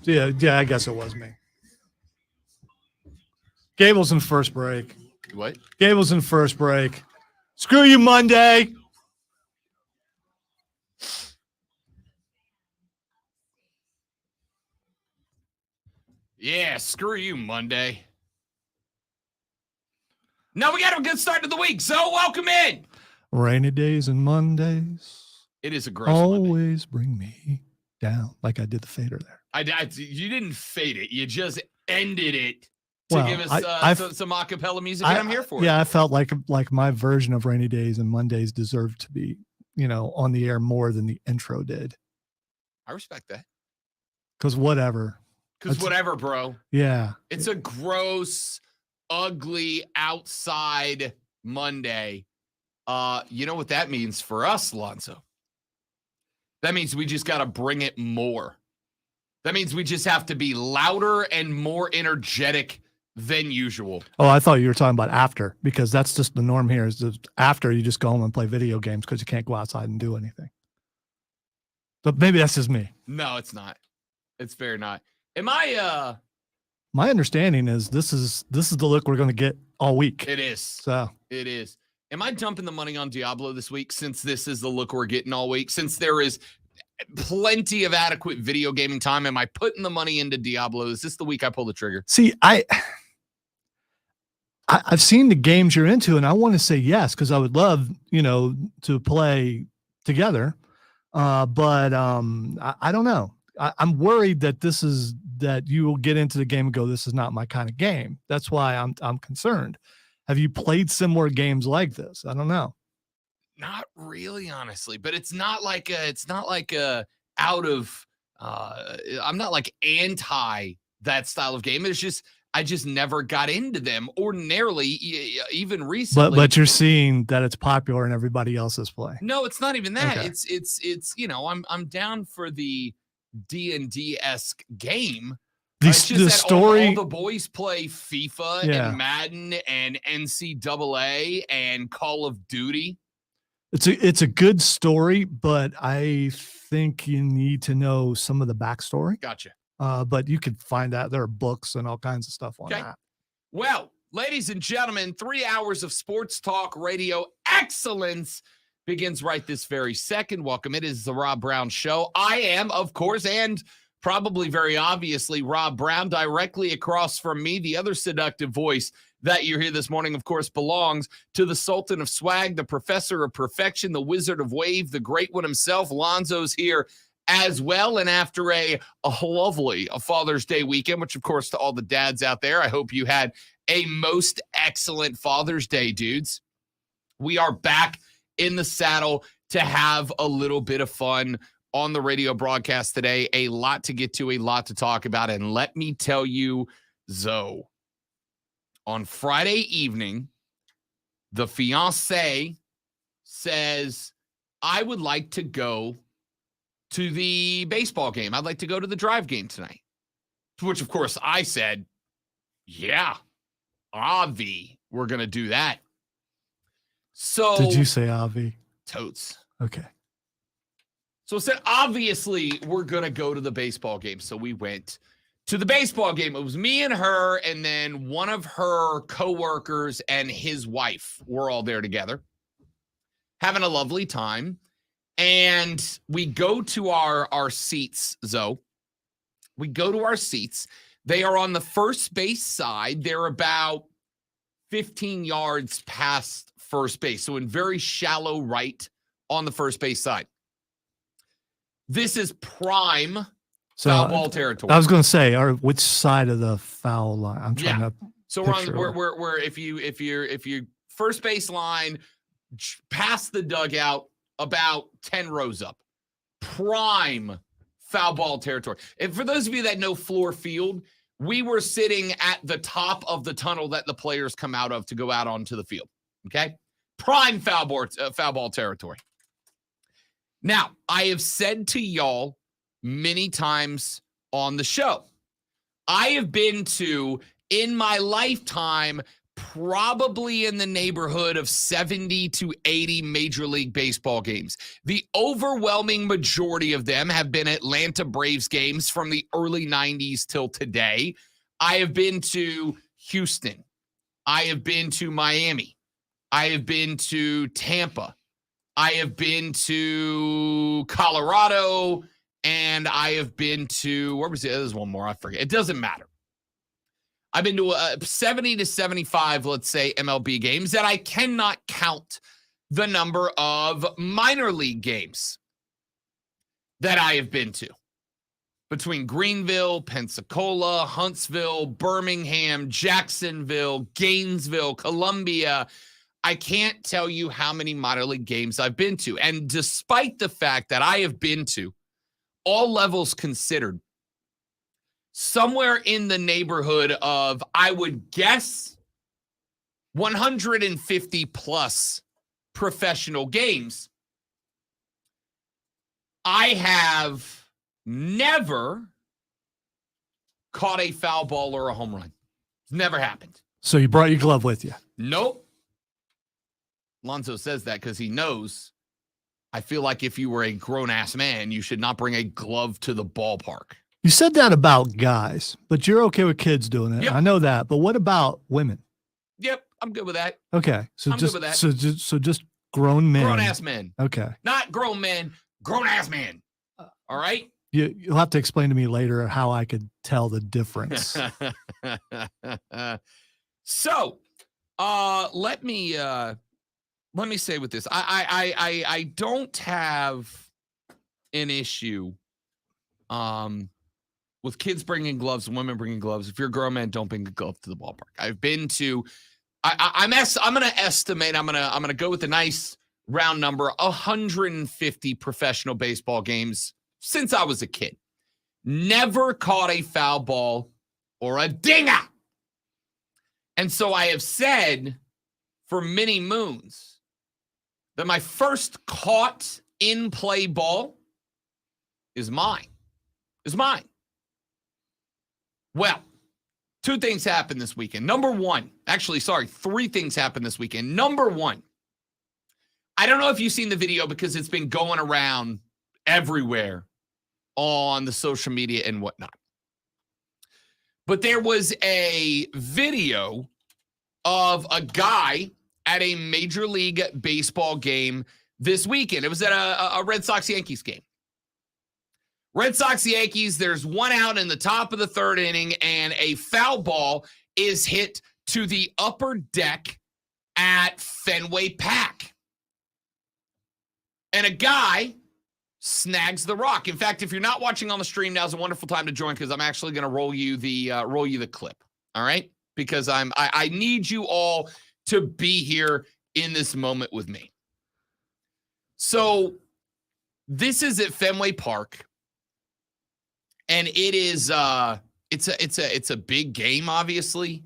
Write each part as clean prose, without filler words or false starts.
Yeah, I guess it was me. Gable's in first break. What? Gable's in first break. Screw you, Monday. Yeah, screw you, Monday. Now we got a good start to the week, so welcome in. Rainy days and Mondays. It is a gross always Monday. Bring me down, like I did the fader there. You didn't fade it. You just ended it to give us some acapella music, and I'm here for it. Yeah, I felt like my version of Rainy Days and Mondays deserved to be, on the air more than the intro did. I respect that. Because whatever, bro. Yeah. It's a gross, ugly outside Monday. You know what that means for us, Lonzo? That means we just got to bring it more. That means we just have to be louder and more energetic than usual. Oh, I thought you were talking about after, because that's just the norm here. Is after you just go home and play video games because you can't go outside and do anything. But maybe that's just me. No, it's not. It's fair not. Am I? My understanding is this is the look we're going to get all week. It is. So it is. Am I dumping the money on Diablo this week since this is the look we're getting all week? Since there is plenty of adequate video gaming time, am I putting the money into Diablo? Is this the week I pull the trigger? See, I've seen the games you're into, and I want to say yes, because I would love, to play together. But I don't know. I'm worried that you will get into the game and go, this is not my kind of game. That's why I'm concerned. Have you played similar games like this? I don't know. Not really, honestly, but it's not like I'm not like anti that style of game. It's just, I just never got into them ordinarily, even recently. But you're seeing that it's popular and everybody else is playing. No, it's not even that. Okay. It's I'm down for the D&D-esque game. The story. All the boys play FIFA and Madden and NCAA and Call of Duty. It's a good story, but I think you need to know some of the backstory. Gotcha. But you can find that there are books and all kinds of stuff on that. Well, ladies and gentlemen, 3 hours of sports talk radio excellence begins right this very second. Welcome. It is the Rob Brown Show. I am, of course, and probably very obviously, Rob Brown. Directly across from me, the other seductive voice that you hear this morning, of course, belongs to the Sultan of Swag, the Professor of Perfection, the Wizard of Wave, the Great One himself. Lonzo's here as well. And after a lovely Father's Day weekend, which, of course, to all the dads out there, I hope you had a most excellent Father's Day, dudes. We are back in the saddle to have a little bit of fun on the radio broadcast today. A lot to get to, a lot to talk about. And let me tell you, Zoe, on Friday evening, the fiancé says, I would like to go to the baseball game. I'd like to go to the drive game tonight. To which, of course, I said, yeah, Avi, we're going to do that. So did you say Avi? Totes. Okay. So I said, obviously, we're going to go to the baseball game. So we went to the baseball game. It was me and her, and then one of her coworkers and his wife were all there together, having a lovely time. And we go to our seats, Zoe. We go to our seats. They are on the first base side. They're about 15 yards past first base. So in very shallow right on the first base side. This is prime foul ball territory. I was going to say, which side of the foul line? I'm trying to. So we're if you first base line past the dugout, about 10 rows up, prime foul ball territory. And for those of you that know Floor Field, we were sitting at the top of the tunnel that the players come out of to go out onto the field. Okay, prime foul ball territory. Now, I have said to y'all many times on the show, I have been to, in my lifetime, probably in the neighborhood of 70 to 80 Major League Baseball games. The overwhelming majority of them have been Atlanta Braves games from the early 90s till today. I have been to Houston. I have been to Miami. I have been to Tampa. I have been to Colorado. And I have been to, where was it? There's one more. I forget. It doesn't matter. I've been to 70 to 75, let's say, MLB games, that I cannot count the number of minor league games that I have been to. Between Greenville, Pensacola, Huntsville, Birmingham, Jacksonville, Gainesville, Columbia, I can't tell you how many minor league games I've been to. And despite the fact that I have been to, all levels considered, somewhere in the neighborhood of, I would guess, 150 plus professional games, I have never caught a foul ball or a home run. It's never happened. So you brought your glove with you? Nope. Lonzo says that because he knows, I feel like if you were a grown-ass man, you should not bring a glove to the ballpark. You said that about guys, but you're okay with kids doing it. Yep. I know that. But what about women? Yep, I'm good with that. Okay. So I'm just good with that. so just grown men. Grown-ass men. Okay. Not grown men, grown-ass men. All right? You'll have to explain to me later how I could tell the difference. So, let me say with this. I don't have an issue with kids bringing gloves and women bringing gloves. If you're a grown man, don't bring a glove to the ballpark. I've been to, I'm going to estimate, I'm going to go with a nice round number, 150 professional baseball games since I was a kid. Never caught a foul ball or a dinger. And so I have said for many moons that my first caught in play ball is mine. Is mine. Well, two things happened this weekend. Number one, three things happened this weekend. Number one, I don't know if you've seen the video because it's been going around everywhere on the social media and whatnot. But there was a video of a guy at a Major League Baseball game this weekend. It was at a Red Sox-Yankees game. Red Sox-Yankees, there's one out in the top of the third inning, and a foul ball is hit to the upper deck at Fenway Park. And a guy snags the rock. In fact, if you're not watching on the stream, now's a wonderful time to join because I'm actually going to roll you the clip. All right? Because I need you all to be here in this moment with me. So this is at Fenway Park, and it is it's a big game. Obviously,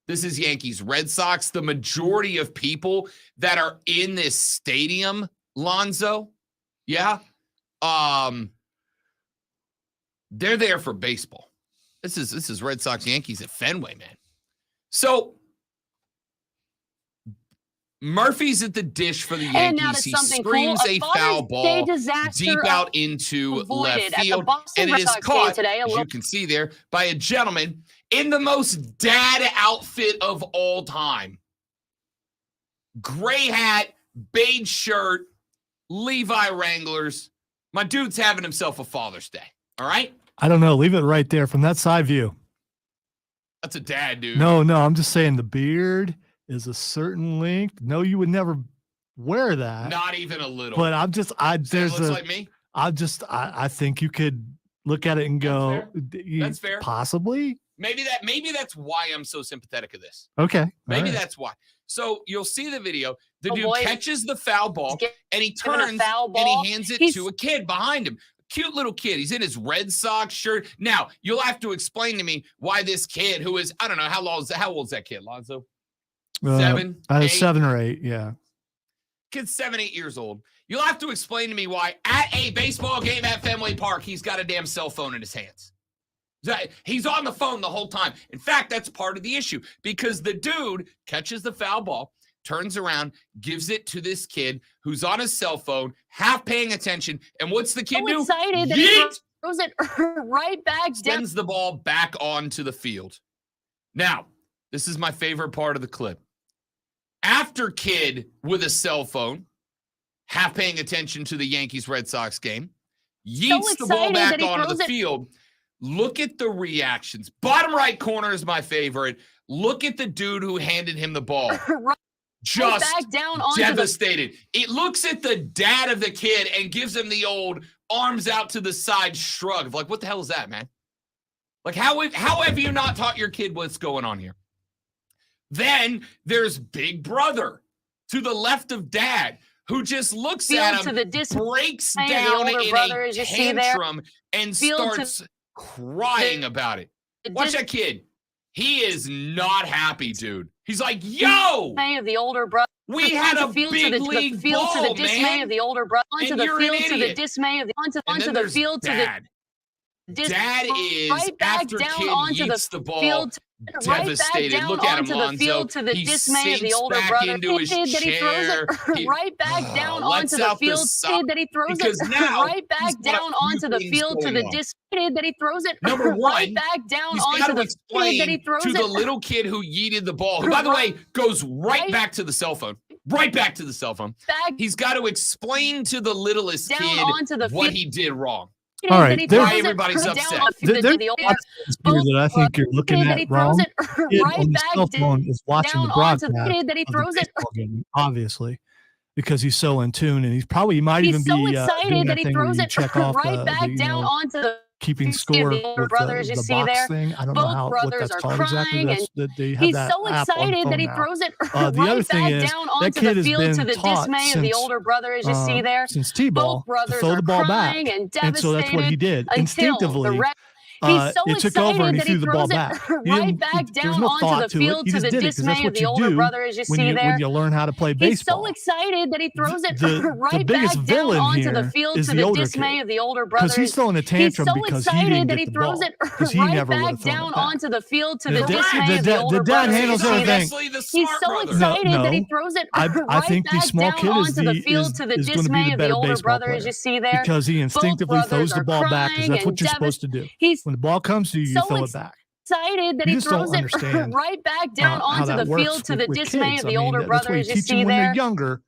this is Yankees Red Sox. The majority of people that are in this stadium, Lonzo, yeah, they're there for baseball. This is Red Sox Yankees at Fenway, man. So Murphy's at the dish for the Yankees. He screams a foul ball deep out into left field, and it is caught, as you can see there, by a gentleman in the most dad outfit of all time. Gray hat, beige shirt, Levi Wranglers. My dude's having himself a Father's Day. All right? I don't know. Leave it right there from that side view. That's a dad, dude. No, I'm just saying the beard is a certain length. No, you would never wear that. Not even a little. But like me. I think you could look at it and go, That's fair. Possibly. Maybe that's why I'm so sympathetic of this. Okay. Maybe that's why. So you'll see the video. The dude catches the foul ball and he turns and he hands it to a kid behind him. Cute little kid. He's in his Red Sox shirt. Now, you'll have to explain to me why this kid who is, I don't know, how old is that kid, Lonzo? 7? 7 or 8, yeah. Kid's 7, 8 years old. You'll have to explain to me why at a baseball game at Fenway Park, he's got a damn cell phone in his hands. He's on the phone the whole time. In fact, that's part of the issue because the dude catches the foul ball, turns around, gives it to this kid who's on his cell phone, half paying attention. And what's the kid do? Excited that he throws it right back down. Sends the ball back onto the field. Now, this is my favorite part of the clip. After kid with a cell phone, half paying attention to the Yankees-Red Sox game, yeets the ball back onto the field. Look at the reactions. Bottom right corner is my favorite. Look at the dude who handed him the ball. Just back down devastated. It looks at the dad of the kid and gives him the old arms out to the side shrug of like, what the hell is that, man? Like, how have you not taught your kid what's going on here? Then there's Big Brother to the left of dad, who just looks at him, breaks down in a tantrum, and starts crying about it. Watch that kid. He is not happy, dude. He's like, yo! Of the older brother. We had a big league ball, to the dismay man. Of the older brother. Onto And the you're field an to the idiot. dismay of the onto the field to Dad. the Dad is, right back after down kid onto yeets the ball, field devastated. Right back Look at him, down Lonzo. onto the field to the He dismay of the sinks older back brother. into his That he chair. throws it right back down onto the field. That he throws because it now right back he's got down a few onto the things field to going the on. dismay. That he throws it Number one, right back down he's onto got to the explain that he throws to it the little kid who yeeted the ball, who, by the way, goes right back to the cell phone. Right back to the cell phone. He's got to explain to the littlest kid what he did wrong. All right, why everybody's upset. There's lots of here that I think you're looking at wrong. Kid on the cell phone is watching the broadcast of the baseball game, obviously, because he's so in tune, and he might even be doing that thing where you check off keeping score with the box thing. I don't know what that's called exactly. They have that so app on the excited phone that he now. throws it The other thing is that kid has been to the taught dismay since, of the older brother, as you see there. Since T-ball to throw the ball back, and so that's what he did instinctively. He's so it took over and he threw the ball throws back. it right back down onto the field He to just the did it because that's dismay of what the you older do brother, as you see there. when you learn how to play baseball. He's so excited that he throws it the right biggest back villain down onto here the field is to the the older dismay kid, of the older brother. because he's throwing a tantrum because he didn't get the ball, because he never would have thrown down it back. onto the field to The the dad- dismay of the the dad- older the dad brother. handles everything. He's so excited that he throws it I think the back small down kid is onto the field to the going to be dismay the of better the older baseball brother, player, as you see there. because he instinctively throws the ball back, because that's crying what you're and supposed to do. He's When the ball comes to you, you so throw it back. excited that You he just don't throws it understand right back down how onto that the works field to the with dismay kids. of the older that's brother, what you as you teach them see when there. they're younger.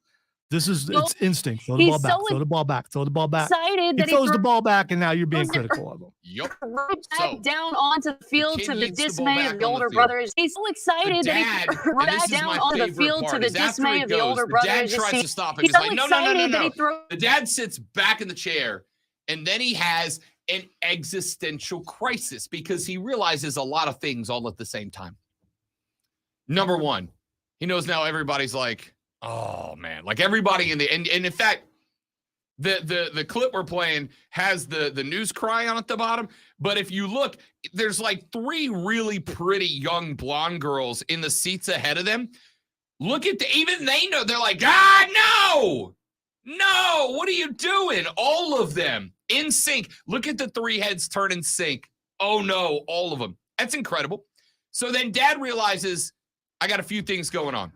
It's instinct. Throw the ball back. Throw the ball back. Throw the ball back. He throws the ball back, and now you're being critical of him. Yep. Right back down onto the field to the dismay of the older brother. He's so excited that he right back down onto the field to the dismay of the older brother. The dad as you tries see. to stop him. He's He's so like, no. excited that he throws. The dad sits back in the chair, and then he has an existential crisis because he realizes a lot of things all at the same time. Number one, he knows now everybody's like, oh man, like everybody in the and in fact, the clip we're playing has the news cry on at the bottom. But if you look, there's like three really pretty young blonde girls in the seats ahead of them. Look at even they know, they're like, no, what are you doing? All of them in sync. Look at the three heads turn in sync. Oh no, all of them. That's incredible. So then dad realizes, I got a few things going on.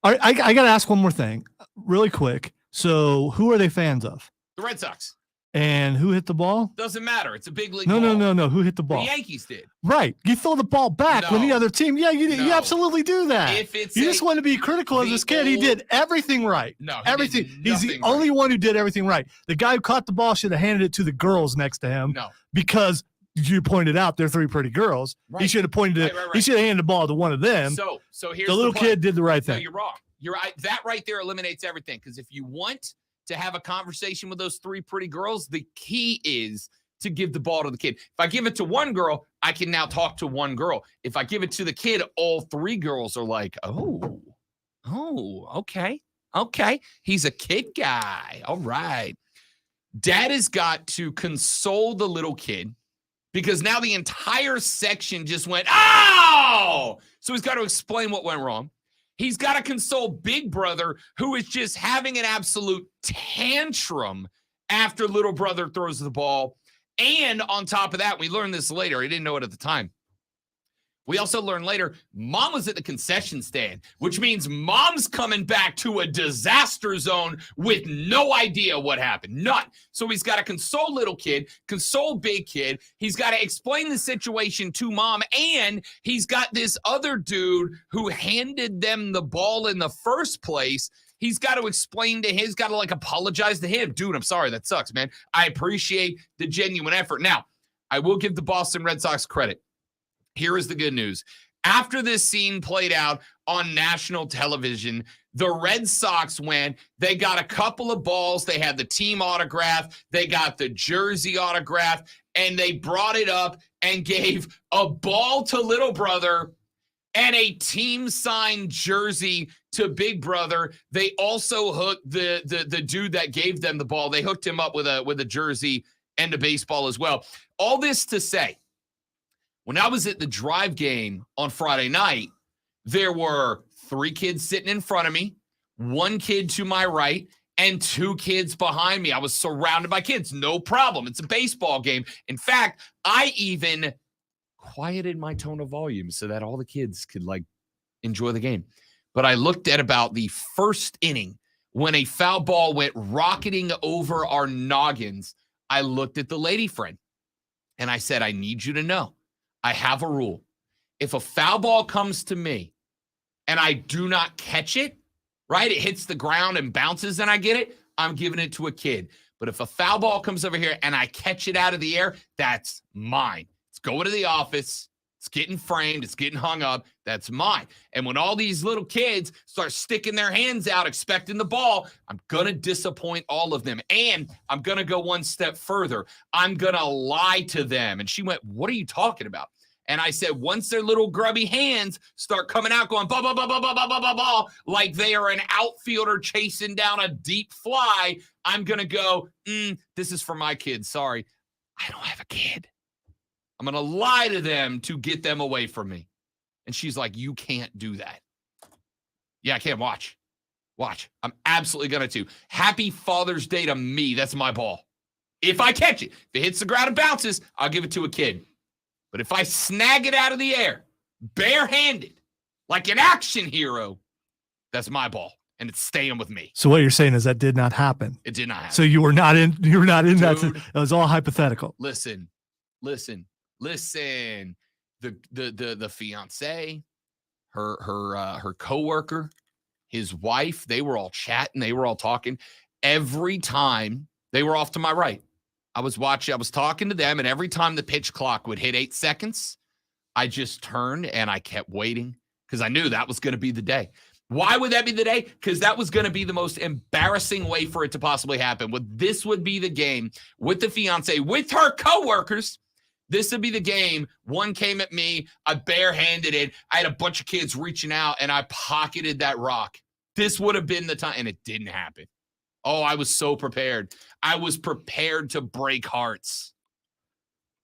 All right, I got to ask one more thing really quick. So who are they fans of? The Red Sox. And who hit the ball? Doesn't matter. It's a big league No. ball. Who hit the ball? The Yankees did. Right. You throw the ball back when the other team. Yeah, you absolutely do that. If it's you just want to be critical of this kid. He did everything right. No, everything. He's the only one who did everything right. The guy who caught the ball should have handed it to the girls next to him. No. Because you pointed out they're three pretty girls. Right. He should have pointed it. Right. He should have handed the ball to one of them. So here's the little kid did the right thing. No, you're wrong. You're right. That right there eliminates everything. Because if you want to have a conversation with those three pretty girls, the key is to give the ball to the kid. If I give it to one girl, I can now talk to one girl. If I give it to the kid, all three girls are like, oh, okay. He's a kid guy. All right. Dad has got to console the little kid because now the entire section just went, oh! So he's got to explain what went wrong. He's got to console Big Brother, who is just having an absolute tantrum after little brother throws the ball. And on top of that, we learned this later. I didn't know it at the time. We also learned later, mom was at the concession stand, which means mom's coming back to a disaster zone with no idea what happened. None. So he's got to console little kid, console big kid. He's got to explain the situation to mom. And he's got this other dude who handed them the ball in the first place. He's got to explain to him, he's got to apologize to him. Dude, I'm sorry. That sucks, man. I appreciate the genuine effort. Now, I will give the Boston Red Sox credit. Here is the good news. After this scene played out on national television, the Red Sox went. They got a couple of balls. They had the team autograph. They got the jersey autograph. And they brought it up and gave a ball to little brother and a team-signed jersey to big brother. They also hooked the dude that gave them the ball. They hooked him up with a jersey and a baseball as well. All this to say, when I was at the Drive game on Friday night, there were 3 kids sitting in front of me, 1 kid to my right, and 2 kids behind me. I was surrounded by kids. No problem. It's a baseball game. In fact, I even quieted my tone of volume so that all the kids could enjoy the game. But I looked at about the first inning when a foul ball went rocketing over our noggins. I looked at the lady friend and I said, I need you to know, I have a rule. If a foul ball comes to me and I do not catch it, right? It hits the ground and bounces and I get it, I'm giving it to a kid. But if a foul ball comes over here and I catch it out of the air, that's mine. It's going to the office. It's getting framed. It's getting hung up. That's mine. And when all these little kids start sticking their hands out expecting the ball, I'm going to disappoint all of them. And I'm going to go one step further. I'm going to lie to them. And she went, what are you talking about? And I said, once their little grubby hands start coming out going, ball, ball, ball, ball, ball, ball, ball, ball, like they are an outfielder chasing down a deep fly, I'm going to go, this is for my kids. Sorry, I don't have a kid. I'm going to lie to them to get them away from me. And she's like, you can't do that. Yeah, I can. Watch. I'm absolutely going to. Happy Father's Day to me. That's my ball. If I catch it, if it hits the ground and bounces, I'll give it to a kid. But if I snag it out of the air, barehanded, like an action hero, that's my ball. And it's staying with me. So what you're saying is that did not happen. It did not happen. So you were not in Dude, that. It was all hypothetical. Listen. The fiance, her coworker, his wife, they were all chatting, they were all talking. Every time they were off to my right, I was talking to them, and every time the pitch clock would hit 8 seconds, I just turned and I kept waiting because I knew that was going to be the day. Why would that be the day? Because that was going to be the most embarrassing way for it to possibly happen. This would be the game with the fiance, with her coworkers. This would be the game. One came at me. I barehanded it. I had a bunch of kids reaching out, and I pocketed that rock. This would have been the time, and it didn't happen. Oh, I was so prepared. I was prepared to break hearts.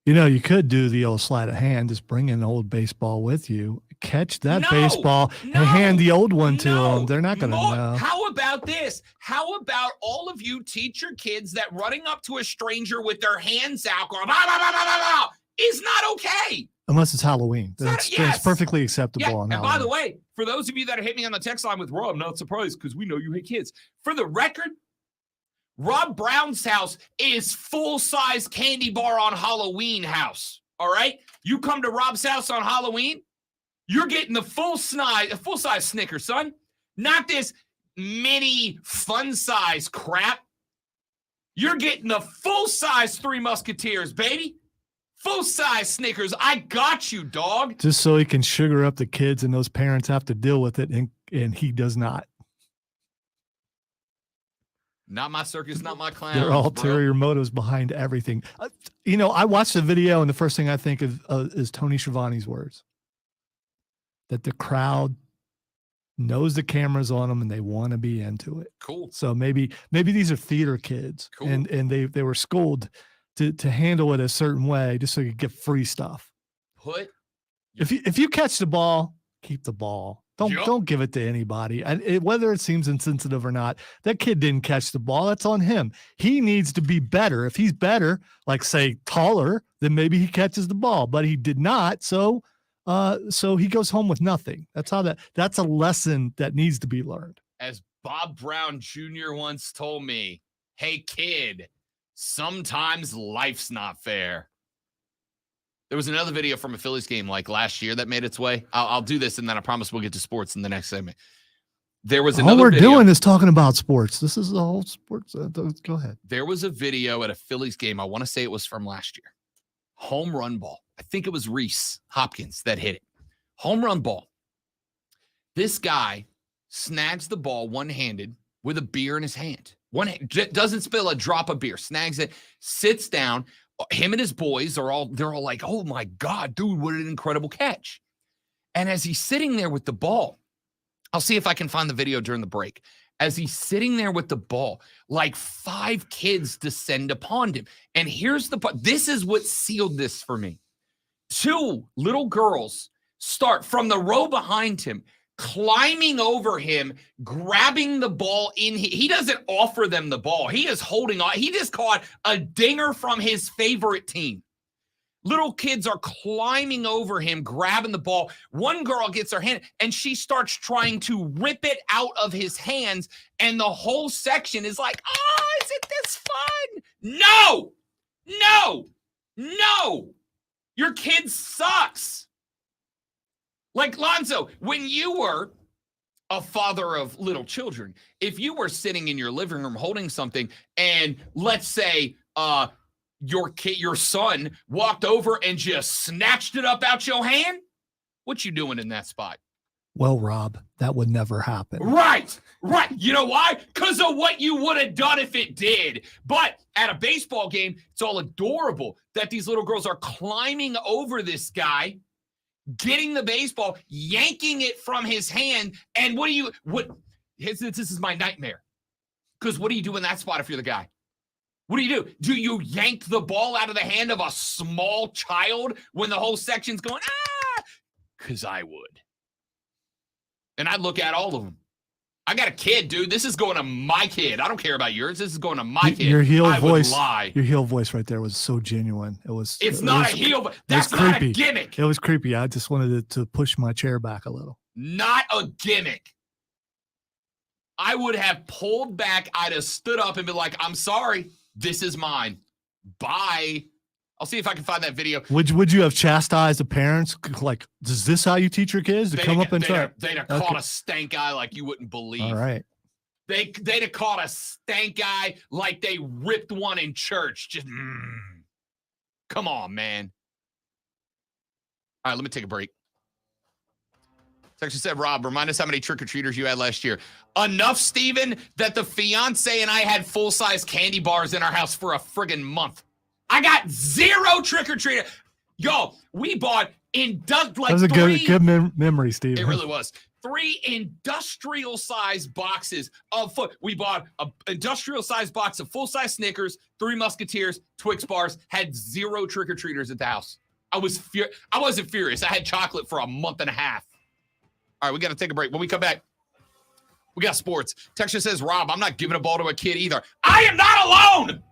You know, you could do the old sleight of hand, just bring an old baseball with you, catch that baseball, and hand the old one to them. They're not going to know. How about this? How about all of you teach your kids that running up to a stranger with their hands out going, blah, blah, blah, blah, blah, is not okay. Unless it's Halloween. It's perfectly acceptable on and Halloween. By the way, for those of you that are hitting me on the text line with Rob, I'm not surprised because we know you hate kids. For the record, Rob Brown's house is full-size candy bar on Halloween house. All right? You come to Rob's house on Halloween, you're getting the full-size Snickers, son. Not this mini fun-size crap. You're getting the full-size Three Musketeers, baby. Full-size Snickers. I got you, dog. Just so he can sugar up the kids and those parents have to deal with it, and he does not. Not my circus, not my clown. There are ulterior motives behind everything. I watched the video, and the first thing I think of is Tony Schiavone's words. That the crowd knows the camera's on them and they want to be into it. Cool. So maybe these are theater kids, cool. and they were schooled to handle it a certain way just so you get free stuff. If you catch the ball, keep the ball. Don't give it to anybody. And whether it seems insensitive or not, that kid didn't catch the ball. That's on him. He needs to be better. If he's better, like say taller, then maybe he catches the ball. But he did not. So he goes home with nothing. That's a lesson that needs to be learned. As Bob Brown Jr. once told me, hey kid, sometimes life's not fair. There was another video from a Phillies game like last year that made its way. I'll do this, and then I promise we'll get to sports in the next segment. There was another All we're video. doing is talking about sports. This is the whole sports. Go ahead. There was a video at a Phillies game. I want to say it was from last year. Home run ball. I think it was Reese Hopkins that hit it. Home run ball. This guy snags the ball one-handed with a beer in his hand. Doesn't spill a drop of beer. Snags it, sits down. Him and his boys they're all like, oh my God, dude, what an incredible catch. And as he's sitting there with the ball, I'll see if I can find the video during the break. As he's sitting there with the ball, like 5 kids descend upon him. And here's the part. This is what sealed this for me. 2 little girls start from the row behind him, climbing over him, grabbing the ball he doesn't offer them the ball. He is holding on. He just caught a dinger from his favorite team. Little kids are climbing over him, grabbing the ball. One girl gets her hand and she starts trying to rip it out of his hands. And the whole section is like, oh, isn't this fun? No. Your kid sucks. Like Lonzo, when you were a father of little children, if you were sitting in your living room holding something and let's say your son walked over and just snatched it up out your hand, what you doing in that spot? Well, Rob, that would never happen. Right. You know why? Because of what you would have done if it did. But at a baseball game, it's all adorable that these little girls are climbing over this guy, getting the baseball, yanking it from his hand. And this is my nightmare. Because what do you do in that spot if you're the guy? What do you do? Do you yank the ball out of the hand of a small child when the whole section's going, ah? Because I would. And I'd look at all of them. I got a kid, dude. This is going to my kid. I don't care about yours. This is going to my kid. Your heel voice. Would lie. Your heel voice right there was so genuine. It's not a heel. That's not a gimmick. It was creepy. I just wanted to push my chair back a little. Not a gimmick. I would have pulled back. I'd have stood up and been like, I'm sorry. This is mine. Bye. I'll see if I can find that video. Would you have chastised the parents? Like, is this how you teach your kids to come up and try? They'd have caught a stank eye like you wouldn't believe. All right. They'd have caught a stank eye like they ripped one in church. Just, come on, man. All right, let me take a break. Texas said, Rob, remind us how many trick-or-treaters you had last year. Enough, Steven, that the fiance and I had full-size candy bars in our house for a friggin' month. I got 0 trick-or-treater. Yo, we bought that was a good memory, Steven. It really was. 3 industrial-sized boxes of food. We bought an industrial-sized box of full-size Snickers, 3 Musketeers, Twix bars, had 0 trick-or-treaters at the house. I wasn't furious. I had chocolate for a month and a half. All right, we got to take a break. When we come back, we got sports. Texture says, Rob, I'm not giving a ball to a kid either. I am not alone.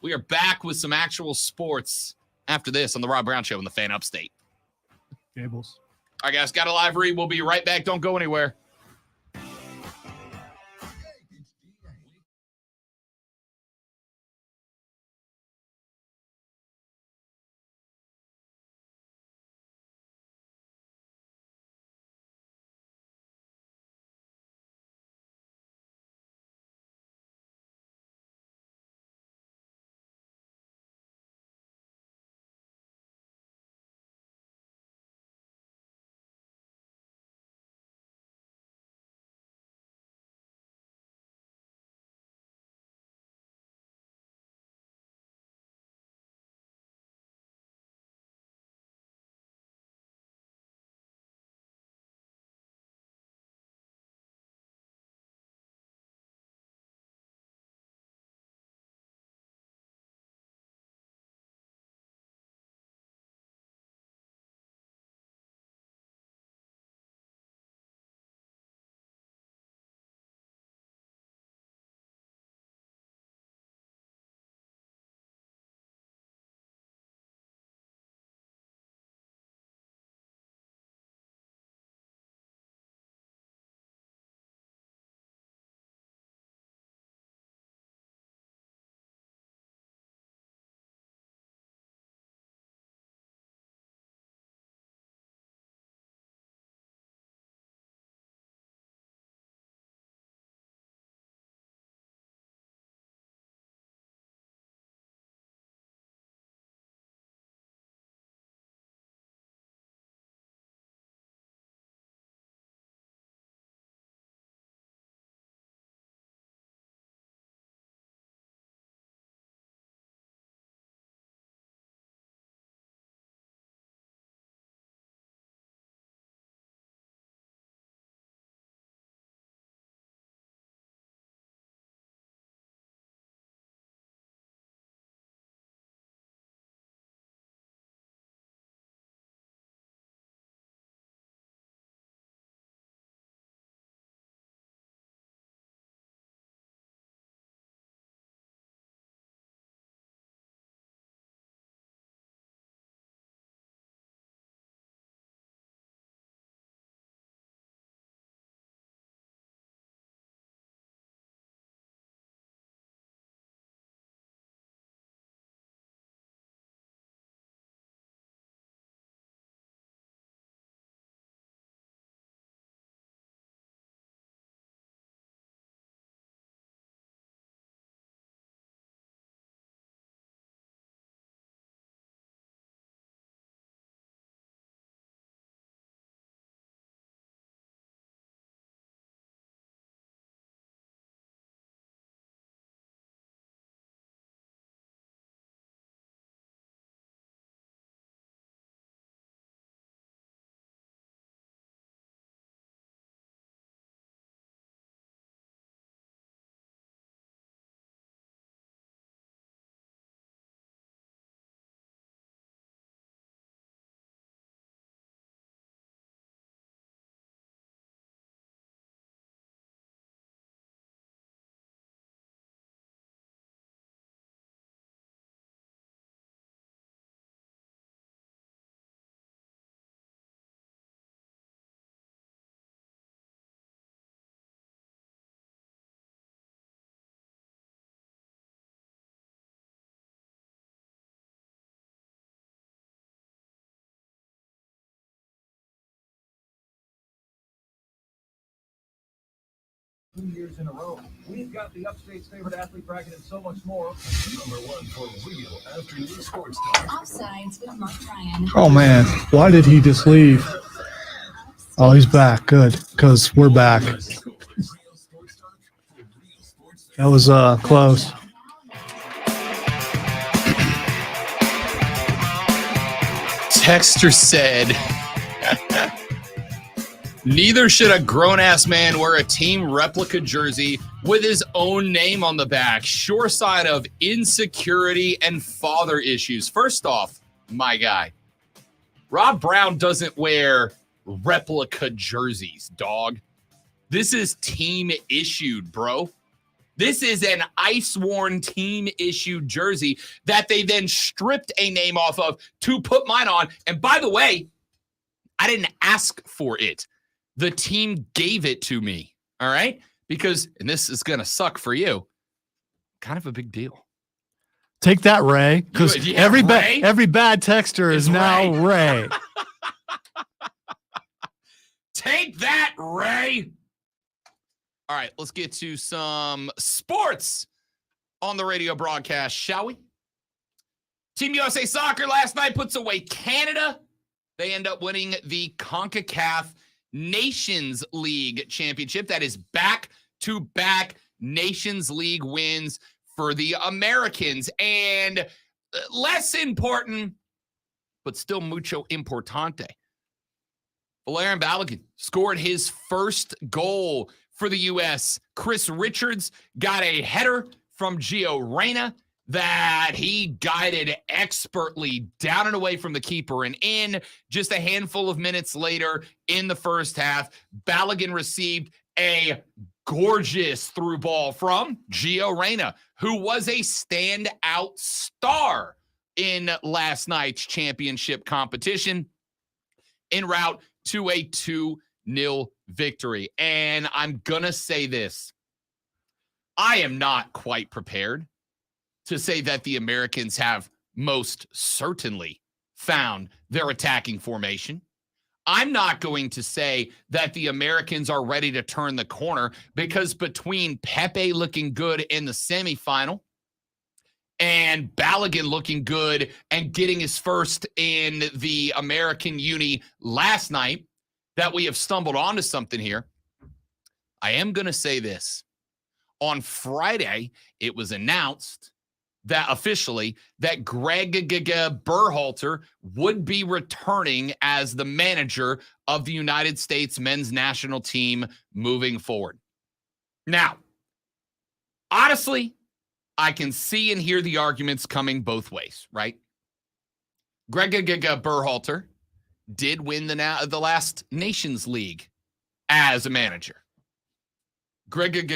We are back with some actual sports after this on the Rob Brown Show in the Fan Upstate. Gables. All right, guys, got a live read. We'll be right back. Don't go anywhere. 2 years in a row. We've got the Upstate's favorite athlete bracket and so much more. Number one for real afternoon sports talk. Offsides with Mark Ryan. Oh, man. Why did he just leave? Oh, he's back. Good. Because we're back. That was close. Texter said, neither should a grown-ass man wear a team replica jersey with his own name on the back. Sure sign of insecurity and father issues. First off, my guy, Rob Brown doesn't wear replica jerseys, dog. This is team issued, bro. This is an ice-worn team-issued jersey that they then stripped a name off of to put mine on. And by the way, I didn't ask for it. The team gave it to me, all right? Because, and this is going to suck for you, kind of a big deal. Take that, Ray, because every bad texter is now Ray. Take that, Ray. All right, let's get to some sports on the radio broadcast, shall we? Team USA Soccer last night puts away Canada. They end up winning the CONCACAF Nations League Championship. That is back-to-back Nations League wins for the Americans. And less important, but still mucho importante, Valerian Balogun scored his first goal for the U.S. Chris Richards got a header from Gio Reyna that he guided expertly down and away from the keeper and in. Just a handful of minutes later in the first half, Balogun received a gorgeous through ball from Gio Reyna, who was a standout star in last night's championship competition en route to a 2-0 victory. And I'm going to say this. I am not quite prepared to say that the Americans have most certainly found their attacking formation. I'm not going to say that the Americans are ready to turn the corner, because between Pepe looking good in the semifinal and Balogun looking good and getting his first in the American uni last night, that we have stumbled onto something here. I am going to say this. On Friday, it was announced that officially that Greg Berhalter would be returning as the manager of the United States men's national team moving forward. Now, honestly, I can see and hear the arguments coming both ways, right? Greg Berhalter did win the last Nations League as a manager. Greg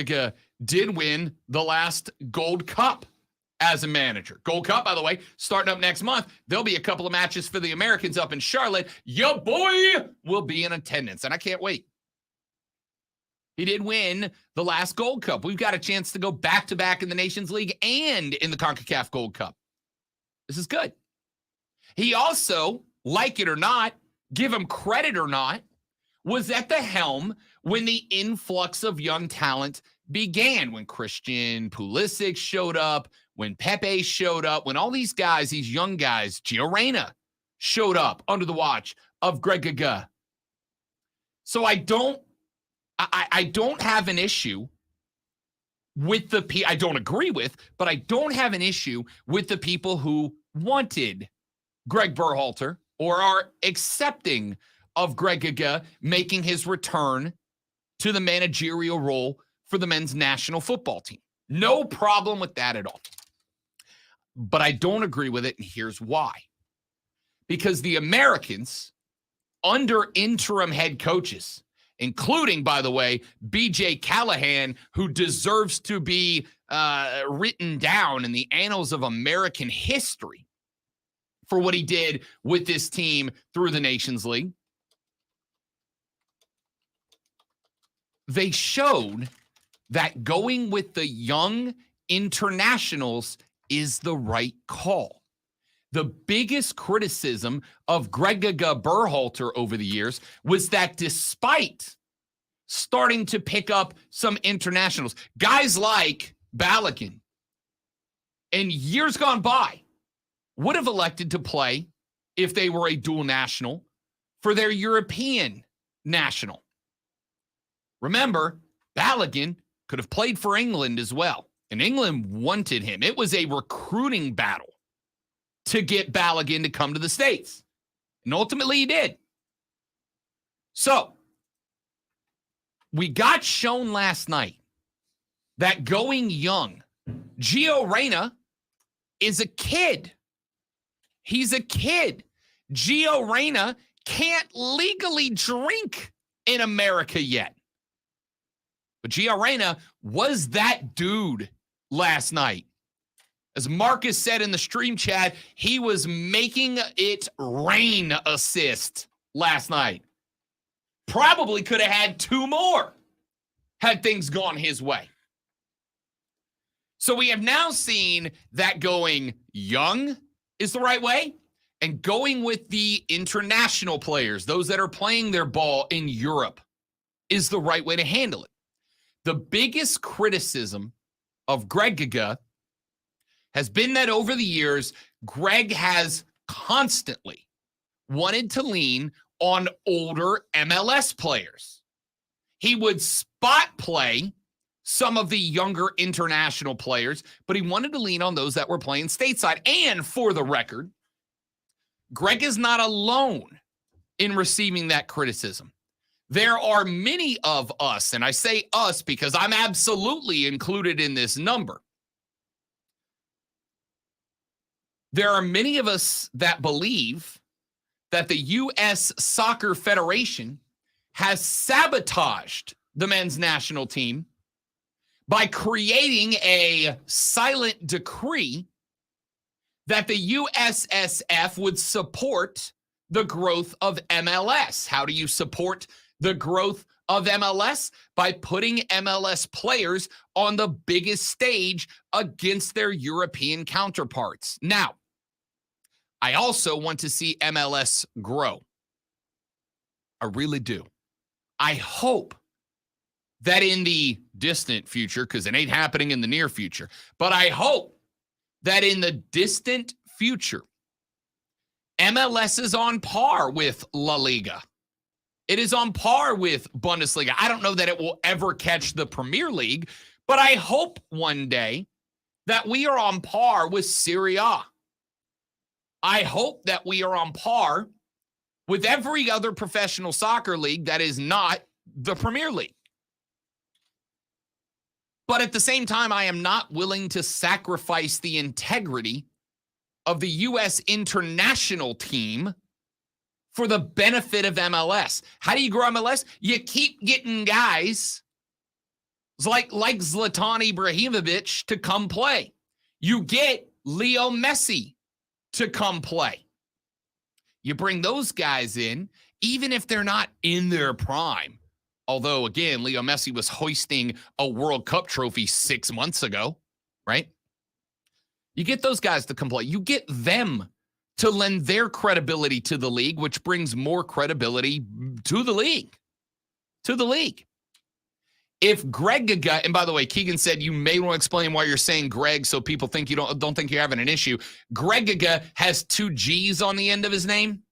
did win the last Gold Cup as a manager. Gold Cup, by the way, starting up next month. There'll be a couple of matches for the Americans up in Charlotte. Your boy will be in attendance, and I can't wait. He did win the last Gold Cup. We've got a chance to go back-to-back in the Nations League and in the CONCACAF Gold Cup. This is good. He also, like it or not, give him credit or not, was at the helm when the influx of young talent began, when Christian Pulisic showed up, when Pepe showed up, when all these guys, these young guys, Gio Reyna, showed up under the watch of Greg Gaga. So I don't have an issue with I don't agree with, but I don't have an issue with the people who wanted Greg Berhalter or are accepting of Greg Gaga making his return to the managerial role for the men's national football team. No problem with that at all. But I don't agree with it, and here's why. Because the Americans, under interim head coaches, including, by the way, B.J. Callahan, who deserves to be written down in the annals of American history for what he did with this team through the Nations League, they showed that going with the young internationals is the right call. The biggest criticism of Greg Berhalter over the years was that despite starting to pick up some internationals. Guys like Balogun in years gone by would have elected to play if they were a dual national for their European national. Remember, Balogun could have played for England as well, and England wanted him. It was a recruiting battle to get Balogun to come to the States, and ultimately he did. So, we got shown last night that going young, Gio Reyna is a kid. He's a kid. Gio Reyna can't legally drink in America yet. But Gio Reyna was that dude last night. As Marcus said in the stream chat, he was making it rain assist last night. Probably could have had 2 more had things gone his way. So we have now seen that going young is the right way, and going with the international players, those that are playing their ball in Europe, is the right way to handle it. The biggest criticism of Greg Giga has been that over the years, Greg has constantly wanted to lean on older MLS players. He would spot play some of the younger international players, but he wanted to lean on those that were playing stateside. And for the record, Greg is not alone in receiving that criticism. There are many of us, and I say us because I'm absolutely included in this number. There are many of us that believe that the U.S. Soccer Federation has sabotaged the men's national team by creating a silent decree that the USSF would support the growth of MLS. How do you support the growth of MLS? By putting MLS players on the biggest stage against their European counterparts. Now, I also want to see MLS grow. I really do. I hope that in the distant future, because it ain't happening in the near future, but I hope that in the distant future, MLS is on par with La Liga. It is on par with Bundesliga. I don't know that it will ever catch the Premier League, but I hope one day that we are on par with Serie A. I hope that we are on par with every other professional soccer league that is not the Premier League. But at the same time, I am not willing to sacrifice the integrity of the U.S. international team for the benefit of MLS. How do you grow MLS? You keep getting guys like Zlatan Ibrahimovic to come play. You get Leo Messi to come play. You bring those guys in, even if they're not in their prime. Although, again, Leo Messi was hoisting a World Cup trophy 6 months ago, right? You get those guys to come play. You get them to lend their credibility to the league, which brings more credibility to the league. To the league. If Greg Giga, and by the way, Keegan said you may want to explain why you're saying Greg so people think you don't think you're having an issue. Greg Giga has 2 G's on the end of his name.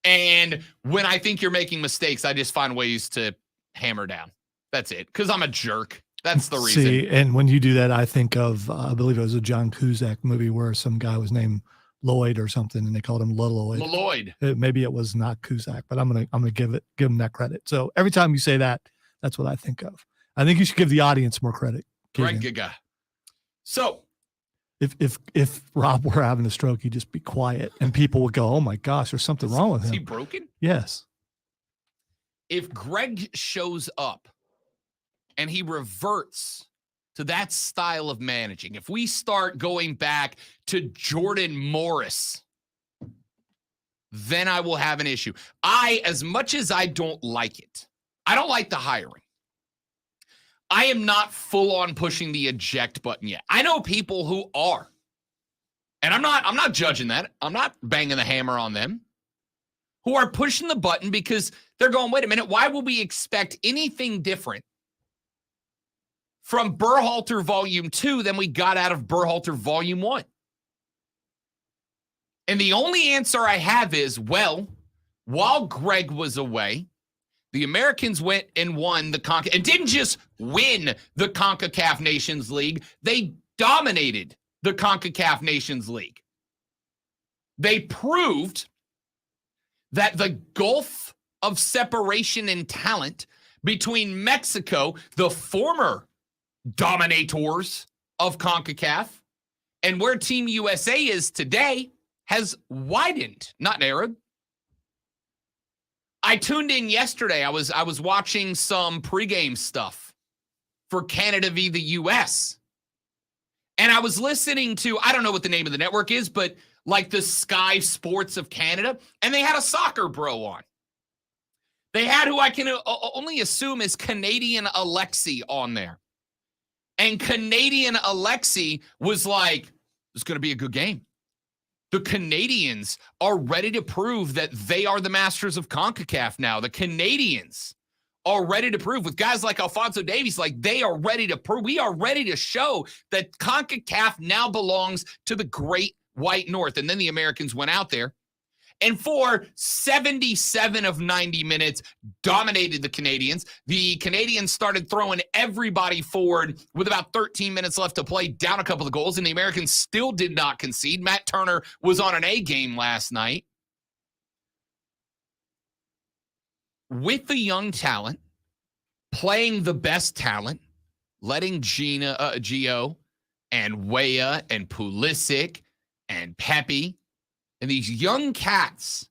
And when I think you're making mistakes, I just find ways to hammer down. That's it. Because I'm a jerk. That's the reason. See, and when you do that, I think of, I believe it was a John Cusack movie where some guy was named Lloyd or something, and they called him Lloyd. Lloyd. Maybe it was not Cusack, but I'm gonna give him that credit. So every time you say that, that's what I think of. I think you should give the audience more credit. Greg Giga. So if Rob were having a stroke, he'd just be quiet, and people would go, "Oh my gosh, there's something wrong with him." Is he broken? Yes. If Greg shows up and he reverts to that style of managing, if we start going back to Jordan Morris, then I will have an issue. As much as I don't like it, I don't like the hiring. I am not full on pushing the eject button yet. I know people who are. And I'm not judging that. I'm not banging the hammer on them. who are pushing the button because they're going, wait a minute, why would we expect anything different from Berhalter Volume 2 than we got out of Berhalter Volume 1? And the only answer I have is, well, while Greg was away, the Americans went and won the and didn't just win the CONCACAF Nations League. They dominated the CONCACAF Nations League. They proved that the gulf of separation in talent between Mexico, the former dominators of CONCACAF, and where Team USA is today has widened, not narrowed. I tuned in yesterday. I was watching some pregame stuff for Canada v. the US. And I was listening to, I don't know what the name of the network is, but like the Sky Sports of Canada, and they had a soccer bro on. They had who I can only assume is Canadian Alexi on there. And Canadian Alexi was like, it's going to be a good game. The Canadians are ready to prove that they are the masters of CONCACAF now. The Canadians are ready to prove with guys like Alphonso Davies, like they are ready to prove. We are ready to show that CONCACAF now belongs to the great white north. And then the Americans went out there and for 77 of 90 minutes dominated the Canadians. The Canadians started throwing everybody forward with about 13 minutes left to play, down a couple of goals, and the Americans still did not concede. Matt Turner was on an A game last night. With the young talent, playing the best talent, letting Gio and Weah and Pulisic and Pepe and these young cats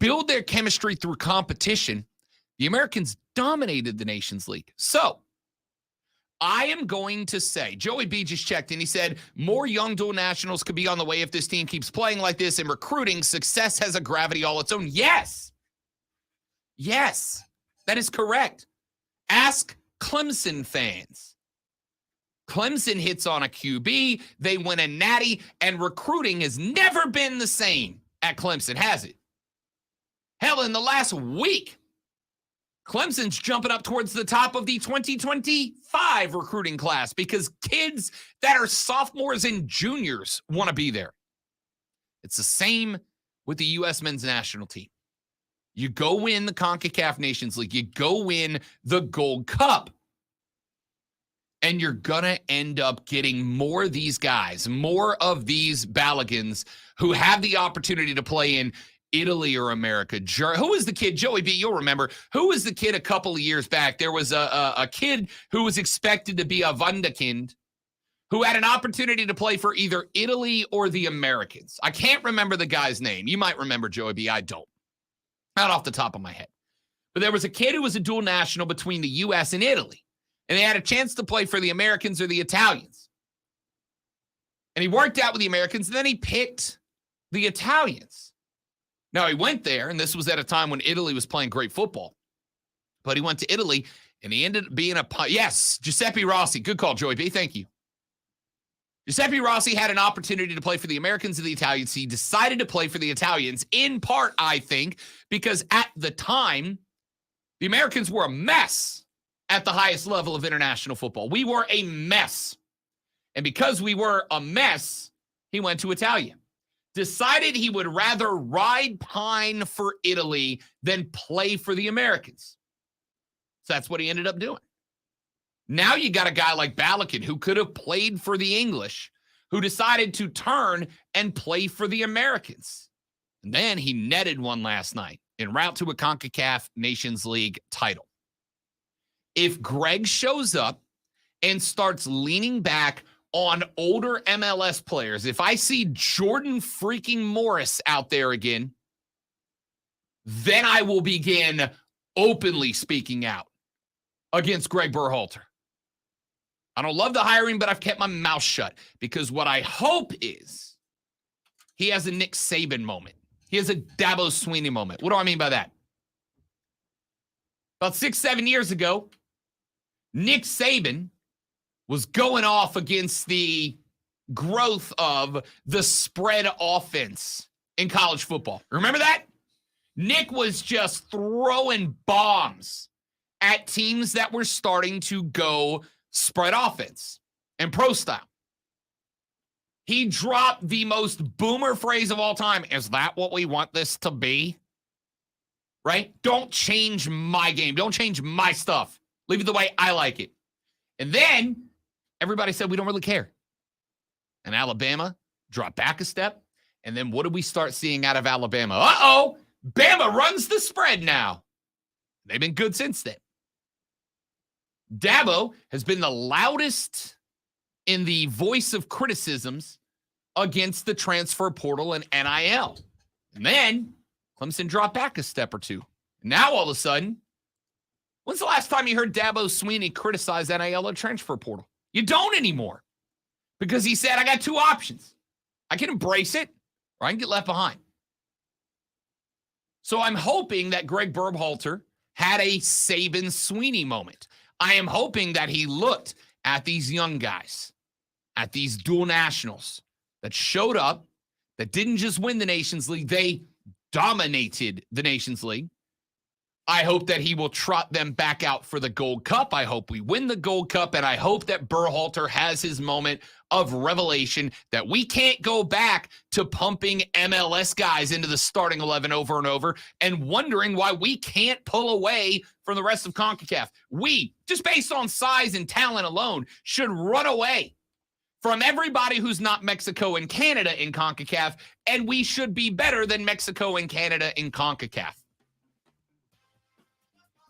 build their chemistry through competition, the Americans dominated the Nations League. So I am going to say, Joey B just checked and he said, more young dual nationals could be on the way if this team keeps playing like this and recruiting. Success has a gravity all its own. Yes. Yes, that is correct. Ask Clemson fans. Clemson hits on a QB, they win a natty, and recruiting has never been the same at Clemson, has it? Hell, in the last week, Clemson's jumping up towards the top of the 2025 recruiting class because kids that are sophomores and juniors want to be there. It's the same with the U.S. men's national team. You go win the CONCACAF Nations League, you go win the Gold Cup, and you're going to end up getting more of these guys, more of these Balligans who have the opportunity to play in Italy or America. Who was the kid? Joey B, you'll remember. Who was the kid a couple of years back? There was a kid who was expected to be a Wunderkind who had an opportunity to play for either Italy or the Americans. I can't remember the guy's name. You might remember, Joey B. I don't. Not off the top of my head. But there was a kid who was a dual national between the U.S. and Italy. And they had a chance to play for the Americans or the Italians. And he worked out with the Americans, and then he picked the Italians. Now, he went there, and this was at a time when Italy was playing great football. But he went to Italy, and he ended up being yes, Giuseppe Rossi. Good call, Joey B. Thank you. Giuseppe Rossi had an opportunity to play for the Americans and the Italians. He decided to play for the Italians, in part, I think, because at the time, the Americans were a mess at the highest level of international football. We were a mess. And because we were a mess, he went to Italia. Decided he would rather ride pine for Italy than play for the Americans. So that's what he ended up doing. Now you got a guy like Balakin who could have played for the English, who decided to turn and play for the Americans. And then he netted one last night en route to a CONCACAF Nations League title. If Greg shows up and starts leaning back on older MLS players, if I see Jordan freaking Morris out there again, then I will begin openly speaking out against Greg Berhalter. I don't love the hiring, but I've kept my mouth shut because what I hope is he has a Nick Saban moment. He has a Dabo Swinney moment. What do I mean by that? About 6-7 years ago, Nick Saban was going off against the growth of the spread offense in college football. Remember that? Nick was just throwing bombs at teams that were starting to go spread offense and pro style. He dropped the most boomer phrase of all time. Is that what we want this to be? Right? Don't change my game. Don't change my stuff. Leave it the way I like it. And then everybody said we don't really care. And Alabama dropped back a step. And then what did we start seeing out of Alabama? Uh-oh, Bama runs the spread now. They've been good since then. Dabo has been the loudest in the voice of criticisms against the transfer portal and NIL. And then Clemson dropped back a step or two. Now, all of a sudden, when's the last time you heard Dabo Swinney criticize NIL or transfer portal? You don't anymore. Because he said, I got two options. I can embrace it, or I can get left behind. So I'm hoping that Greg Berhalter had a Saban Swinney moment. I am hoping that he looked at these young guys, at these dual nationals that showed up, that didn't just win the Nations League, they dominated the Nations League. I hope that he will trot them back out for the Gold Cup. I hope we win the Gold Cup, and I hope that Berhalter has his moment of revelation that we can't go back to pumping MLS guys into the starting 11 over and over and wondering why we can't pull away from the rest of CONCACAF. We, just based on size and talent alone, should run away from everybody who's not Mexico and Canada in CONCACAF, and we should be better than Mexico and Canada in CONCACAF.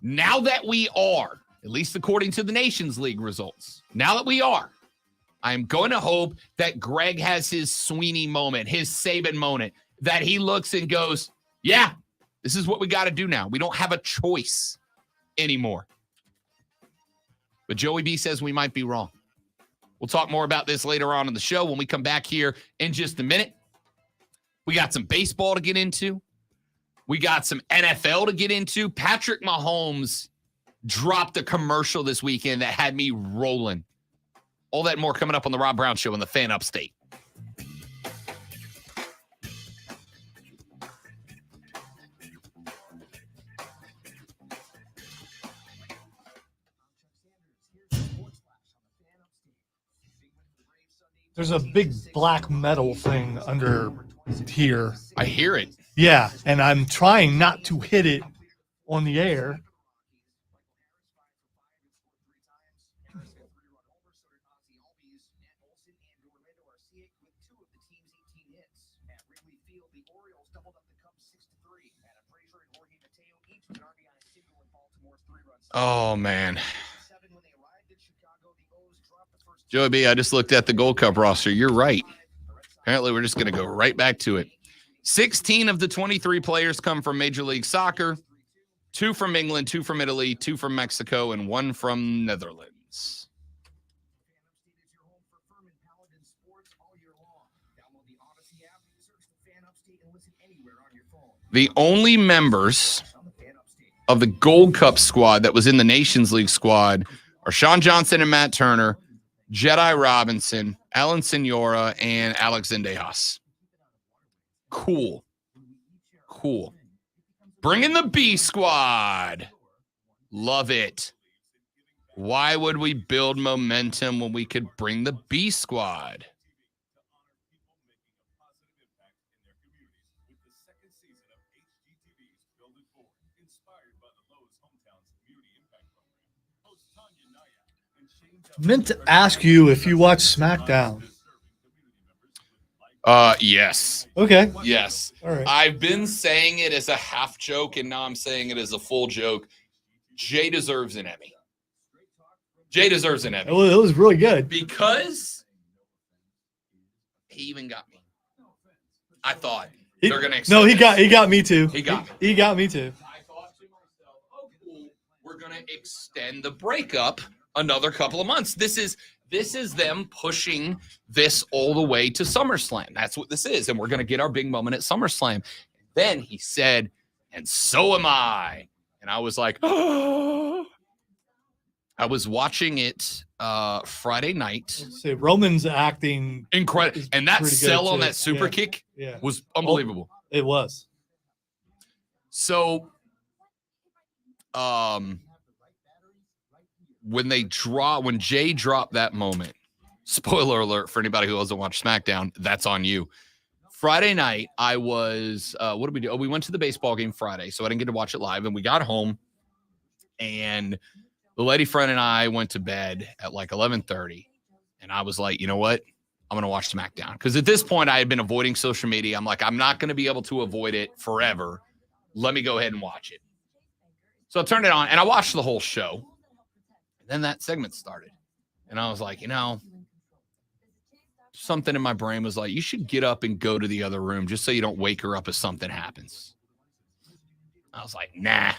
Now that we are, at least according to the Nations League results, now that we are, I'm going to hope that Greg has his Swinney moment, his Saban moment, that he looks and goes, yeah, this is what we got to do now. We don't have a choice anymore. But Joey B says we might be wrong. We'll talk more about this later on in the show when we come back here in just a minute. We got some baseball to get into. We got some NFL to get into. Patrick Mahomes dropped a commercial this weekend that had me rolling. All that and more coming up on the Rob Brown Show in the Fan Upstate. There's a big black metal thing under here. I hear it. Yeah, and I'm trying not to hit it on the air. Oh, man. Joey B, I just looked at the Gold Cup roster. You're right. Apparently, we're just going to go right back to it. 16 of the 23 players come from Major League Soccer, 2 from England, 2 from Italy, 2 from Mexico, and 1 from Netherlands. The only members of the Gold Cup squad that was in the Nations League squad are Sean Johnson and Matt Turner, Jedi Robinson, Alan Senora, and Alex Zendejas. Cool. Bring in the B squad. Love it. Why would we build momentum when we could bring the B squad? Meant to ask you if you watch SmackDown. Yes. Okay. Yes. All right. I've been saying it as a half joke, and now I'm saying it as a full joke. Jay deserves an Emmy. It was really good. Because he even got me. I thought they're going to accept he got me too. He got me. He got me too. I thought to myself, oh, cool. We're going to extend the breakup another couple of months. This is them pushing this all the way to SummerSlam. That's what this is. And we're going to get our big moment at SummerSlam. Then he said, and so am I. And I was like, oh. I was watching it Friday night. So Roman's acting incredible. And that sell on that super yeah. kick Yeah. was unbelievable. It was. So, when Jay dropped that moment, spoiler alert for anybody who doesn't watch SmackDown, that's on you. Friday night, I was, what did we do? Oh, we went to the baseball game Friday, so I didn't get to watch it live, and we got home, and the lady friend and I went to bed at like 11:30, and I was like, you know what? I'm going to watch SmackDown. Because at this point, I had been avoiding social media. I'm like, I'm not going to be able to avoid it forever. Let me go ahead and watch it. So I turned it on, and I watched the whole show. And then that segment started. And I was like, something in my brain was like, you should get up and go to the other room just so you don't wake her up if something happens. I was like, nah.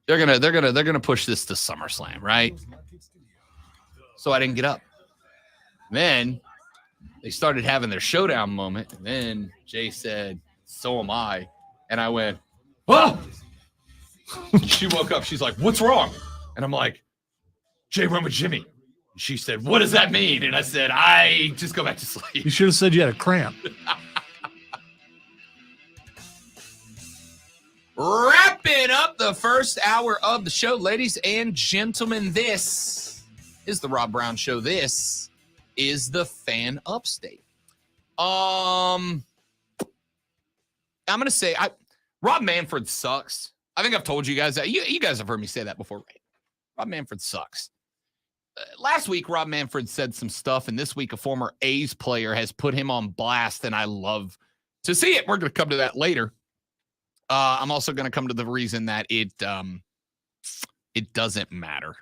They're gonna push this to SummerSlam, right? So I didn't get up. Then they started having their showdown moment, and then Jay said, "So am I," and I went, "Oh!" She woke up. She's like, "What's wrong?" And I'm like, "Jay went with Jimmy." And she said, "What does that mean?" And I said, "I just go back to sleep." You should have said you had a cramp. Wrapping up the first hour of the show, ladies and gentlemen, this is the Rob Brown Show. This is the Fan Upstate. I'm going to say, Rob Manfred sucks. I think I've told you guys that. You guys have heard me say that before, right? Rob Manfred sucks. Last week, Rob Manfred said some stuff, and this week, a former A's player has put him on blast, and I love to see it. We're going to come to that later. I'm also going to come to the reason that it doesn't matter.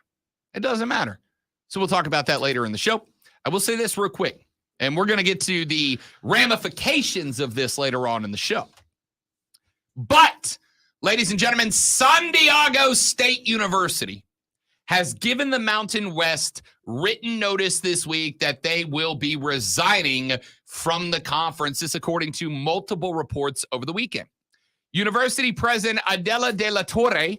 It doesn't matter. So we'll talk about that later in the show. I will say this real quick, and we're going to get to the ramifications of this later on in the show. But, ladies and gentlemen, San Diego State University has given the Mountain West written notice this week that they will be resigning from the conference. This according to multiple reports over the weekend. University President Adela de la Torre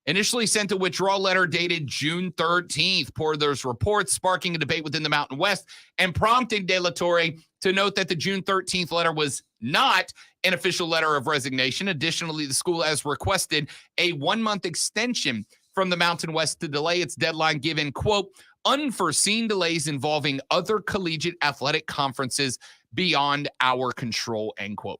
initially sent a withdrawal letter dated June 13th. Per those reports, sparking a debate within the Mountain West and prompting de la Torre to note that the June 13th letter was not an official letter of resignation. Additionally, the school has requested a 1-month extension from the Mountain West to delay its deadline given, quote, unforeseen delays involving other collegiate athletic conferences beyond our control, end quote.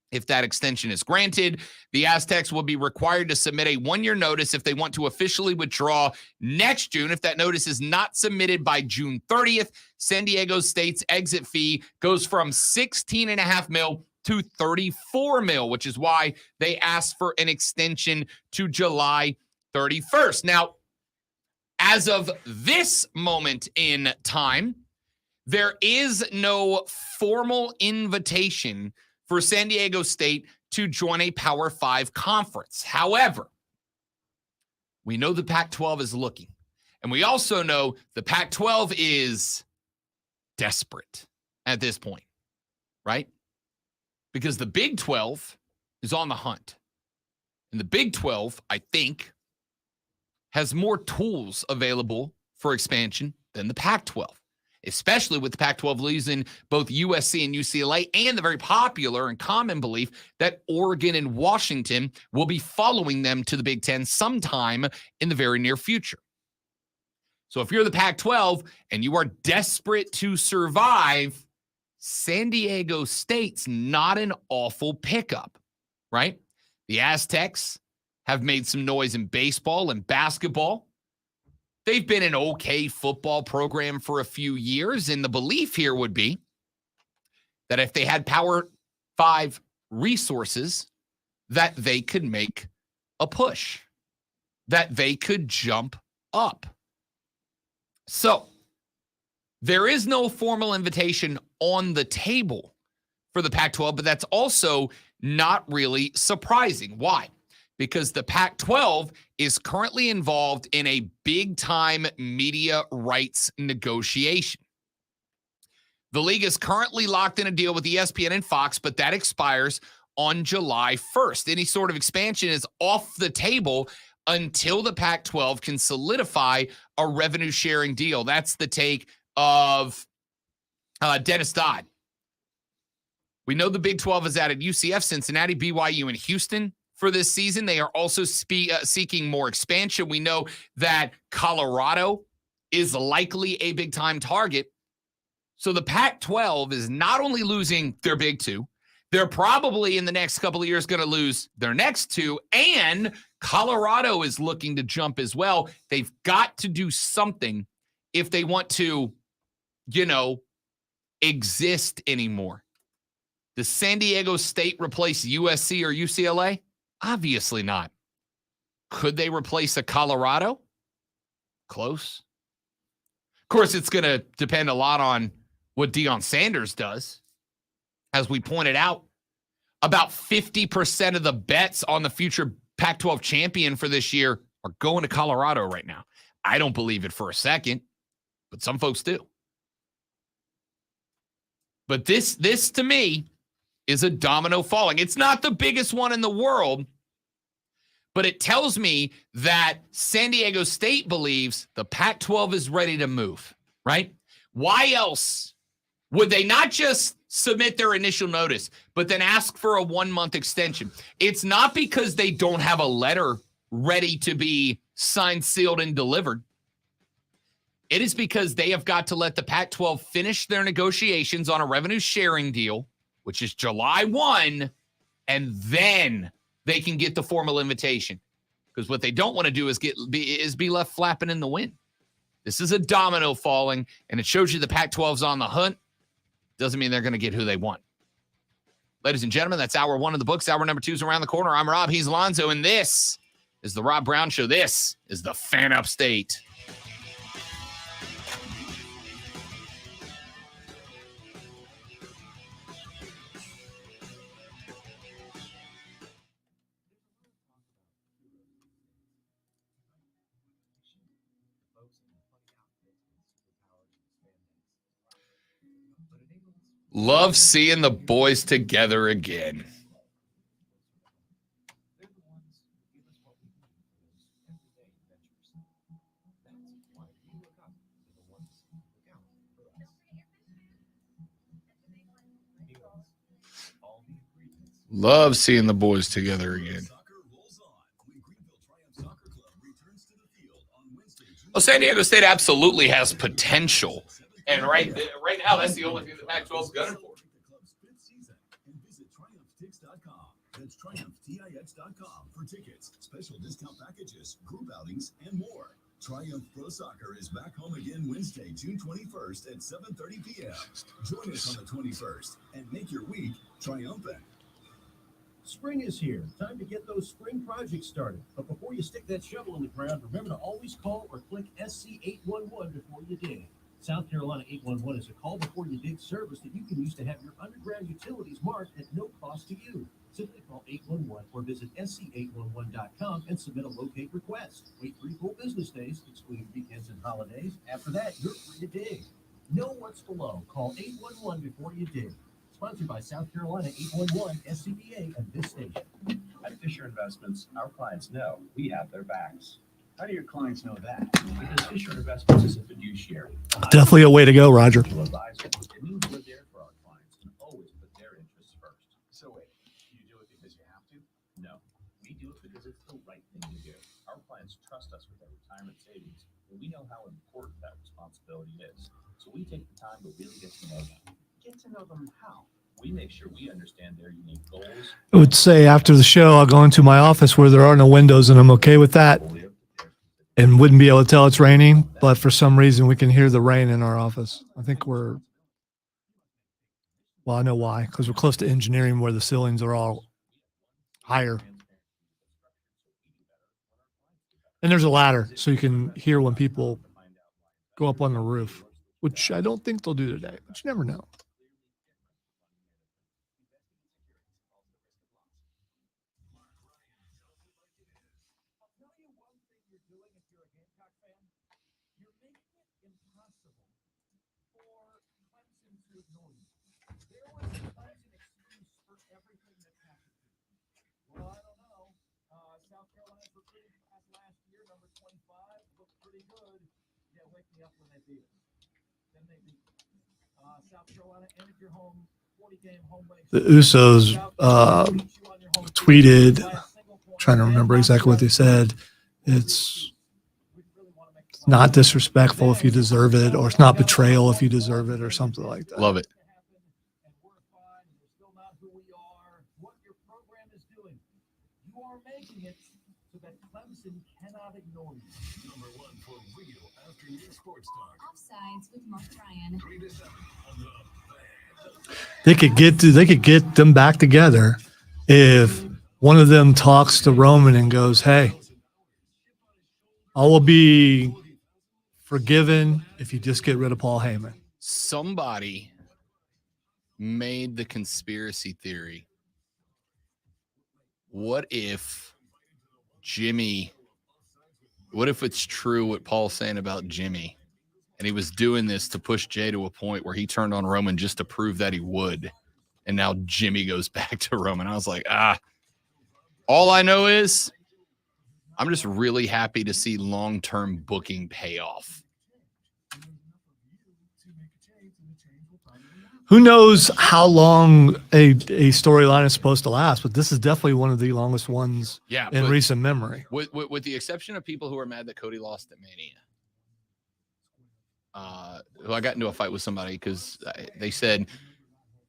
If that extension is granted, the Aztecs will be required to submit a 1-year notice if they want to officially withdraw next June. If that notice is not submitted by June 30th, San Diego State's exit fee goes from $16.5 million to $34 million, which is why they asked for an extension to July 31st. Now, as of this moment in time, there is no formal invitation for San Diego State to join a Power 5 conference. However, we know the Pac-12 is looking, and we also know the Pac-12 is desperate at this point, right? Because the Big 12 is on the hunt. And the Big 12, I think, has more tools available for expansion than the Pac-12. Especially with the Pac-12 losing both USC and UCLA, and the very popular and common belief that Oregon and Washington will be following them to the Big Ten sometime in the very near future. So if you're the Pac-12 and you are desperate to survive, San Diego State's not an awful pickup, right? The Aztecs have made some noise in baseball and basketball. They've been an okay football program for a few years, and the belief here would be that if they had Power 5 resources, that they could make a push, that they could jump up. So there is no formal invitation on the table for the Pac-12, but that's also not really surprising. Why? Because the Pac-12 is currently involved in a big-time media rights negotiation. The league is currently locked in a deal with ESPN and Fox, but that expires on July 1st. Any sort of expansion is off the table until the Pac-12 can solidify a revenue-sharing deal. That's the take of Dennis Dodd. We know the Big 12 has added UCF, Cincinnati, BYU, and Houston for this season. They are also seeking more expansion. We know that Colorado is likely a big-time target. So the Pac-12 is not only losing their big two, they're probably in the next couple of years going to lose their next two, and Colorado is looking to jump as well. They've got to do something if they want to, exist anymore. Does San Diego State replace USC or UCLA? Obviously not. Could they replace a Colorado? Close. Of course, it's going to depend a lot on what Deion Sanders does. As we pointed out, about 50% of the bets on the future Pac-12 champion for this year are going to Colorado right now. I don't believe it for a second, but some folks do. But this to me is a domino falling. It's not the biggest one in the world, but it tells me that San Diego State believes the Pac-12 is ready to move, right? Why else would they not just submit their initial notice, but then ask for a 1-month extension? It's not because they don't have a letter ready to be signed, sealed, and delivered. It is because they have got to let the Pac-12 finish their negotiations on a revenue sharing deal, which is July 1, and then they can get the formal invitation. Because what they don't want to do is be left flapping in the wind. This is a domino falling, and it shows you the Pac-12's on the hunt. Doesn't mean they're going to get who they want. Ladies and gentlemen, that's hour 1 of the books. Hour number 2 is around the corner. I'm Rob. He's Lonzo, and this is the Rob Brown Show. This is the Fan Upstate. Love seeing the boys together again. Love seeing the boys together again. Well, San Diego State absolutely has potential. And right now, that's the only thing the Pac-12 is gunning for. Visit TriumphTix.com. That's TriumphTix.com for tickets, special discount packages, group outings, and more. Triumph Pro Soccer is back home again Wednesday, June 21st at 7:30 p.m. Join us on the 21st and make your week triumphant. Spring is here. Time to get those spring projects started. But before you stick that shovel in the ground, remember to always call or click SC 811 before you dig. South Carolina 811 is a call before you dig service that you can use to have your underground utilities marked at no cost to you. Simply call 811 or visit sc811.com and submit a locate request. Wait 3 full business days, excluding weekends and holidays. After that, you're free to dig. Know what's below. Call 811 before you dig. Sponsored by South Carolina 811, SCBA, and this station. At Fisher Investments, our clients know we have their backs. How do your clients know that? Because Fisher Investments is a fiduciary. Definitely a way to go, Roger. Advisor. It means we're there for our clients and always put their interests first. So wait, you do it because you have to? No, we do it because it's the right thing to do. Our clients trust us with their retirement savings, and we know how important that responsibility is. So we take the time to really get to know them. Get to know them how? We make sure we understand their unique goals. I would say after the show, I'll go into my office where there are no windows, and I'm okay with that. And wouldn't be able to tell it's raining, but for some reason we can hear the rain in our office. I think well, I know why, because we're close to engineering where the ceilings are all higher. And there's a ladder, so you can hear when people go up on the roof, which I don't think they'll do today, but you never know. The Usos tweeted trying to remember exactly what they said. It's not disrespectful if you deserve it, or it's not betrayal if you deserve it, or something like that. Love it. Number one for real afternoon sports talk. Offsides with Mark Ryan. 3 to 7 on the Fan. They could get them back together if one of them talks to Roman and goes, "Hey, I will be forgiven if you just get rid of Paul Heyman." Somebody made the conspiracy theory. What if it's true what Paul's saying about Jimmy, and he was doing this to push Jay to a point where he turned on Roman just to prove that he would, and now Jimmy goes back to Roman. I was like, all I know is I'm just really happy to see long-term booking pay off. Who knows how long a storyline is supposed to last, but this is definitely one of the longest ones in recent memory. With the exception of people who are mad that Cody lost at Mania. Who I got into a fight with somebody because they said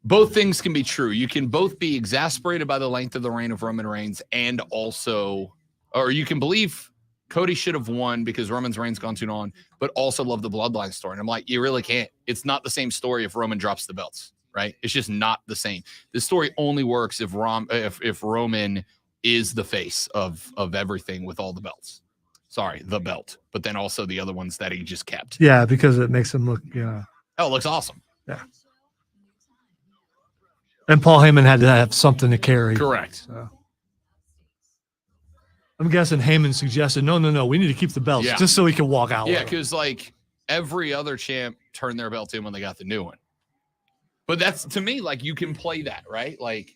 both things can be true. You can both be exasperated by the length of the reign of Roman Reigns and also, or you can believe Cody should have won because Roman's reign's gone too long, but also love the bloodline story. And I'm like, you really can't. It's not the same story if Roman drops the belts, right? It's just not the same. This story only works if Roman is the face of everything with all the belts. Sorry, the belt, but then also the other ones that he just kept. Yeah, because it makes him look, Oh, it looks awesome. Yeah. And Paul Heyman had to have something to carry. Correct. So. I'm guessing Heyman suggested, no, we need to keep the belts just so he can walk out. Yeah, because like every other champ turned their belt in when they got the new one. But that's, to me, like you can play that, right? Like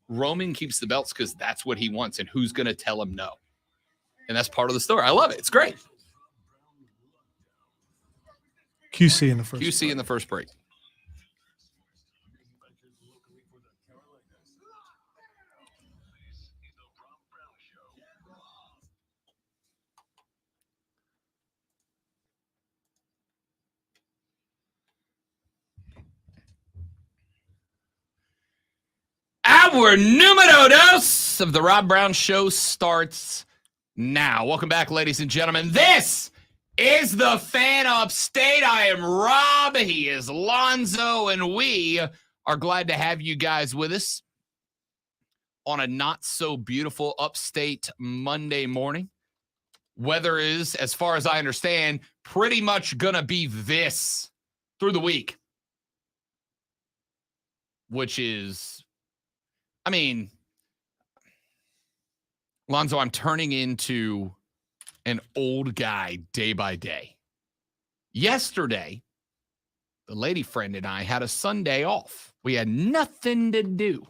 Roman keeps the belts because that's what he wants, and who's going to tell him no? And that's part of the story. I love it. It's great. QC in the first break. Our numero dos of the Rob Brown Show starts now. Welcome back, ladies and gentlemen. This is the Fan Upstate. I am Rob. He is Lonzo, and we are glad to have you guys with us on a not-so-beautiful upstate Monday morning. Weather is, as far as I understand, pretty much going to be this through the week, which is... I mean, Lonzo, I'm turning into an old guy day by day. Yesterday, the lady friend and I had a Sunday off. We had nothing to do.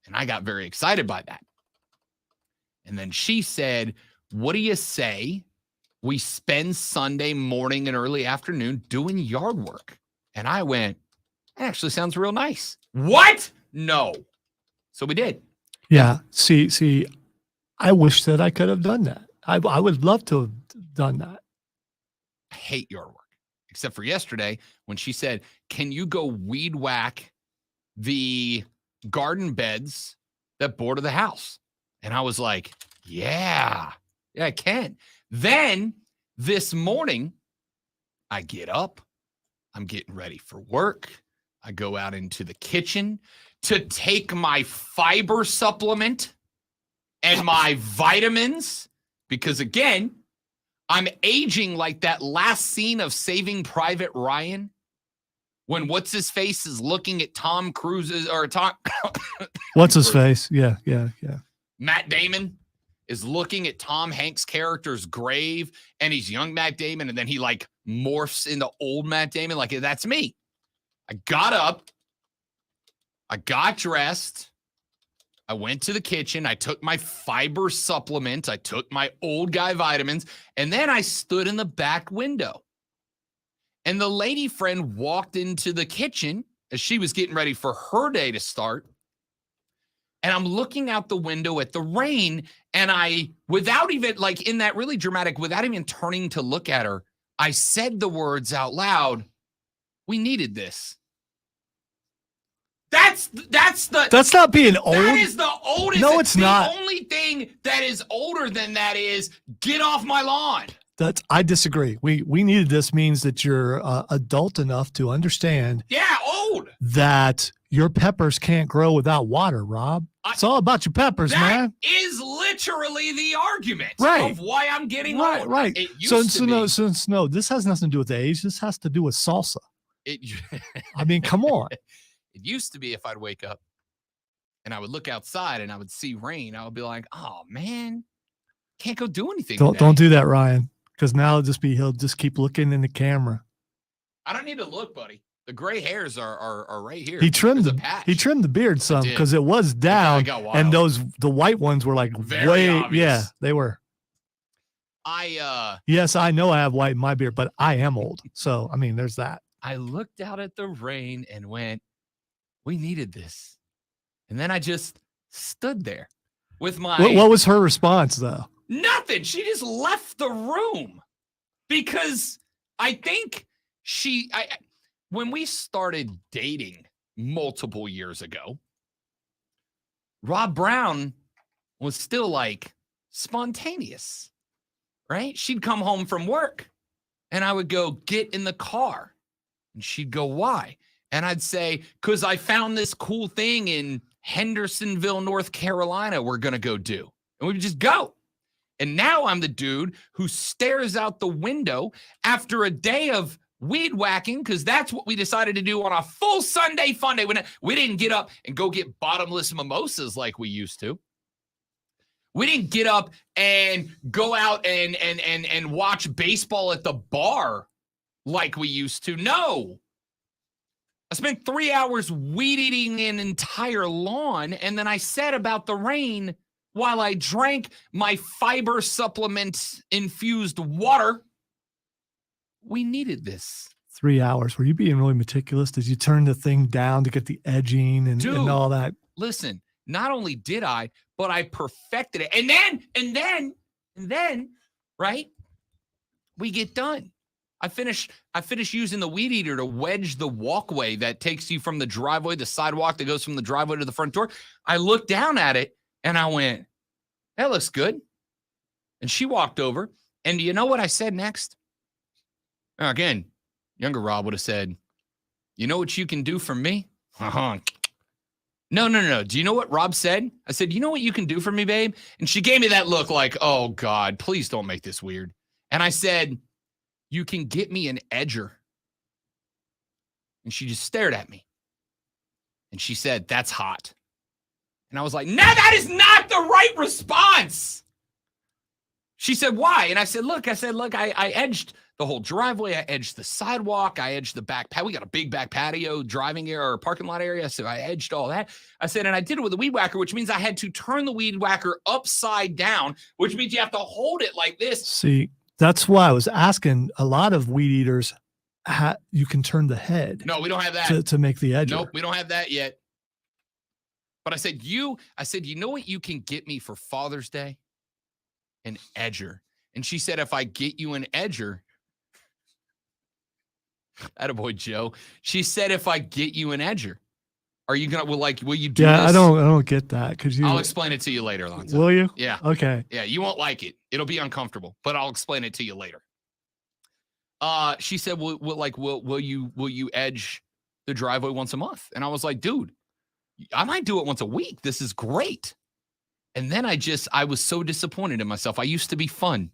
And I got very excited by that. And then she said, what do you say we spend Sunday morning and early afternoon doing yard work? And I went, that actually sounds real nice. What? No. So we did. Yeah. See, I wish that I could have done that. I would love to have done that. I hate yard work, except for yesterday when she said, can you go weed whack the garden beds that border the house? And I was like, yeah, I can. Then this morning, I get up. I'm getting ready for work. I go out into the kitchen to take my fiber supplement and my vitamins because, again, I'm aging like that last scene of Saving Private Ryan when what's-his-face is looking at Tom Cruise's or Tom... What's-his-face? Yeah. Matt Damon is looking at Tom Hanks' character's grave, and he's young Matt Damon, and then he, like, morphs into old Matt Damon. Like, that's me. I got up. I got dressed. I went to the kitchen. I took my fiber supplement. I took my old guy vitamins. And then I stood in the back window. And the lady friend walked into the kitchen as she was getting ready for her day to start And I'm looking out the window at the rain, and without even like in that really dramatic, without even turning to look at her, I said the words out loud. We needed this. That's not being old. That is the oldest. No, it's not. The only thing that is older than that is get off my lawn. I disagree. We needed this means that you're adult enough to understand. Yeah, old. That your peppers can't grow without water, Rob. It's all about your peppers, man. That is literally the argument right. of why I'm getting old. Right. It used to be. No, this has nothing to do with age. This has to do with salsa. I mean, come on. It used to be if I'd wake up and I would look outside and I would see rain, I would be like, oh, man, can't go do anything. Don't do that, Ryan, because now he'll just keep looking in the camera. I don't need to look, buddy. The gray hairs are right here. He trimmed the beard some because it was down, and the white ones were like very obvious. Yeah, they were. Yes, I know I have white in my beard, but I am old. So I mean, there's that. I looked out at the rain and went, we needed this. And then I just stood there with my. What was her response though? Nothing. She just left the room because I think when we started dating multiple years ago, Rob Brown was still like spontaneous, right? She'd come home from work and I would go, get in the car. And she'd go, why? And I'd say, because I found this cool thing in Hendersonville, North Carolina, we're going to go do. And we would just go. And now I'm the dude who stares out the window after a day of weed whacking, because that's what we decided to do on a full Sunday fun day. We didn't get up and go get bottomless mimosas like we used to. We didn't get up and go out and watch baseball at the bar like we used to. No. I spent 3 hours weed eating an entire lawn, and then I said about the rain while I drank my fiber supplement infused water. We needed this. 3 hours. Were you being really meticulous? Did you turn the thing down to get the edging and all that? Listen, not only did I, but I perfected it. And then, right? We get done. I finish using the weed eater to wedge the walkway that takes you from the driveway, the sidewalk that goes from the driveway to the front door. I looked down at it and I went, that looks good. And she walked over. And do you know what I said next? Again, younger Rob would have said, you know what you can do for me? No. Do you know what Rob said? I said, you know what you can do for me, babe? And she gave me that look like, oh, God, please don't make this weird. And I said, you can get me an edger. And she just stared at me. And she said, that's hot. And I was like, no, that is not the right response. She said, why? And I said, look, I edged the whole driveway. I edged the sidewalk. I edged the back patio. We got a big back patio driving area or parking lot area. So I edged all that. I said, and I did it with a weed whacker, which means I had to turn the weed whacker upside down, which means you have to hold it like this. See, that's why I was asking. A lot of weed eaters, you can turn the head. No, we don't have that. To make the edger. Nope, we don't have that yet. But I said, you know what you can get me for Father's Day? An edger. And she said, if I get you an edger, attaboy, Joe. She said, if I get you an edger, are you going to, will you do this? I don't get that. I'll explain it to you later, Lonzo. Will you? Yeah. Okay. Yeah, you won't like it. It'll be uncomfortable, but I'll explain it to you later. She said, will you edge the driveway once a month? And I was like, dude, I might do it once a week. This is great. And then I was so disappointed in myself. I used to be fun.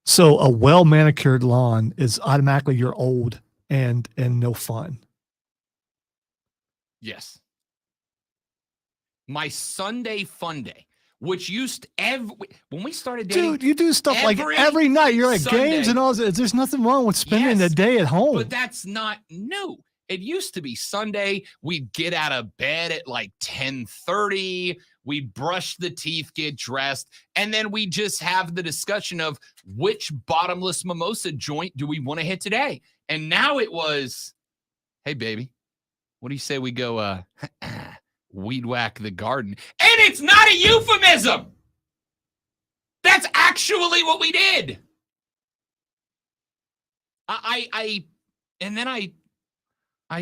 So a well-manicured lawn is automatically you're old and no fun. Yes. My Sunday fun day, which used when we started dating. Dude, you do stuff like every night. You're at Sunday, games and all that. There's nothing wrong with spending the day at home. But that's not new. It used to be Sunday. We'd get out of bed at like 10:30. We'd brush the teeth, get dressed, and then we just have the discussion of which bottomless mimosa joint do we want to hit today. And now it was, hey, baby, What do you say we go weed whack the garden? And it's not a euphemism. That's actually what we did. I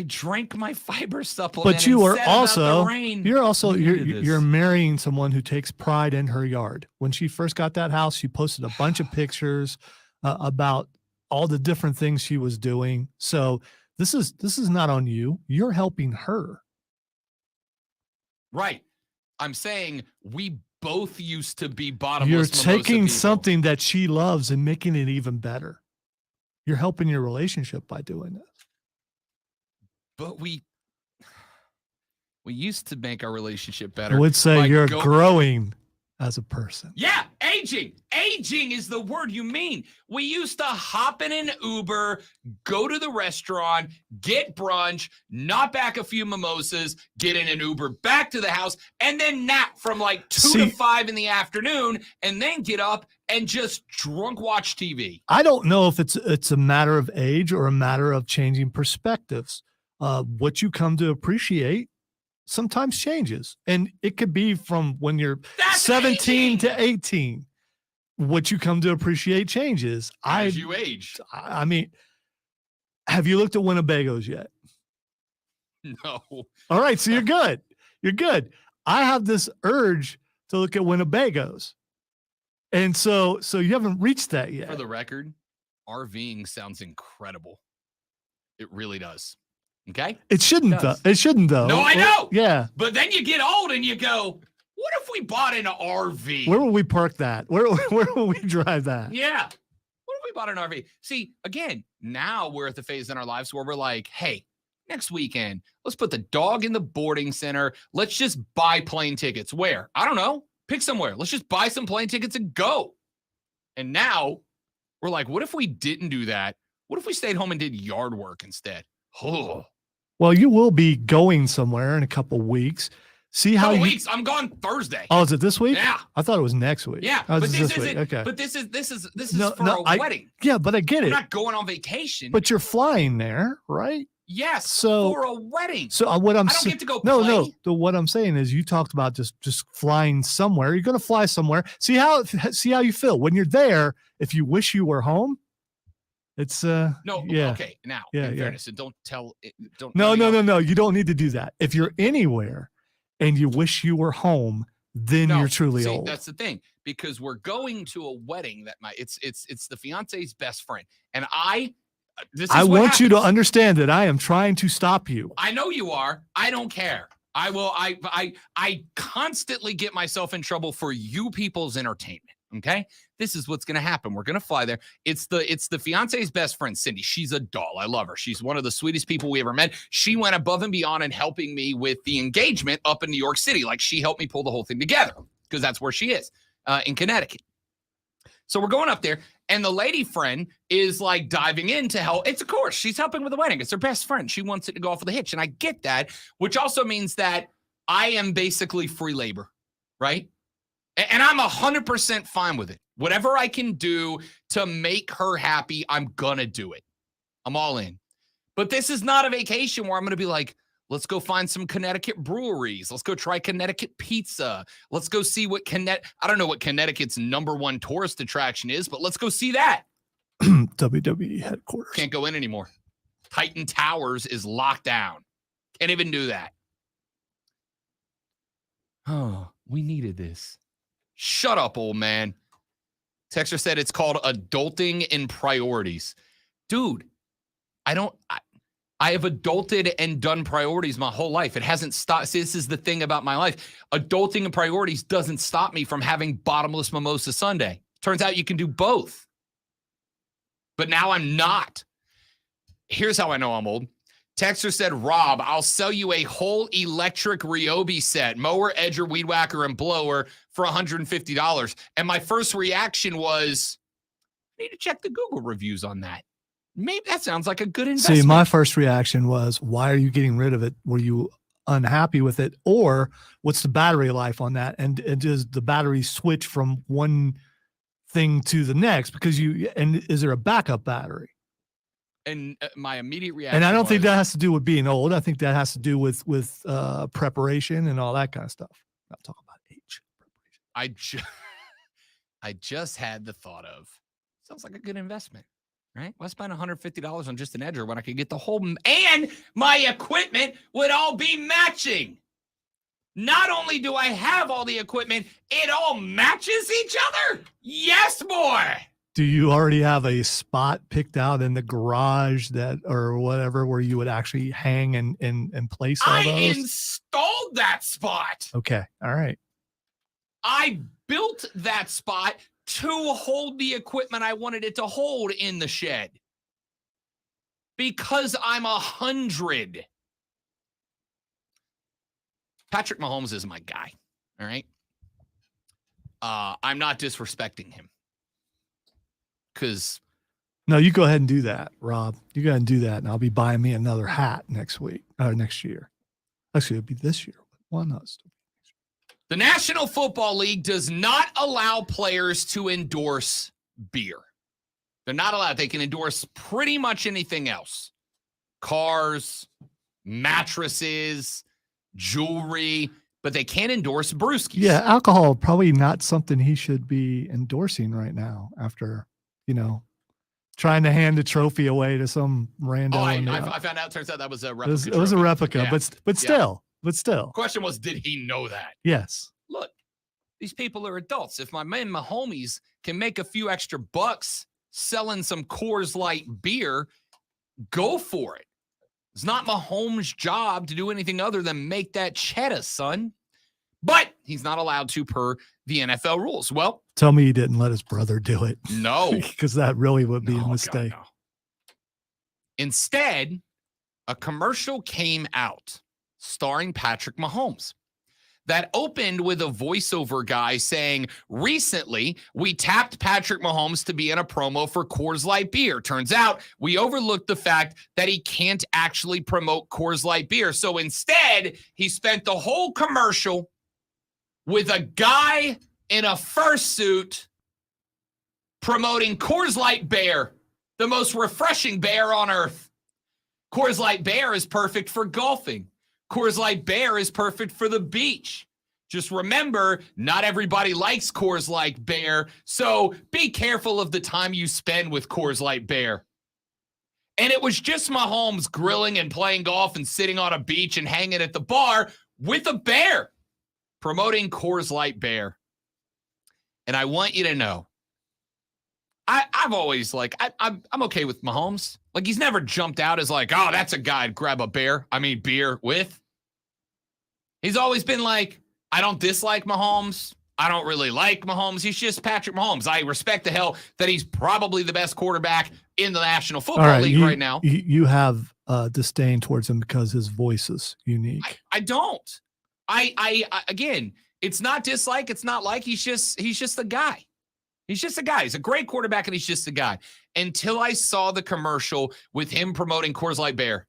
drank my fiber supplement. But you and are said about the also, rain. you're marrying someone who takes pride in her yard. When she first got that house, she posted a bunch of pictures about all the different things she was doing. So this is not on you. You're helping her. Right. I'm saying we both used to be bottomless. You're mimosa taking people. something that she loves and making it even better. You're helping your relationship by doing this. But we used to make our relationship better. I would say by you're growing as a person. Yeah, aging. Aging is the word you mean. We used to hop in an Uber, go to the restaurant, get brunch, knock back a few mimosas, get in an Uber back to the house, and then nap from like 2 to 5 in the afternoon, and then get up and just drunk watch TV. I don't know if it's a matter of age or a matter of changing perspectives. What you come to appreciate sometimes changes, and it could be from when you're 17 to 18. What you come to appreciate changes. As you age. I mean, have you looked at Winnebagos yet? No. All right, so you're good. You're good. I have this urge to look at Winnebagos, and so you haven't reached that yet. For the record, RVing sounds incredible. It really does. Okay? It shouldn't though. It shouldn't though. No, I know. Yeah. But then you get old and you go, what if we bought an RV? Where will we park that? Where will we drive that? Yeah. What if we bought an RV? See, again, now we're at the phase in our lives where we're like, hey, next weekend, let's put the dog in the boarding center. Let's just buy plane tickets. Where? I don't know. Pick somewhere. Let's just buy some plane tickets and go. And now we're like, what if we didn't do that? What if we stayed home and did yard work instead? Oh. Well, you will be going somewhere in a couple weeks. See how weeks. I'm gone Thursday. Oh, is it this week? Yeah. I thought it was next week. Yeah. Oh, but this week. Okay. But this is for a wedding. Yeah, but I get it. I'm not going on vacation. But you're flying there, right? Yes. So for a wedding. So I don't get to go. No. What I'm saying is, you talked about just flying somewhere. You're going to fly somewhere. See how you feel when you're there. If you wish you were home. It's no. Yeah. Okay. Now, yeah, in fairness, and don't tell. Don't. No. You don't need to do that. If you're anywhere and you wish you were home, then you're truly old. That's the thing, because we're going to a wedding that it's the fiance's best friend, and I want you to understand that I am trying to stop you. I know you are. I don't care. I will. I constantly get myself in trouble for you people's entertainment. Okay, this is what's going to happen. We're going to fly there. It's the fiance's best friend, Cindy. She's a doll. I love her. She's one of the sweetest people we ever met. She went above and beyond in helping me with the engagement up in New York City. Like, she helped me pull the whole thing together, because that's where she is, in Connecticut. So we're going up there, and the lady friend is like diving in to help. It's, of course, she's helping with the wedding. It's her best friend. She wants it to go off with a hitch, and I get that, which also means that I am basically free labor, right? And I'm 100% fine with it. Whatever I can do to make her happy, I'm going to do it. I'm all in. But this is not a vacation where I'm going to be like, let's go find some Connecticut breweries. Let's go try Connecticut pizza. Let's go see what I don't know what Connecticut's #1 tourist attraction is, but let's go see that. WWE headquarters. Can't go in anymore. Titan Towers is locked down. Can't even do that. Oh, we needed this. Shut up, old man. Texter said it's called adulting in priorities. Dude, I have adulted and done priorities my whole life. It hasn't stopped. See, this is the thing about my life. Adulting and priorities doesn't stop me from having bottomless mimosa Sunday. Turns out you can do both. But now I'm not. Here's how I know I'm old. Texter said, Rob, I'll sell you a whole electric Ryobi set, mower, edger, weed whacker, and blower for $150. And my first reaction was, I need to check the Google reviews on that. Maybe that sounds like a good investment. See, my first reaction was, why are you getting rid of it? Were you unhappy with it? Or what's the battery life on that? And does the battery switch from one thing to the next? Because is there a backup battery? And my immediate reaction, and I don't think that has to do with being old. I think that has to do with preparation and all that kind of stuff. Not talking about age. I just had the thought of, sounds like a good investment, right? Why spend $150 on just an edger when I could get the whole, and my equipment would all be matching. Not only do I have all the equipment, it all matches each other. Yes, boy. Do you already have a spot picked out in the garage or whatever where you would actually hang and place all those? I installed that spot. Okay. All right. I built that spot to hold the equipment I wanted it to hold in the shed. Because I'm 100. Patrick Mahomes is my guy. All right. I'm not disrespecting him. Because no, you go ahead and do that, Rob. You go ahead and do that, and I'll be buying me another hat next year. Actually, it'll be this year. Why not? The National Football League does not allow players to endorse beer. They're not allowed. They can endorse pretty much anything else. Cars, mattresses, jewelry, but they can't endorse brewskis. Yeah, alcohol, probably not something he should be endorsing right now after, trying to hand a trophy away to some random. I found out, turns out that was a replica. It was a replica, yeah. but still. Question was, did he know that? Yes. Look, these people are adults. If my homies can make a few extra bucks selling some Coors Light beer, go for it. It's not Mahomes' job to do anything other than make that cheddar, son. But he's not allowed to per the NFL rules. Well, tell me he didn't let his brother do it. No. Because that really would be a mistake. God, no. Instead, a commercial came out starring Patrick Mahomes that opened with a voiceover guy saying, recently, we tapped Patrick Mahomes to be in a promo for Coors Light beer. Turns out we overlooked the fact that he can't actually promote Coors Light beer. So instead, he spent the whole commercial with a guy in a fursuit promoting Coors Light Bear, the most refreshing beer on earth. Coors Light Bear is perfect for golfing. Coors Light Bear is perfect for the beach. Just remember, not everybody likes Coors Light Bear, so be careful of the time you spend with Coors Light Bear. And it was just Mahomes grilling and playing golf and sitting on a beach and hanging at the bar with a bear, promoting Coors Light Bear. And I want you to know, I've always I'm okay with Mahomes. Like, he's never jumped out as like, oh, that's a guy I'd grab a beer with. He's always been like, I don't dislike Mahomes. I don't really like Mahomes. He's just Patrick Mahomes. I respect the hell that he's probably the best quarterback in the National Football League right now. You have disdain towards him because his voice is unique. I don't. I again, it's not dislike. It's not like he's just a guy. He's just a guy. He's a great quarterback, and he's just a guy. Until I saw the commercial with him promoting Coors Light Bear,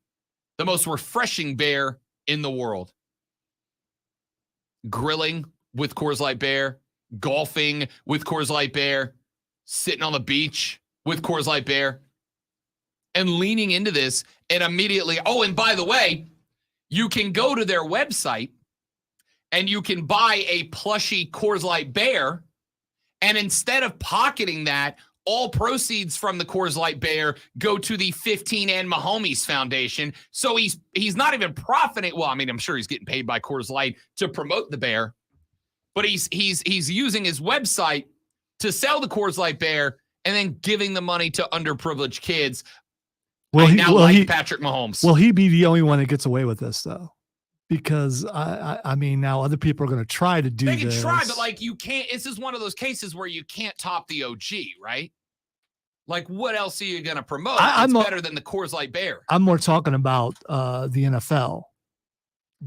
the most refreshing beer in the world. Grilling with Coors Light Bear, golfing with Coors Light Bear, sitting on the beach with Coors Light Bear, and leaning into this, and immediately, oh, and by the way, you can go to their website and you can buy a plushie Coors Light Bear, and instead of pocketing that, all proceeds from the Coors Light Bear go to the 15 and Mahomes Foundation. So he's not even profiting. Well, I mean, I'm sure he's getting paid by Coors Light to promote the bear, but he's using his website to sell the Coors Light Bear and then giving the money to underprivileged kids. Patrick Mahomes. Will he be the only one that gets away with this, though? Because I mean, now other people are going to try to do this. They can try, but like, you can't. This is one of those cases where you can't top the OG, right? Like, what else are you going to promote? It's better than the Coors Light Bear. I'm more talking about the NFL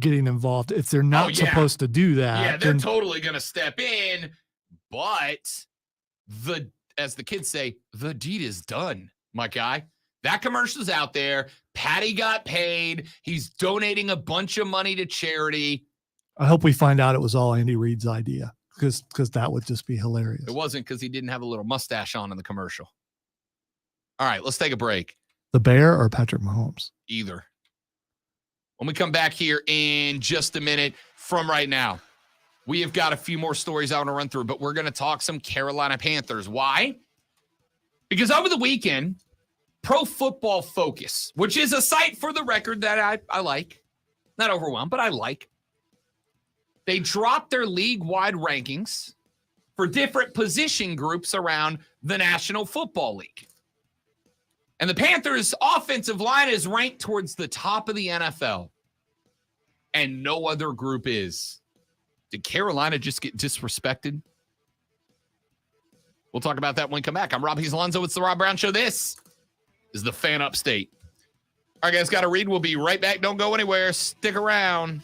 getting involved. If they're not supposed to do that, yeah, they're totally going to step in. But as the kids say, the deed is done, my guy. That commercial's out there. Patty got paid. He's donating a bunch of money to charity. I hope we find out it was all Andy Reid's idea, because that would just be hilarious. It wasn't, because he didn't have a little mustache on in the commercial. All right, let's take a break. The Bear or Patrick Mahomes? Either. When we come back here in just a minute from right now, we have got a few more stories I want to run through, but we're going to talk some Carolina Panthers. Why? Because over the weekend, Pro Football Focus, which is a site for the record that I like, not overwhelmed, but I like, they dropped their league-wide rankings for different position groups around the National Football League. And the Panthers' offensive line is ranked towards the top of the NFL, and no other group is. Did Carolina just get disrespected? We'll talk about that when we come back. I'm Rob Alonzo. It's the Rob Brown Show. This is the Fan Upstate. All right, guys, got to read. We'll be right back. Don't go anywhere. Stick around.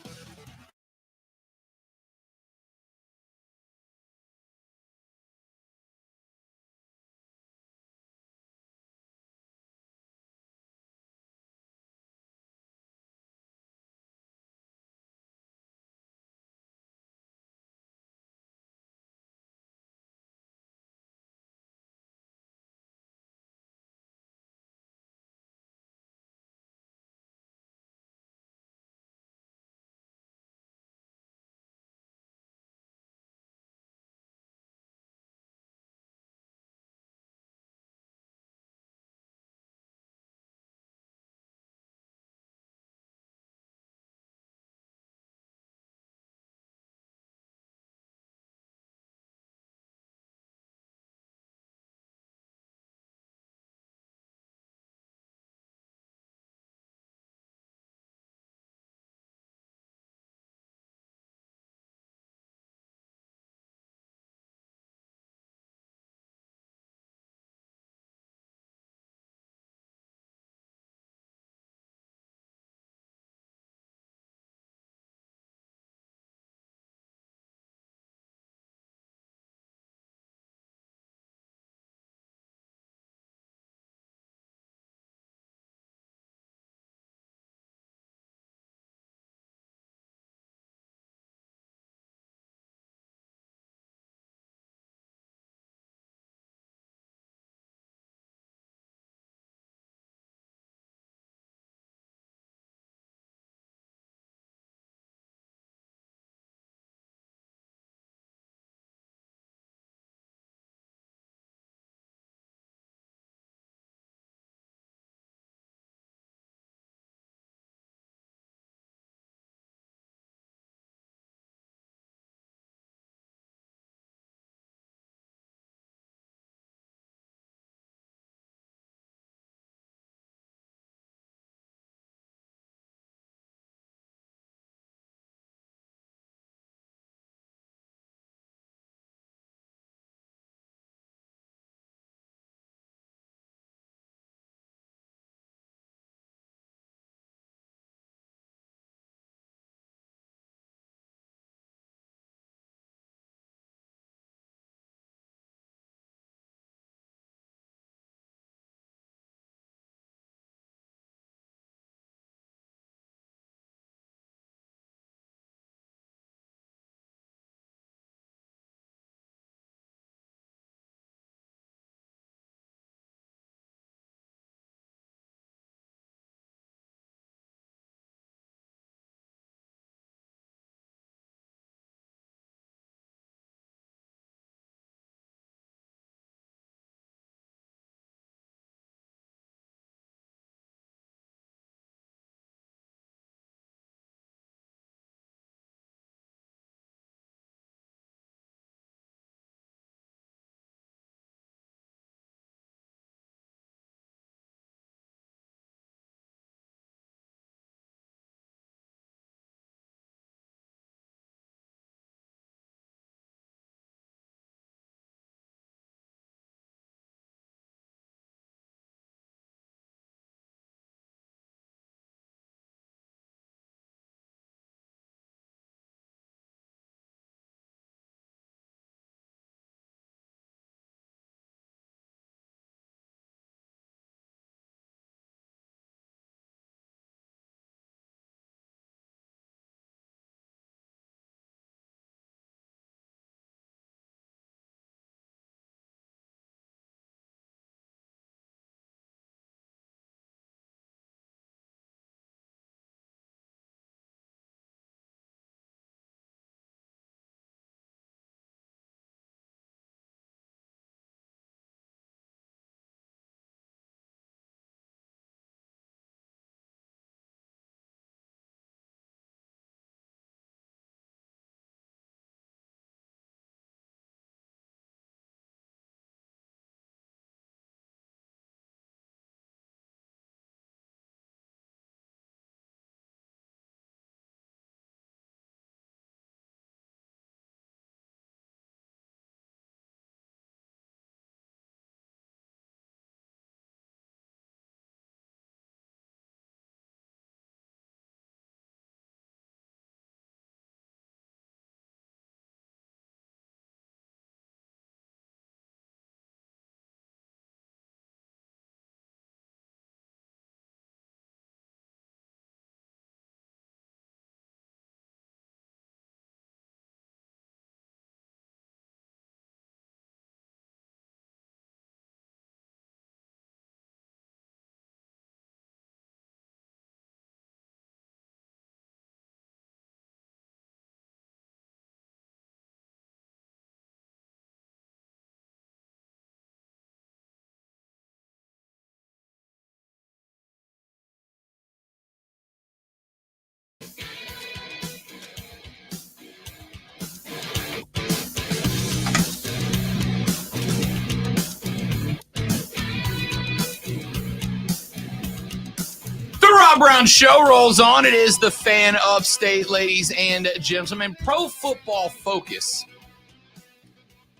Brown Show rolls on. It is the Fan of State, ladies and gentlemen. Pro Football Focus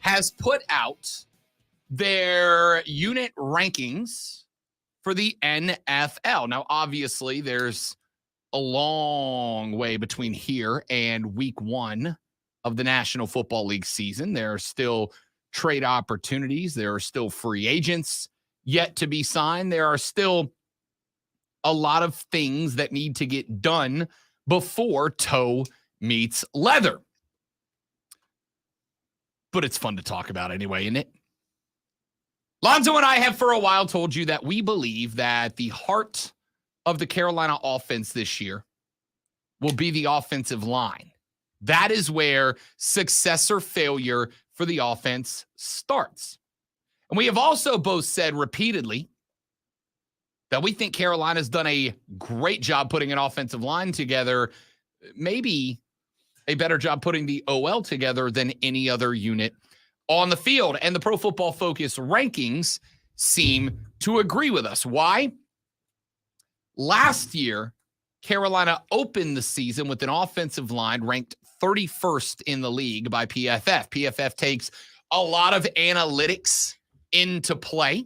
has put out their unit rankings for the NFL. Now, obviously, there's a long way between here and week 1 of the National Football League season. There are still trade opportunities. There are still free agents yet to be signed. There are still a lot of things that need to get done before toe meets leather. But it's fun to talk about anyway, isn't it? Lonzo and I have for a while told you that we believe that the heart of the Carolina offense this year will be the offensive line. That is where success or failure for the offense starts. And we have also both said repeatedly that we think Carolina's done a great job putting an offensive line together, maybe a better job putting the OL together than any other unit on the field. And the Pro Football Focus rankings seem to agree with us. Why? Last year, Carolina opened the season with an offensive line ranked 31st in the league by PFF. PFF takes a lot of analytics into play.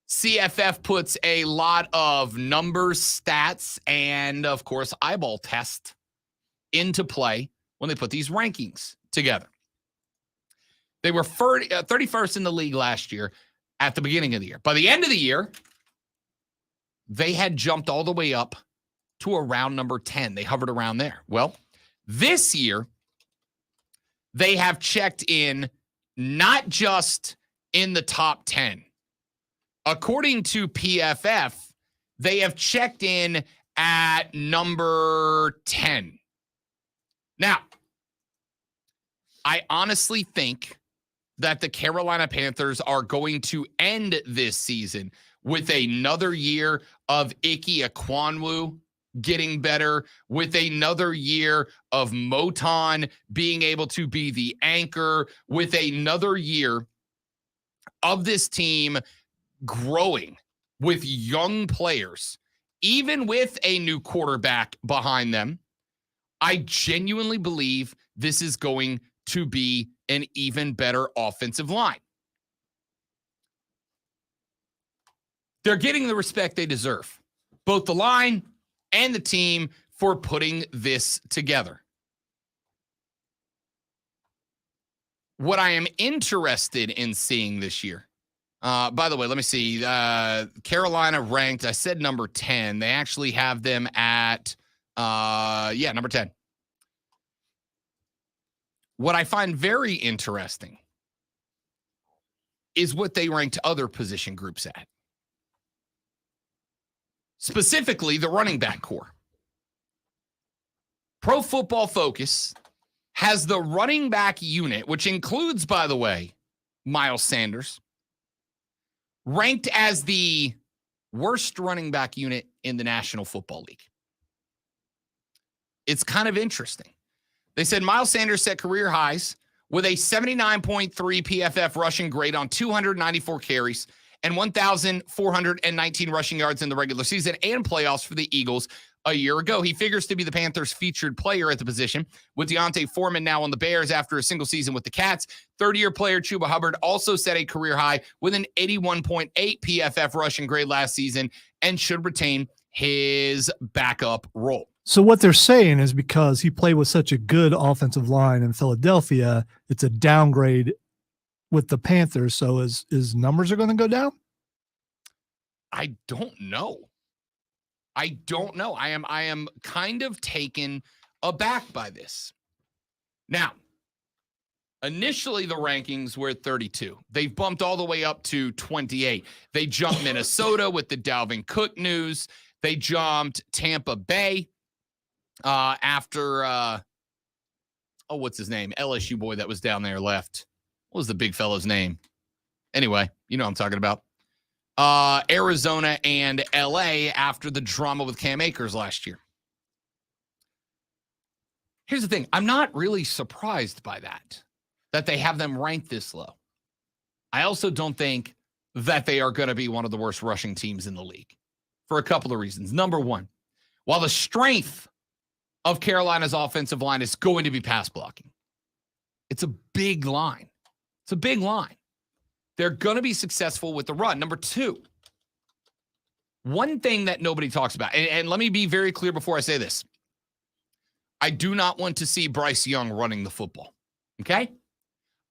CFF puts a lot of numbers, stats, and, of course, eyeball test into play when they put these rankings together. They were 31st in the league last year at the beginning of the year. By the end of the year, they had jumped all the way up to around number 10. They hovered around there. Well, this year, they have checked in not just in the top 10. According to PFF, they have checked in at number 10. Now, I honestly think that the Carolina Panthers are going to end this season with another year of Ike Ekwonu getting better, with another year of Moton being able to be the anchor, with another year of this team growing with young players, even with a new quarterback behind them. I genuinely believe this is going to be an even better offensive line. They're getting the respect they deserve, both the line and the team, for putting this together. What I am interested in seeing this year, by the way, let me see. Carolina ranked, I said number 10. They actually have them at, number 10. What I find very interesting is what they ranked other position groups at. Specifically, the running back core. Pro Football Focus has the running back unit, which includes, by the way, Miles Sanders, ranked as the worst running back unit in the National Football League. It's kind of interesting. They said Miles Sanders set career highs with a 79.3 PFF rushing grade on 294 carries and 1,419 rushing yards in the regular season and playoffs for the Eagles a year ago. He figures to be the Panthers' featured player at the position, with Deontay Foreman now on the Bears after a single season with the Cats. Third-year player Chuba Hubbard also set a career high with an 81.8 PFF rushing grade last season and should retain his backup role. So what they're saying is because he played with such a good offensive line in Philadelphia, it's a downgrade with the Panthers. So his numbers are going to go down? I don't know. I am kind of taken aback by this. Now, initially the rankings were at 32. They've bumped all the way up to 28. They jumped Minnesota with the Dalvin Cook news. They jumped Tampa Bay after what's his name? LSU boy that was down there left. What was the big fellow's name? Anyway, you know what I'm talking about. Arizona and LA after the drama with Cam Akers last year. Here's the thing. I'm not really surprised by that they have them ranked this low. I also don't think that they are going to be one of the worst rushing teams in the league. for a couple of reasons. Number one, while the strength of Carolina's offensive line is going to be pass blocking, it's a big line. It's a big line. They're going to be successful with the run. Number two, one thing that nobody talks about, and let me be very clear before I say this. I do not want to see Bryce Young running the football, okay?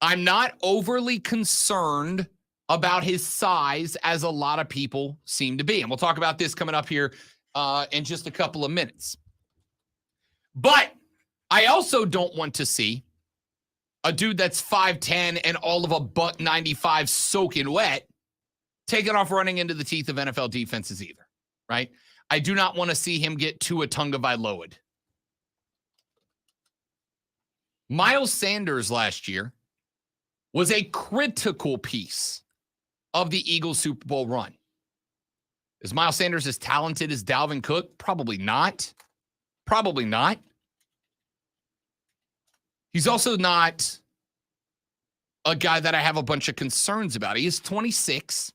I'm not overly concerned about his size as a lot of people seem to be. And we'll talk about this coming up here in just a couple of minutes. But I also don't want to see a dude that's 5'10" and all of a $195 soaking wet taking off running into the teeth of NFL defenses either, right? I do not want to see him get Tua Tagovailoa'd. Miles Sanders last year was a critical piece of the Eagles Super Bowl run. Is Miles Sanders as talented as Dalvin Cook? Probably not. Probably not. He's also not a guy that I have a bunch of concerns about. He is 26,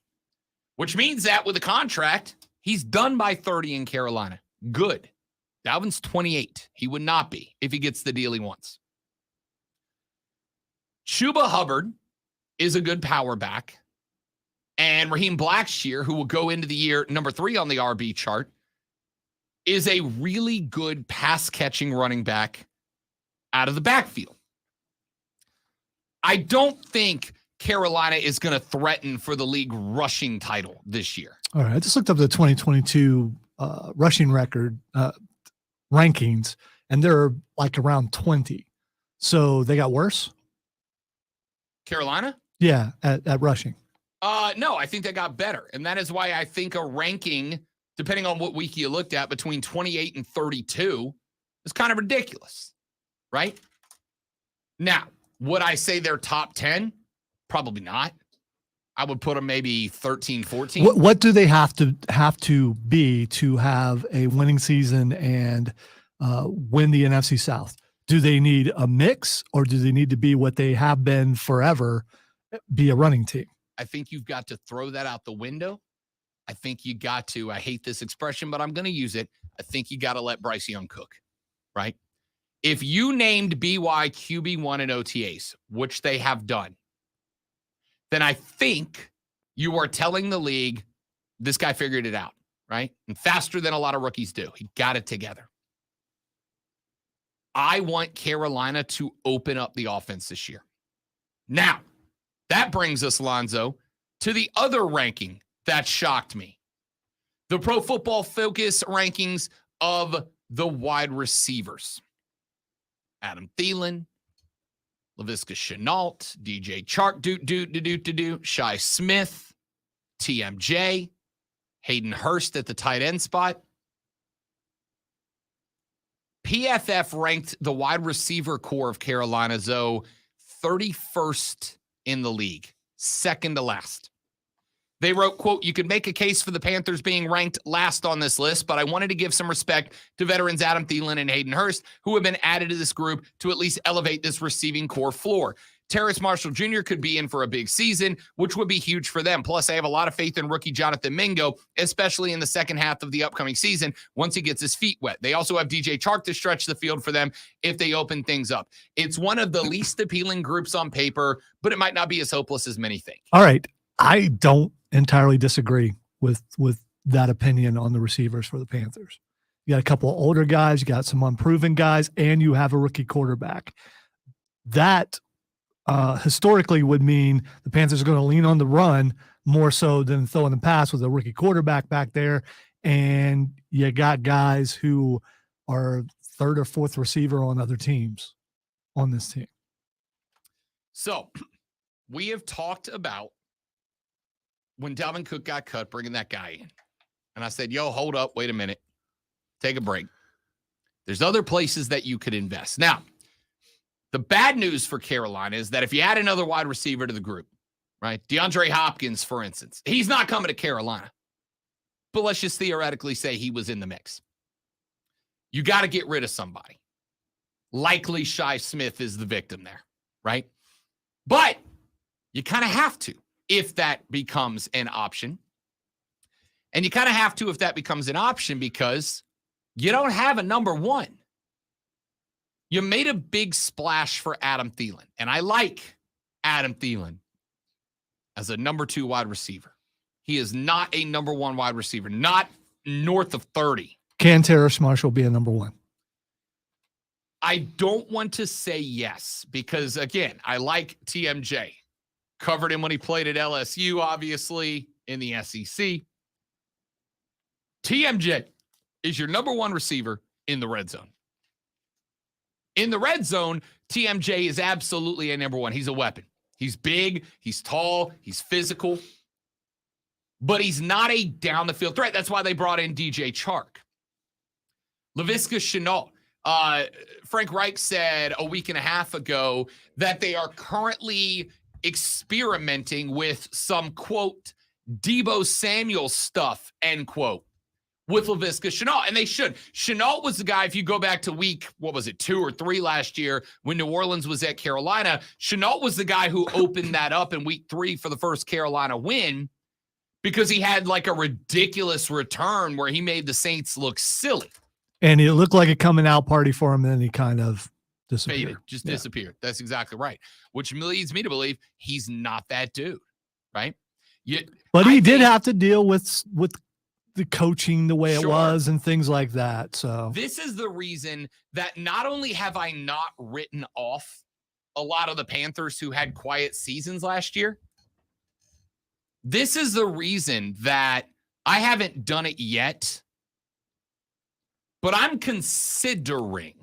which means that with a contract, he's done by 30 in Carolina. Good. Dalvin's 28. He would not be if he gets the deal he wants. Chuba Hubbard is a good power back. And Raheem Blackshear, who will go into the year number 3 on the RB chart, is a really good pass-catching running back out of the backfield. I don't think Carolina is going to threaten for the league rushing title this year. All right. I just looked up the 2022 rushing record rankings, and they're like around 20. So they got worse? Carolina? Yeah, at rushing. No, I think they got better. And that is why I think a ranking, depending on what week you looked at, between 28 and 32 is kind of ridiculous, right? Now, would I say they're top 10? Probably not. I would put them maybe 13, 14. What do they have to be to have a winning season and win the NFC South? Do they need a mix, or do they need to be what they have been forever, be a running team? I think you've got to throw that out the window. I think you got to, I hate this expression, but I'm going to use it. I think you got to let Bryce Young cook, right? If you named BY QB1 in OTAs, which they have done, then I think you are telling the league, this guy figured it out, right? And faster than a lot of rookies do. He got it together. I want Carolina to open up the offense this year. Now, that brings us, Lonzo, to the other ranking that shocked me. The Pro Football Focus rankings of the wide receivers. Adam Thielen, Laviska Shenault, DJ Chark, Shi Smith, TMJ, Hayden Hurst at the tight end spot. PFF ranked the wide receiver core of Carolina, Zoe, 31st in the league, second to last. They wrote, quote, "You could make a case for the Panthers being ranked last on this list, but I wanted to give some respect to veterans Adam Thielen and Hayden Hurst, who have been added to this group to at least elevate this receiving core floor. Terrace Marshall Jr. could be in for a big season, which would be huge for them. Plus, I have a lot of faith in rookie Jonathan Mingo, especially in the second half of the upcoming season once he gets his feet wet. They also have DJ Chark to stretch the field for them if they open things up. It's one of the least appealing groups on paper, but it might not be as hopeless as many think." All right. I don't entirely disagree with that opinion on the receivers for the Panthers. You got a couple of older guys, you got some unproven guys, and you have a rookie quarterback. That historically would mean the Panthers are going to lean on the run more so than throwing the pass with a rookie quarterback back there. And you got guys who are third or fourth receiver on other teams on this team. So we have talked about when Dalvin Cook got cut, bringing that guy in. And I said, yo, hold up, wait a minute. Take a break. There's other places that you could invest. Now, the bad news for Carolina is that if you add another wide receiver to the group, right? DeAndre Hopkins, for instance, he's not coming to Carolina. But let's just theoretically say he was in the mix. You got to get rid of somebody. Likely Shi Smith is the victim there, right? But you kind of have to if that becomes an option. And you kind of have to if that becomes an option because you don't have a number one. You made a big splash for Adam Thielen, and I like Adam Thielen as a number 2 wide receiver. He is not a number 1 wide receiver, not north of 30. Can Terrace Marshall be a number 1? I don't want to say yes because, again, I like TMJ. Covered him when he played at LSU, obviously, in the SEC. TMJ is your number 1 receiver in the red zone. In the red zone, TMJ is absolutely a number 1. He's a weapon. He's big, he's tall, he's physical, but he's not a down-the-field threat. That's why they brought in DJ Chark. Laviska Shenault. Frank Reich said a week and a half ago that they are currently experimenting with some, quote, Deebo Samuel stuff, end quote, with Laviska Shenault, and they should. Shenault was the guy, if you go back to week, 2 or 3 last year when New Orleans was at Carolina, Shenault was the guy who opened that up in week 3 for the first Carolina win because he had like a ridiculous return where he made the Saints look silly. And it looked like a coming out party for him, and then he kind of disappeared. Faded, just disappeared. That's exactly right, which leads me to believe he's not that dude, right? But he did have to deal with the coaching the way Sure. it was and things like that. So this is the reason that not only have I not written off a lot of the Panthers who had quiet seasons last year, this is the reason that I haven't done it yet, but I'm considering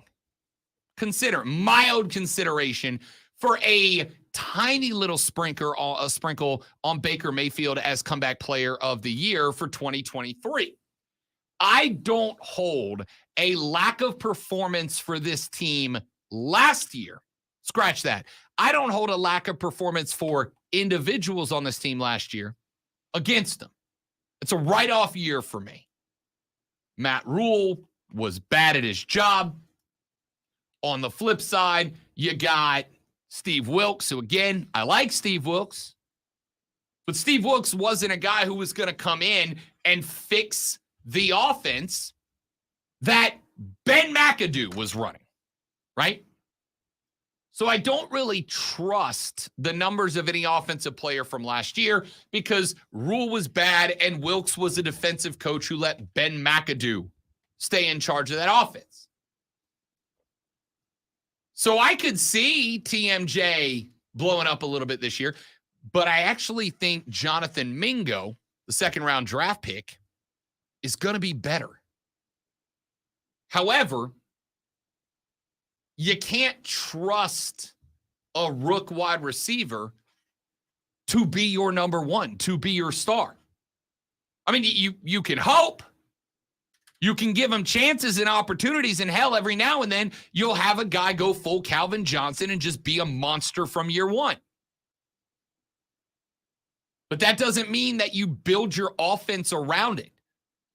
mild consideration for a tiny little sprinkle on Baker Mayfield as comeback player of the year for 2023. I don't hold a lack of performance for this team last year. Scratch that. I don't hold a lack of performance for individuals on this team last year against them. It's a write-off year for me. Matt Rule was bad at his job. On the flip side, you got Steve Wilks, who, again, I like Steve Wilks, but Steve Wilks wasn't a guy who was going to come in and fix the offense that Ben McAdoo was running, right? So I don't really trust the numbers of any offensive player from last year because Rule was bad and Wilks was a defensive coach who let Ben McAdoo stay in charge of that offense. So I could see TMJ blowing up a little bit this year, but I actually think Jonathan Mingo, the second-round draft pick, is going to be better. However, you can't trust a rook wide receiver to be your number 1, to be your star. I mean, you can hope. You can give him chances and opportunities, and hell, every now and then you'll have a guy go full Calvin Johnson and just be a monster from year 1. But that doesn't mean that you build your offense around it.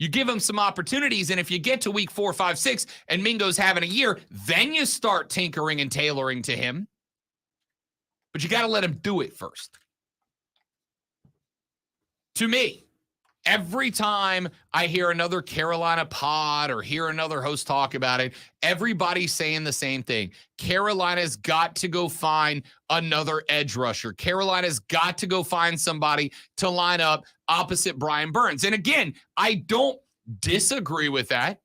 You give him some opportunities, and if you get to week 4, 5, 6, and Mingo's having a year, then you start tinkering and tailoring to him. But you got to let him do it first. To me, every time I hear another Carolina pod or hear another host talk about it, everybody's saying the same thing. Carolina's got to go find another edge rusher. Carolina's got to go find somebody to line up opposite Brian Burns. And again, I don't disagree with that.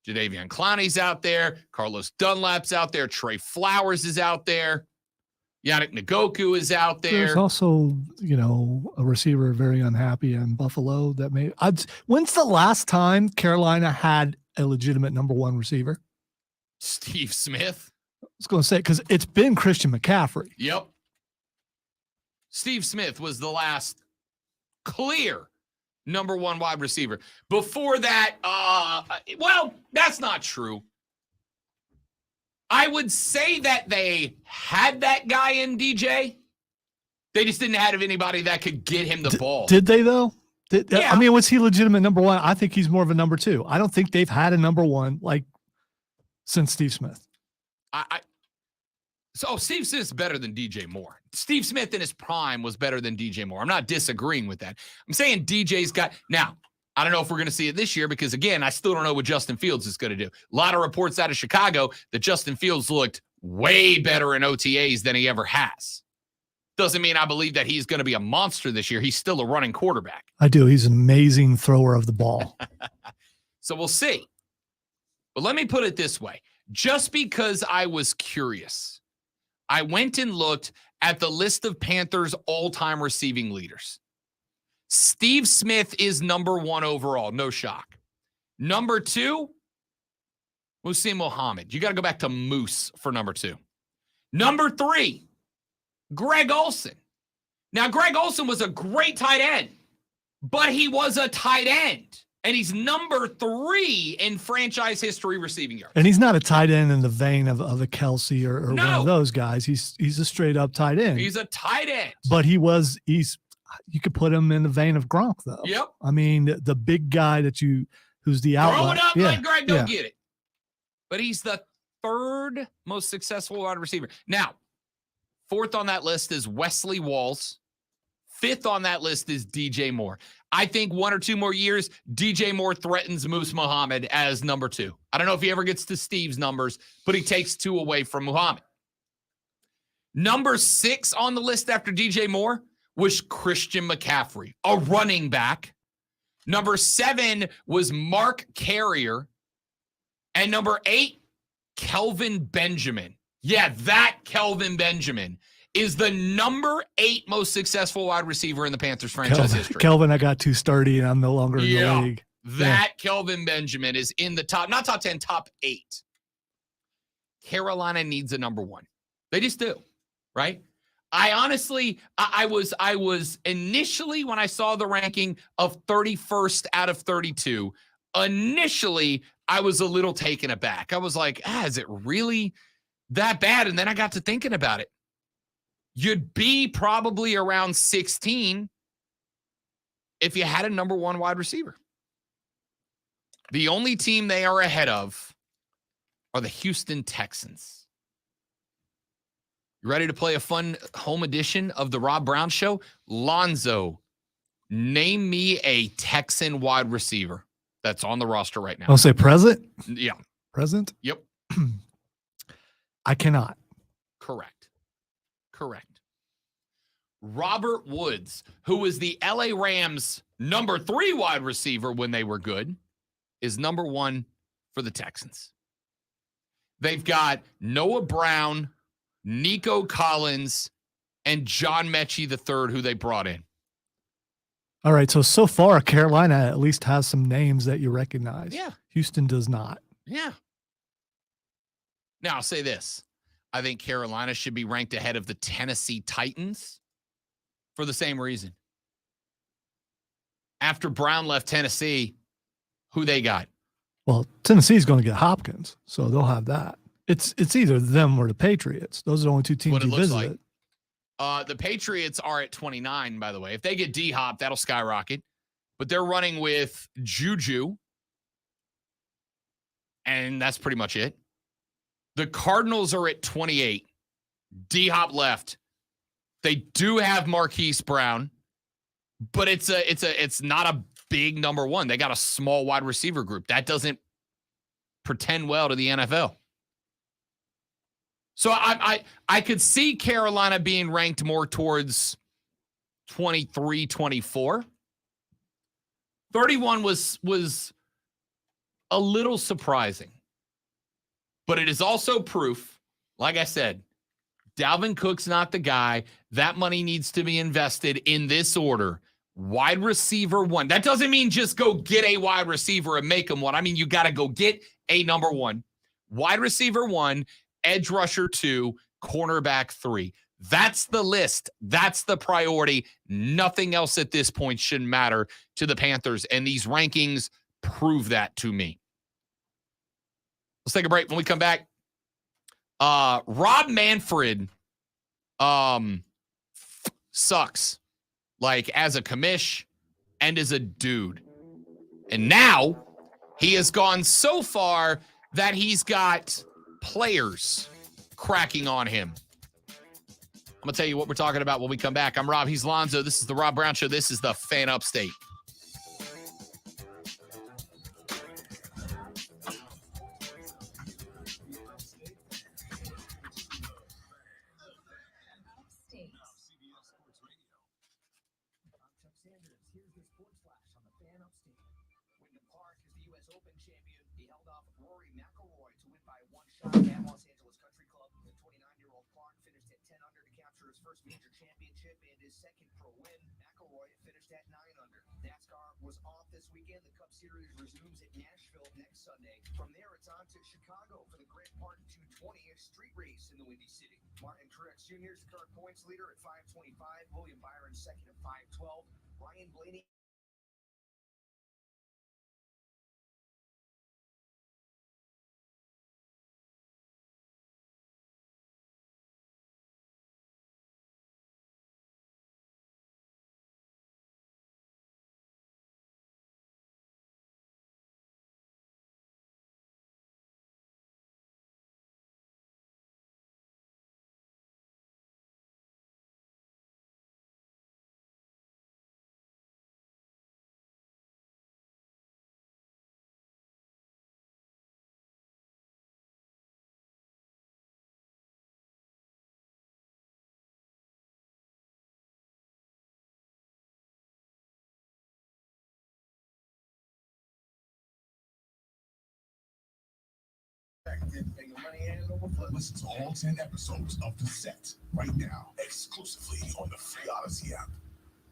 Jadeveon Clowney's out there. Carlos Dunlap's out there. Trey Flowers is out there. Yannick Ngakoue is out there. There's also, a receiver very unhappy in Buffalo that may. When's the last time Carolina had a legitimate number 1 receiver? Steve Smith. I was going to say, because it's been Christian McCaffrey. Yep. Steve Smith was the last clear number 1 wide receiver. Before that, that's not true. I would say that they had that guy in DJ. They just didn't have anybody that could get him the ball. Did they, though? Yeah. I mean, was he legitimate number 1? I think he's more of a number 2. I don't think they've had a number 1 since Steve Smith. So Steve Smith's better than DJ Moore. Steve Smith in his prime was better than DJ Moore. I'm not disagreeing with that. I'm saying DJ's got – now, I don't know if we're going to see it this year because, again, I still don't know what Justin Fields is going to do. A lot of reports out of Chicago that Justin Fields looked way better in OTAs than he ever has. Doesn't mean I believe that he's going to be a monster this year. He's still a running quarterback. I do. He's an amazing thrower of the ball. So we'll see. But let me put it this way. Just because I was curious, I went and looked at the list of Panthers all-time receiving leaders. Steve Smith is number 1 overall. No shock. Number 2, Muhsin Muhammad. You got to go back to Moose for number 2. Number 3, Greg Olsen. Now, Greg Olsen was a great tight end, but he was a tight end. And he's number 3 in franchise history receiving yards. And he's not a tight end in the vein of a Kelsey or one of those guys. He's a straight up tight end. He's a tight end. But you could put him in the vein of Gronk, though. Yep. I mean, the big guy who's the outlet. Throw it up like Greg, don't get it. But he's the 3rd most successful wide receiver. Now, 4th on that list is Wesley Walls. 5th on that list is DJ Moore. I think 1 or 2 more years, DJ Moore threatens Moose Muhammad as number 2. I don't know if he ever gets to Steve's numbers, but he takes 2 away from Muhammad. Number 6 on the list after DJ Moore was Christian McCaffrey, a running back. Number 7 was Mark Carrier. And number 8, Kelvin Benjamin. Yeah, that Kelvin Benjamin is the number 8 most successful wide receiver in the Panthers franchise history. Kelvin, I got too sturdy and I'm no longer in the league. That Kelvin Benjamin is in the not top 10, top 8. Carolina needs a number 1. They just do, right? I honestly, I was initially, when I saw the ranking of 31st out of 32, initially I was a little taken aback. I was like, is it really that bad? And then I got to thinking about it. You'd be probably around 16 if you had a number 1 wide receiver. The only team they are ahead of are the Houston Texans. You ready to play a fun home edition of the Rob Brown Show? Lonzo, name me a Texan wide receiver that's on the roster right now. I'll say present? Yeah. Present? Yep. I cannot. Correct. Robert Woods, who was the LA Rams' number 3 wide receiver when they were good, is number 1 for the Texans. They've got Noah Brown, Nico Collins, and John Mechie III, who they brought in. All right, so far, Carolina at least has some names that you recognize. Yeah. Houston does not. Yeah. Now, I'll say this. I think Carolina should be ranked ahead of the Tennessee Titans for the same reason. After Brown left Tennessee, who they got? Well, Tennessee's going to get Hopkins, so they'll have that. It's either them or the Patriots. Those are the only 2 teams you visit. Like. The Patriots are at 29, by the way. If they get D-Hop, that'll skyrocket. But they're running with Juju, and that's pretty much it. The Cardinals are at 28. D-Hop left. They do have Marquise Brown, but it's not a big number 1. They got a small wide receiver group. That doesn't pretend well to the NFL. So I could see Carolina being ranked more towards 23, 24. 31 was a little surprising. But it is also proof, like I said, Dalvin Cook's not the guy. That money needs to be invested in this order. Wide receiver 1. That doesn't mean just go get a wide receiver and make him one. I mean, you got to go get a number 1. Wide receiver 1, edge rusher 2, cornerback 3. That's the list. That's the priority. Nothing else at this point should matter to the Panthers. And these rankings prove that to me. Let's take a break. When we come back, Rob Manfred sucks, like as a commish and as a dude. And now he has gone so far that he's got players cracking on him. I'm going to tell you what we're talking about when we come back. I'm Rob. He's Lonzo. This is the Rob Brown Show. This is the Fan Upstate. Tigers. Here's the sports flash on the Fan Up Station. Wyndham Clark is the U.S. Open champion. He held off Rory McIlroy to win by one shot at Los Angeles Country Club. The 29-year-old Clark finished at 10 under to capture his first major championship and his second pro win. McIlroy finished at 9 under. NASCAR was off this weekend. The Cup Series resumes at Nashville next Sunday. From there, it's on to Chicago for the Grand Park 220, a street race in the Windy City. Martin Truex Jr. is the current points leader at 525. William Byron second at 512. Ryan Blaney. Listen to all 10 episodes of The Set right now, exclusively on the free Odyssey app.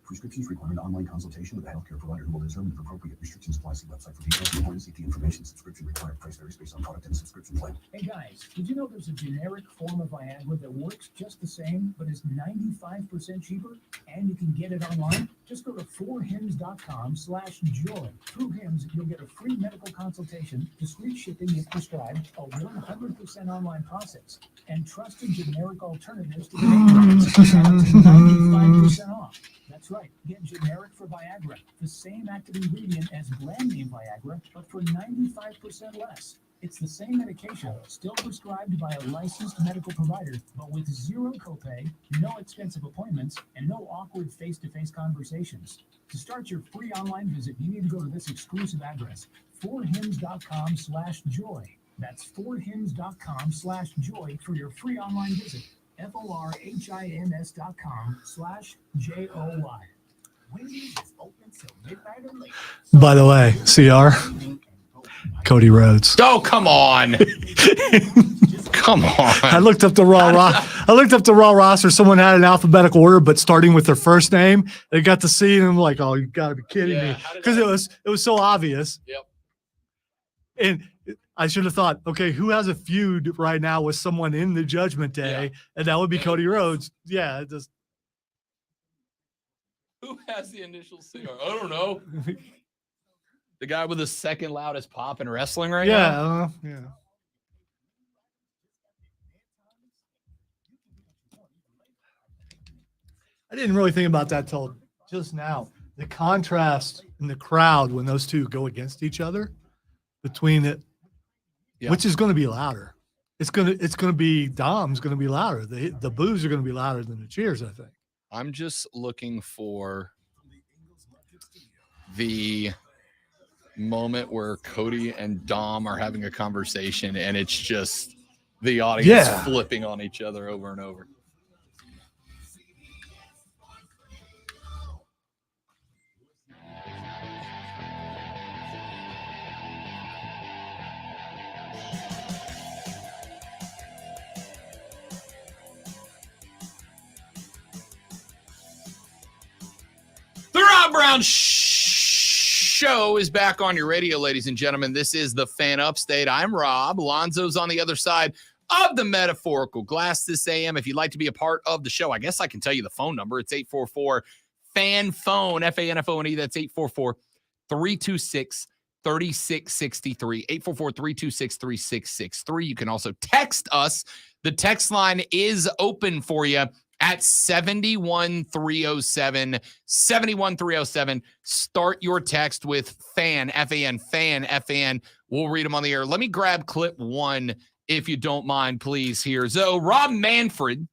Prescriptions require an online consultation with a healthcare provider who will determine if appropriate. Restrictions apply. See website for details. Important safety information. Subscription required. Price varies based on product and subscription plan. Hey guys, did you know there's a generic form of Viagra that works just the same, but is 95% cheaper? And you can get it online? Just go to 4hims.com/joy. Through Hims, you'll get a free medical consultation, discreet shipping if prescribed, a 100% online process, and trusted generic alternatives to the main 95% off. That's right. Get generic for Viagra, the same active ingredient as brand name Viagra, but for 95% less. It's the same medication, still prescribed by a licensed medical provider, but with zero copay, no expensive appointments, and no awkward face-to-face conversations. To start your free online visit, you need to go to this exclusive address, 4hims.com/joy. That's 4hims.com/joy for your free online visit. FORHIMS.com/JOY. Wendy's is open till midnight or later. By the way, CR, Cody Rhodes. Oh, come on. Come on. I looked up the raw roster. Someone had an alphabetical order, but starting with their first name. They got to see it and I'm like, oh, you gotta be kidding me. Because it was so obvious. Yep. And I should have thought, okay, who has a feud right now with someone in the Judgment Day? Yeah. And that would be Cody Rhodes. Yeah. Who has the initial CR? I don't know. The guy with the second loudest pop in wrestling right now? Yeah. I didn't really think about that till just now. The contrast in the crowd when those two go against each other between it. Yeah. Which is going to be louder? It's going to be Dom's going to be louder. The boos are going to be louder than the cheers, I think. I'm just looking for the moment where Cody and Dom are having a conversation and it's just the audience flipping on each other over and over. The Rob Brown Show is back on your radio, ladies and gentlemen. This is the Fan Upstate. I'm Rob. Lonzo's on the other side of the metaphorical glass this AM. If you'd like to be a part of the show, I guess I can tell you the phone number. It's 844-FAN-PHONE, F-A-N-F-O-N-E. That's 844-326-3663, 844-326-3663. You can also text us. The text line is open for you at 71307, 71307. Start your text with FAN, F-A-N, FAN, F-A-N. We'll read them on the air. Let me grab clip one, if you don't mind, please, here. So Rob Manfred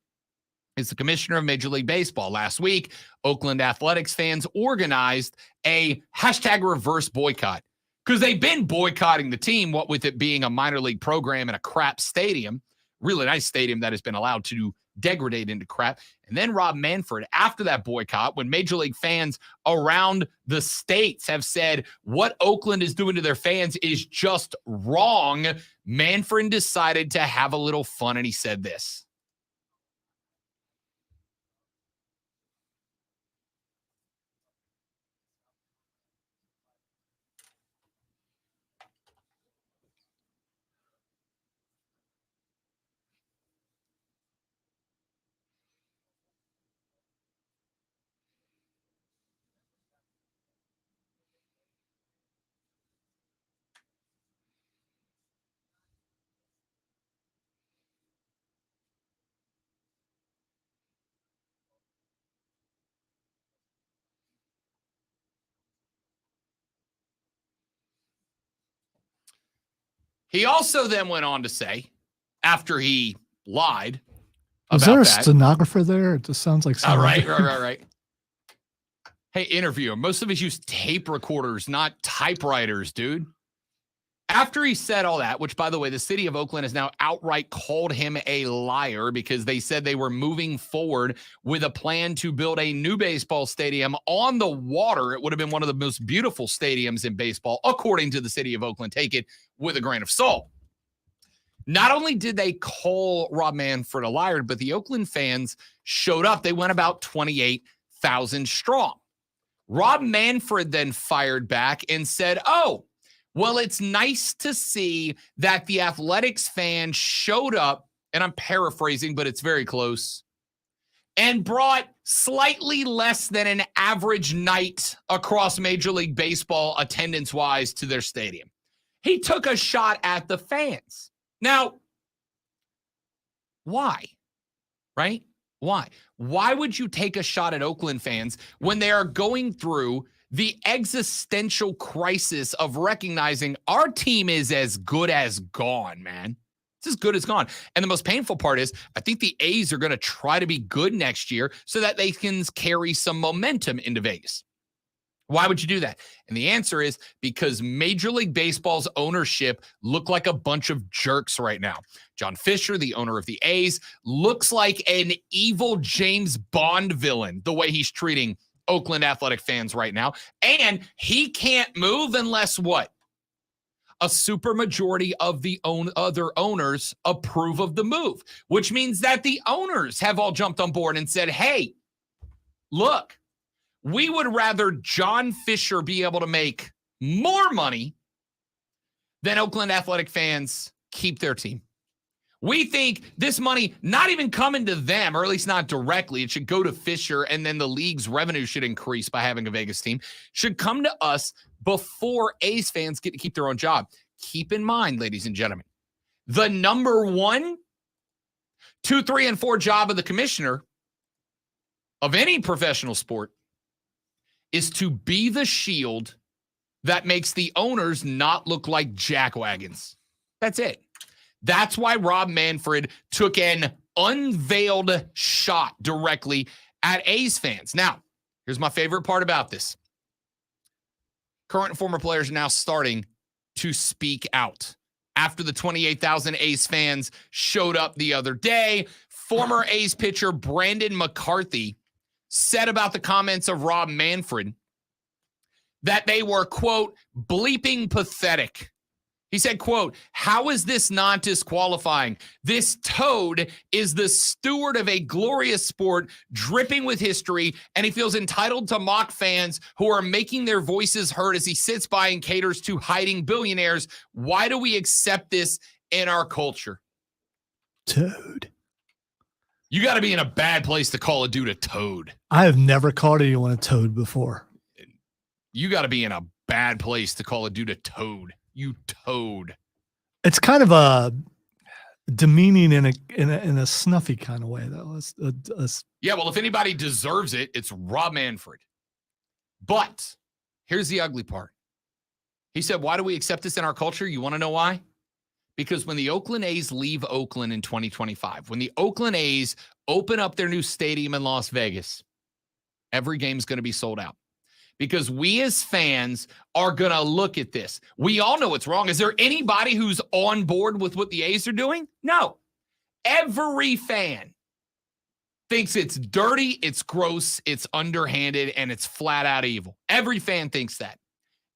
is the commissioner of Major League Baseball. Last week, Oakland Athletics fans organized a #reverse boycott because they've been boycotting the team, what with it being a minor league program in a crap stadium, really nice stadium that has been allowed to degrade into crap. And then Rob Manfred, after that boycott, when Major League fans around the states have said what Oakland is doing to their fans is just wrong, Manfred decided to have a little fun, and he said this. He also then went on to say, after he lied, was about there a that, stenographer there? It just sounds like all right. Hey, interviewer. Most of us use tape recorders, not typewriters, dude. After he said all that, which, by the way, the city of Oakland has now outright called him a liar because they said they were moving forward with a plan to build a new baseball stadium on the water. It would have been one of the most beautiful stadiums in baseball, according to the city of Oakland. Take it with a grain of salt. Not only did they call Rob Manfred a liar, but the Oakland fans showed up. They went about 28,000 strong. Rob Manfred then fired back and said, well, it's nice to see that the Athletics fans showed up, and I'm paraphrasing, but it's very close, and brought slightly less than an average night across Major League Baseball attendance-wise to their stadium. He took a shot at the fans. Now, why? Right? Why? Why would you take a shot at Oakland fans when they are going through the existential crisis of recognizing our team is as good as gone, man? It's as good as gone. And the most painful part is I think the A's are going to try to be good next year so that they can carry some momentum into Vegas. Why would you do that? And the answer is because Major League Baseball's ownership look like a bunch of jerks right now. John Fisher, the owner of the A's, looks like an evil James Bond villain, the way he's treating Oakland Athletic fans right now. And he can't move unless what? A supermajority of the other owners approve of the move, which means that the owners have all jumped on board and said, hey, look, we would rather John Fisher be able to make more money than Oakland Athletic fans keep their team. We think this money not even coming to them, or at least not directly. It should go to Fisher, and then the league's revenue should increase by having a Vegas team. Should come to us before A's fans get to keep their own job. Keep in mind, ladies and gentlemen, the number 1, 2, 3, and 4 job of the commissioner of any professional sport is to be the shield that makes the owners not look like jackwagons. That's it. That's why Rob Manfred took an unveiled shot directly at A's fans. Now, here's my favorite part about this. Current and former players are now starting to speak out. After the 28,000 A's fans showed up the other day, former A's pitcher Brandon McCarthy said about the comments of Rob Manfred that they were, quote, bleeping pathetic. He said, quote, how is this not disqualifying? This toad is the steward of a glorious sport dripping with history, and he feels entitled to mock fans who are making their voices heard as he sits by and caters to hiding billionaires. Why do we accept this in our culture? Toad. You got to be in a bad place to call a dude a toad. I have never called anyone a toad before. You got to be in a bad place to call a dude a toad. You toad. It's kind of a demeaning in a snuffy kind of way, though. Yeah, well, if anybody deserves it, it's Rob Manfred. But here's the ugly part. He said, why do we accept this in our culture? You want to know why? Because when the Oakland A's leave Oakland in 2025, when the Oakland A's open up their new stadium in Las Vegas, every game's going to be sold out. Because we as fans are going to look at this. We all know it's wrong. Is there anybody who's on board with what the A's are doing? No. Every fan thinks it's dirty, it's gross, it's underhanded, and it's flat out evil. Every fan thinks that.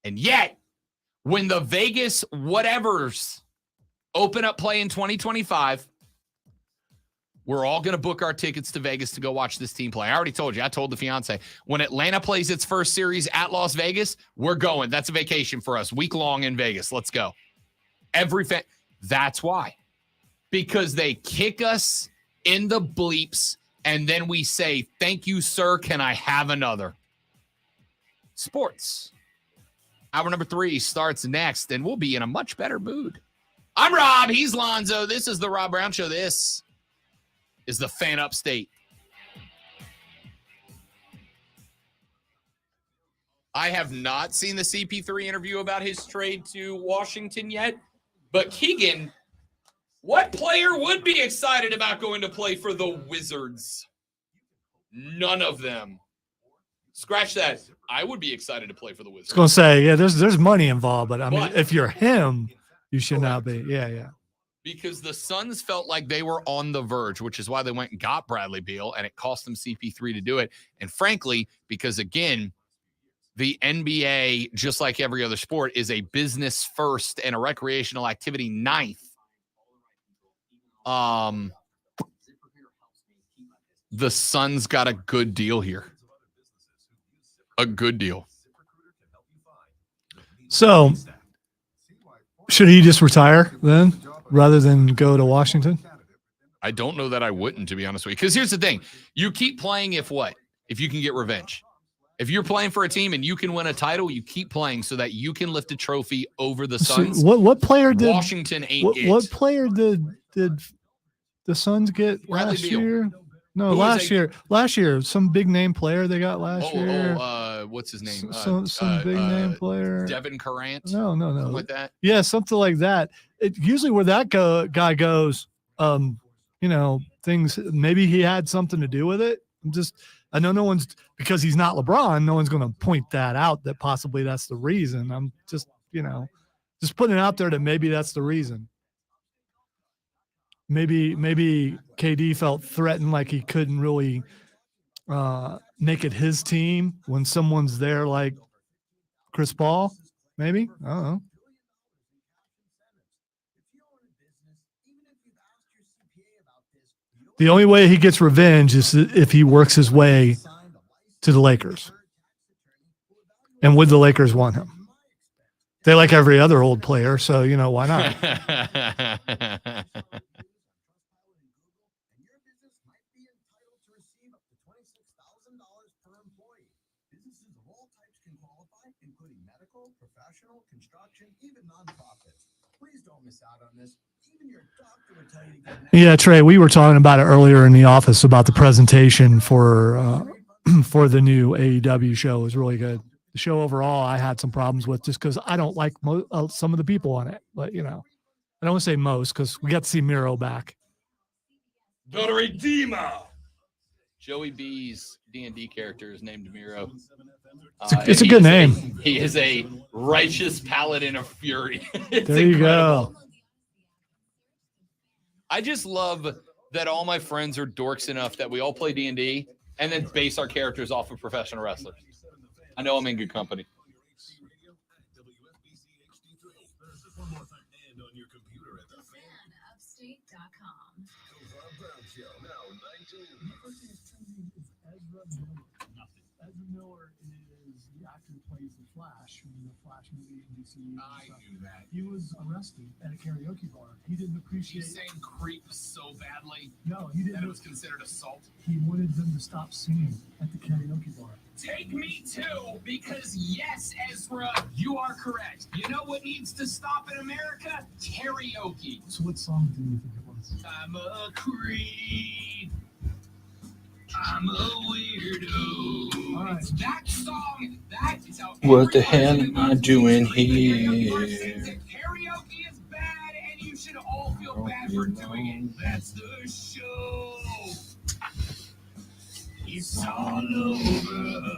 And yet, when the Vegas whatevers open up play in 2025, we're all going to book our tickets to Vegas to go watch this team play. I already told you. I told the fiance. When Atlanta plays its first series at Las Vegas, we're going. That's a vacation for us. Week long in Vegas. Let's go. Every fan. That's why. Because they kick us in the bleeps, and then we say, thank you, sir. Can I have another? Sports. Hour number 3 starts next, and we'll be in a much better mood. I'm Rob. He's Lonzo. This is the Rob Brown Show. This is the Fan Upstate. I have not seen the CP3 interview about his trade to Washington yet, but Keegan, what player would be excited about going to play for the Wizards? None of them. Scratch that. I would be excited to play for the Wizards. I was going to say, yeah, there's money involved, but I mean, if you're him, you should not be. Yeah. Because the Suns felt like they were on the verge, which is why they went and got Bradley Beal, and it cost them CP3 to do it. And frankly, because again, the NBA, just like every other sport, is a business first and a recreational activity ninth. The Suns got a good deal here. A good deal. So, should he just retire then, rather than go to Washington? I don't know that I wouldn't, to be honest with you. Because here's the thing. You keep playing if you can get revenge. If you're playing for a team and you can win a title, you keep playing so that you can lift a trophy over the Suns. So what player did Washington ain't it. What player did the Suns get Bradley last Beal. year? No, last year, some big name player they got last year. What's his name? Some big name player. Devin Durant. No. Something like that. Yeah, something like that. It usually where that guy goes, things. Maybe he had something to do with it. I know no one's, because he's not LeBron. No one's going to point that out that possibly that's the reason. I'm just putting it out there that maybe that's the reason. Maybe KD felt threatened, like he couldn't really make it his team when someone's there like Chris Paul. Maybe, I don't know. The only way he gets revenge is if he works his way to the Lakers. And would the Lakers want him? They like every other old player, so why not? Yeah, Trey, we were talking about it earlier in the office about the presentation for the new AEW show. It was really good. The show overall, I had some problems with just because I don't like some of the people on it. But, I don't want to say most because we got to see Miro back. The Redeemer. Joey B's D&D character is named Miro. It's a good name. He is a righteous paladin of fury. There you go. I just love that all my friends are dorks enough that we all play D&D and then base our characters off of professional wrestlers. I know I'm in good company. FanUpstate.com. Ezra Miller is the actor who plays the Flash in the Flash movie in DC. I knew that. He was arrested at a karaoke bar. He didn't appreciate. He's saying creep so badly. No, he didn't. That it was considered assault. He wanted them to stop singing at the karaoke bar. Take me too, because yes, Ezra, you are correct. You know what needs to stop in America? Karaoke. So what song do you think it was? I'm a creep. I'm a weirdo. All right. It's that song. That is how. What the hell am I doing here? Karaoke is bad, and you should all feel bad for doing it. That's the show. It's all over.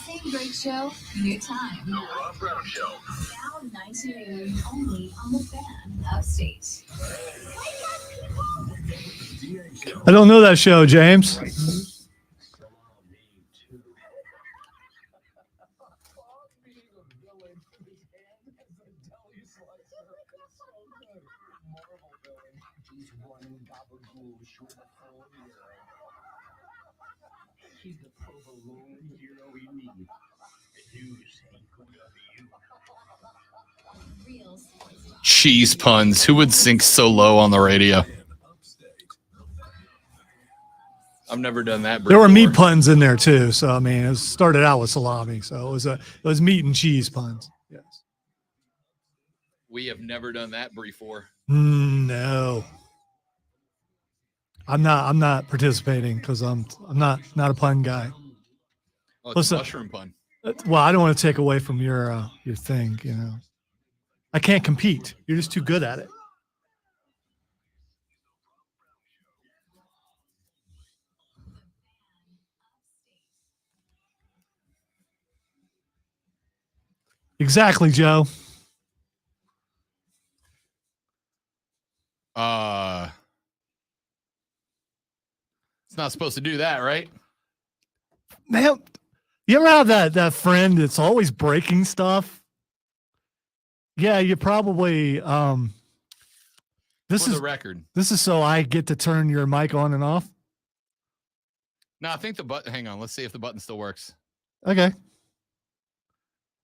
Same great show, new time. The Rob Brown Show. Now 9 to noon, only on the Fan Upstate. Wake up, people! I don't know that show, James. Cheese puns. Who would sink so low on the radio? I've never done that before. There were meat puns in there too. So I mean, it started out with salami, so it was meat and cheese puns. Yes. We have never done that before. No. I'm not participating because I'm not a pun guy. Oh, it's a mushroom pun. Well, I don't want to take away from your thing, you know. I can't compete. You're just too good at it. Exactly, Joe. It's not supposed to do that, right? Man, you ever have that friend that's always breaking stuff? Yeah, you probably this For is the record. This is so I get to turn your mic on and off. No, I think the button. Hang on, let's see if the button still works. Okay.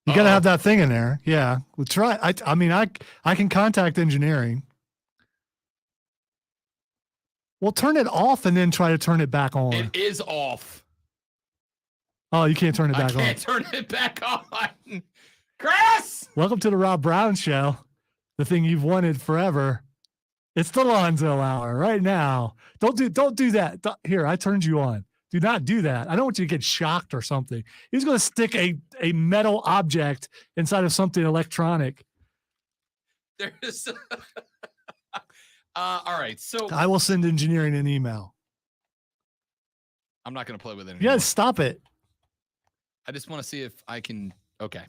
You got to have that thing in there. Yeah. We'll try. I mean, I can contact engineering. We'll turn it off and then try to turn it back on. It is off. Oh, you can't turn it back on. I can't turn it back on. Chris! Welcome to the Rob Brown Show. The thing you've wanted forever. It's the Lonzo Hour right now. Don't do that. Here, I turned you on. Do not do that. I don't want you to get shocked or something. He's going to stick a metal object inside of something electronic. There's all right. So I will send engineering an email. I'm not going to play with it anymore. Yeah, stop it. I just want to see if I can. Okay.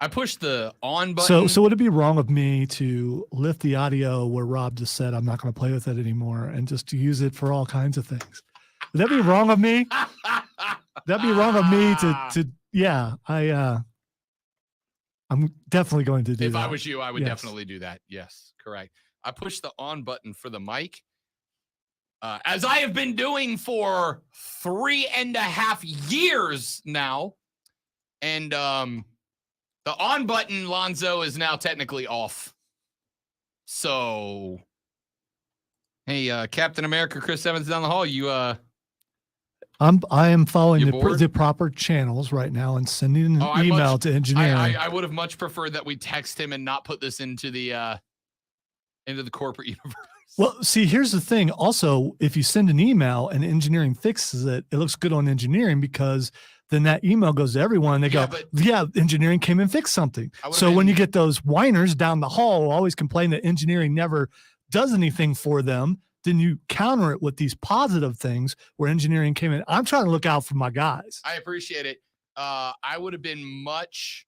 I pushed the on button. So would it be wrong of me to lift the audio where Rob just said I'm not going to play with it anymore and just to use it for all kinds of things? Would that be wrong of me? That'd be wrong of me to yeah. I'm definitely going to do that. If I was you, I would definitely do that. Yes, correct. I pushed the on button for the mic, as I have been doing for 3.5 years now. And the on button, Lonzo, is now technically off. So, hey, Captain America, Chris Evans down the hall. I am following the proper channels right now and sending an email to engineering. I would have much preferred that we text him and not put this into the corporate universe. Well, see, here's the thing. Also, if you send an email and engineering fixes it, it looks good on engineering because then that email goes to everyone. They go, yeah, engineering came and fixed something. So when you get those whiners down the hall who always complain that engineering never does anything for them, then you counter it with these positive things where engineering came in. I'm trying to look out for my guys. I appreciate it. I would have been much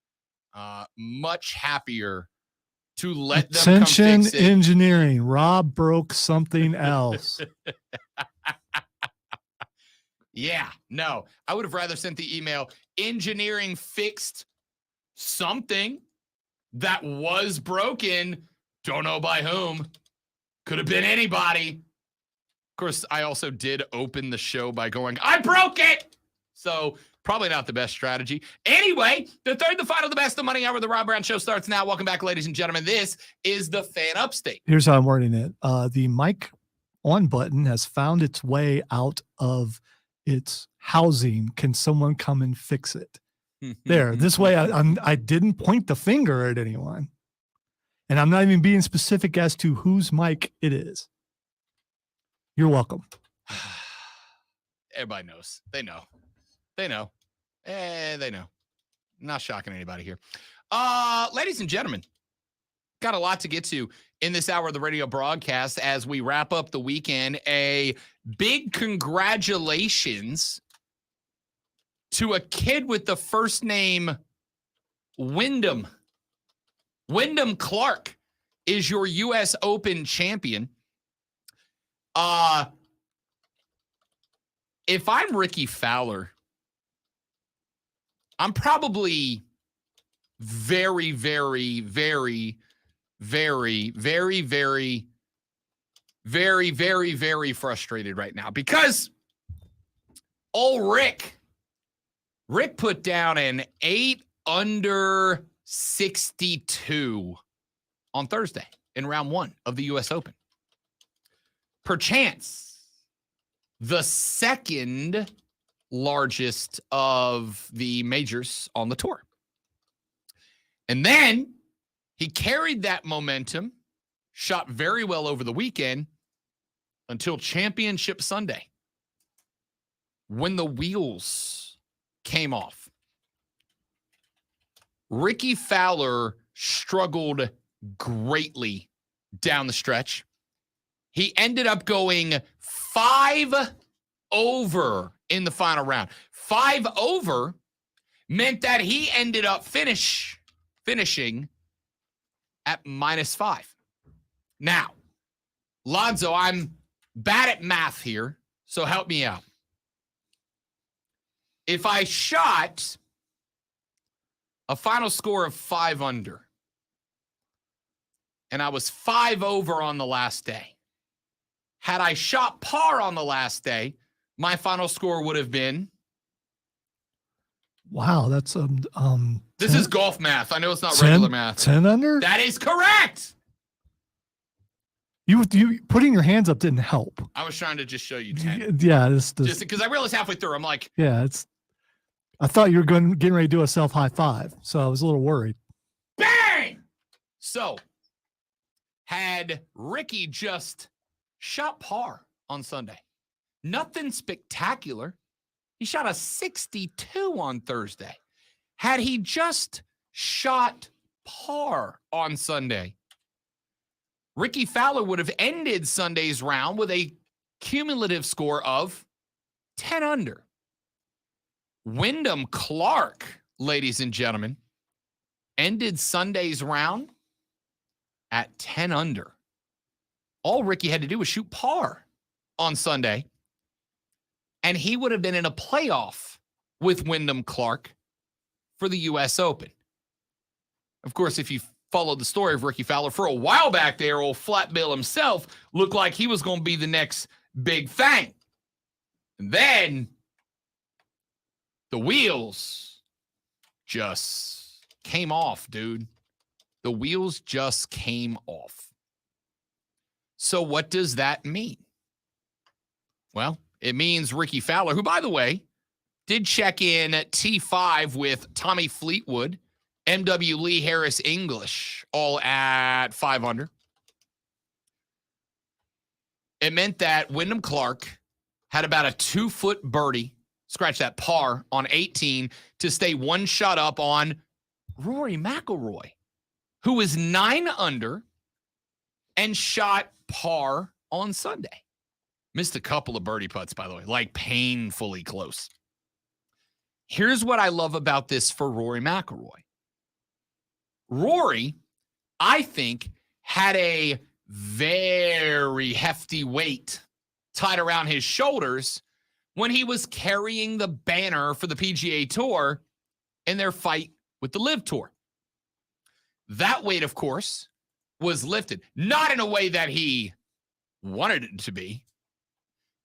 happier to let them Attention come fix it. Engineering. Rob broke something else. Yeah, no. I would have rather sent the email. Engineering fixed something that was broken. Don't know by whom. Could have been anybody. Of course, I also did open the show by going, I broke it. So probably not the best strategy. Anyway, the third, the final, the best, the money hour of the Rob Brown Show starts now. Welcome back, ladies and gentlemen. This is the Fan Upstate. Here's how I'm wording it. The mic on button has found its way out of its housing. Can someone come and fix it? There. This way, I didn't point the finger at anyone. And I'm not even being specific as to whose mic it is. You're welcome. Everybody knows. They know. They know. They know. Not shocking anybody here. Ladies and gentlemen, got a lot to get to in this hour of the radio broadcast as we wrap up the weekend. A big congratulations to a kid with the first name Wyndham. Wyndham Clark is your U.S. Open champion. If I'm Ricky Fowler, I'm probably very, very, very, very, very, very, very, very, very frustrated right now because old Rick put down an 8 under 62 on Thursday in round 1 of the U.S. Open. Perchance the second largest of the majors on the tour. And then he carried that momentum, shot very well over the weekend until Championship Sunday when the wheels came off. Ricky Fowler struggled greatly down the stretch. He ended up going 5 over in the final round. 5 over meant that he ended up finishing at -5. Now, Lonzo, I'm bad at math here, so help me out. If I shot a final score of 5 under, and I was 5 over on the last day, had I shot par on the last day, my final score would have been. Wow, that's This 10, is golf math. I know it's not 10, regular math. 10 under? That is correct. You putting your hands up didn't help. I was trying to just show you 10. Yeah, this Just because I realized halfway through, I'm like, yeah, I thought you were getting ready to do a self high five, so I was a little worried. bang! So, had Ricky just shot par on Sunday, nothing spectacular. He shot a 62 on Thursday. Had he just shot par on Sunday, Ricky Fowler would have ended Sunday's round with a cumulative score of 10 under. Wyndham Clark, ladies and gentlemen, ended Sunday's round at 10 under. All Ricky had to do was shoot par on Sunday, and he would have been in a playoff with Wyndham Clark for the U.S. Open. Of course, if you followed the story of Ricky Fowler for a while back there, old Flat Bill himself looked like he was going to be the next big thing. And then the wheels just came off, dude. The wheels just came off. So what does that mean? Well, it means Ricky Fowler, who, by the way, did check in at T5 with Tommy Fleetwood, MW Lee Harris English, all at 5 under. It meant that Wyndham Clark had about a 2-foot birdie, scratch that, par on 18 to stay one shot up on Rory McIlroy, who was 9 under and shot par on Sunday. Missed a couple of birdie putts, by the way, like painfully close. Here's what I love about this for Rory McIlroy. Rory, I think, had a very hefty weight tied around his shoulders when he was carrying the banner for the PGA Tour in their fight with the LIV Tour. That weight, of course, was lifted, not in a way that he wanted it to be,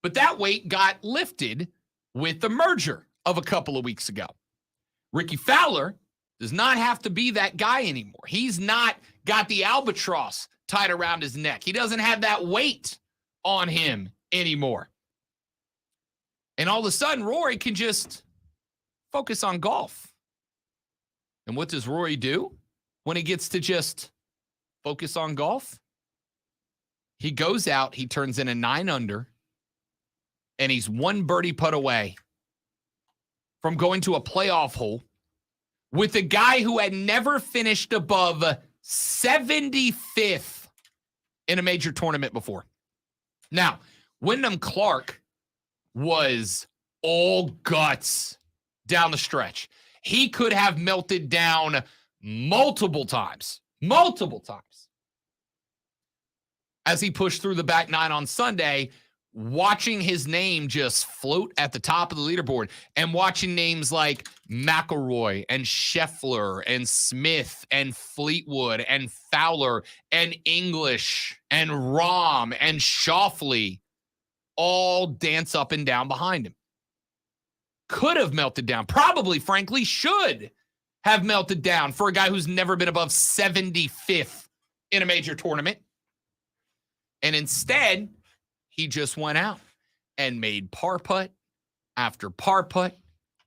but that weight got lifted with the merger of a couple of weeks ago. Ricky Fowler does not have to be that guy anymore. He's not got the albatross tied around his neck. He doesn't have that weight on him anymore. And all of a sudden, Rory can just focus on golf. And what does Rory do when he gets to just focus on golf? He goes out, he turns in a 9 under, and he's 1 birdie putt away from going to a playoff hole with a guy who had never finished above 75th in a major tournament before. Now, Wyndham Clark was all guts down the stretch. He could have melted down multiple times as he pushed through the back 9 on Sunday, watching his name just float at the top of the leaderboard and watching names like McElroy and Scheffler and Smith and Fleetwood and Fowler and English and Rahm and Schauffele all dance up and down behind him. Could have melted down. Probably, frankly, should have melted down for a guy who's never been above 75th in a major tournament. And instead, he just went out and made par putt after par putt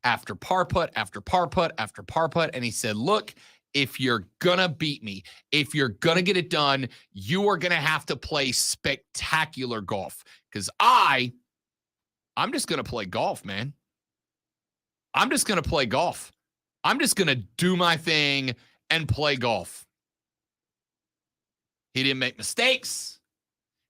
after par putt after par putt after par putt. And he said, look, if you're going to beat me, if you're going to get it done, you are going to have to play spectacular golf. Because I'm just going to play golf, man. I'm just going to play golf. I'm just going to do my thing and play golf. He didn't make mistakes.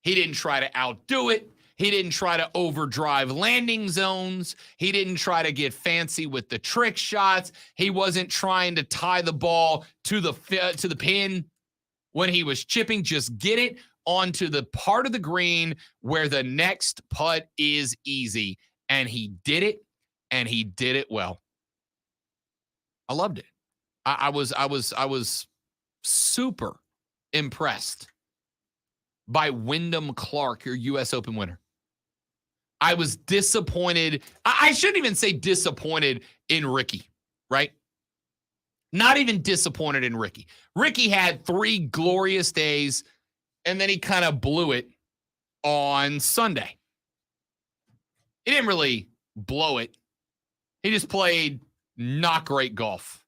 He didn't try to outdo it. He didn't try to overdrive landing zones. He didn't try to get fancy with the trick shots. He wasn't trying to tie the ball to the pin when he was chipping. Just get it onto the part of the green where the next putt is easy. And he did it, and he did it well. I loved it. I was super impressed by Wyndham Clark, your U.S. Open winner. I was disappointed. I shouldn't even say disappointed in Ricky, right? Not even disappointed in Ricky. Ricky had 3 glorious days, and then he kind of blew it on Sunday. He didn't really blow it. He just played not great golf.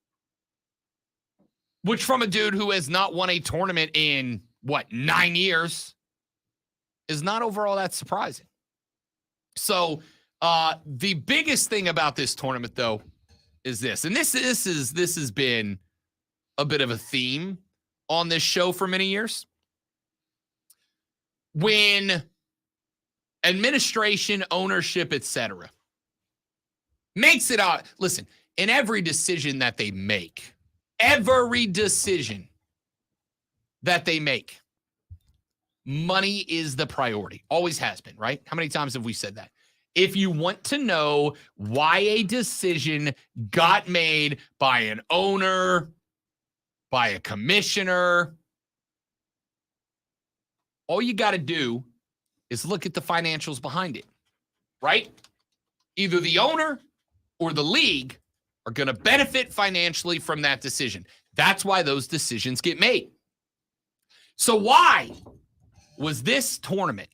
Which from a dude who has not won a tournament in, 9 years, is not overall that surprising. So the biggest thing about this tournament, though, is this. And this has been a bit of a theme on this show for many years. When administration, ownership, etc., makes it out. Listen, in every decision that they make, money is the priority. Always has been, right? How many times have we said that? If you want to know why a decision got made by an owner, by a commissioner, all you got to do is look at the financials behind it, right? Either the owner or the league are going to benefit financially from that decision. That's why those decisions get made. So why was this tournament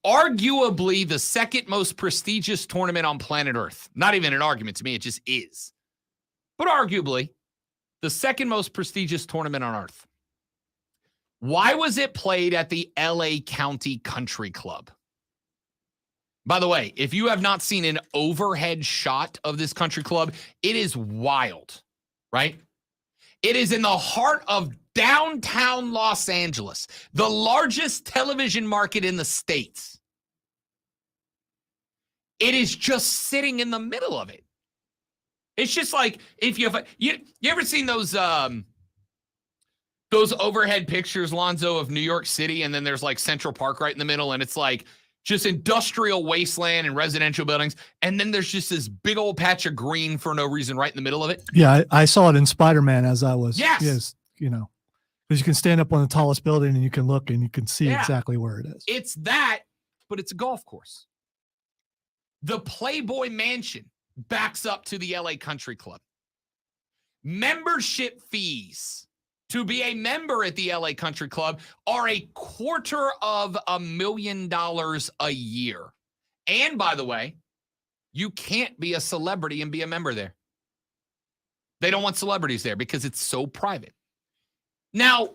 arguably the second most prestigious tournament on planet Earth? Not even an argument to me, it just is. But arguably the second most prestigious tournament on Earth. Why was it played at the LA County Country Club? By the way, if you have not seen an overhead shot of this country club, it is wild, right? It is in the heart of downtown Los Angeles, the largest television market in the States. It is just sitting in the middle of it. It's just like if you ever seen those overhead pictures, Lonzo, of New York City, and then there's like Central Park right in the middle, and it's like just industrial wasteland and residential buildings, and then there's just this big old patch of green for no reason right in the middle of it. Yeah, I saw it in Spider-Man as I was. Yes, because you can stand up on the tallest building and you can look and you can see exactly where it is. It's that, but it's a golf course. The Playboy Mansion backs up to the LA Country Club. Membership fees to be a member at the LA Country Club are $250,000 a year. And by the way, you can't be a celebrity and be a member there. They don't want celebrities there because it's so private. Now,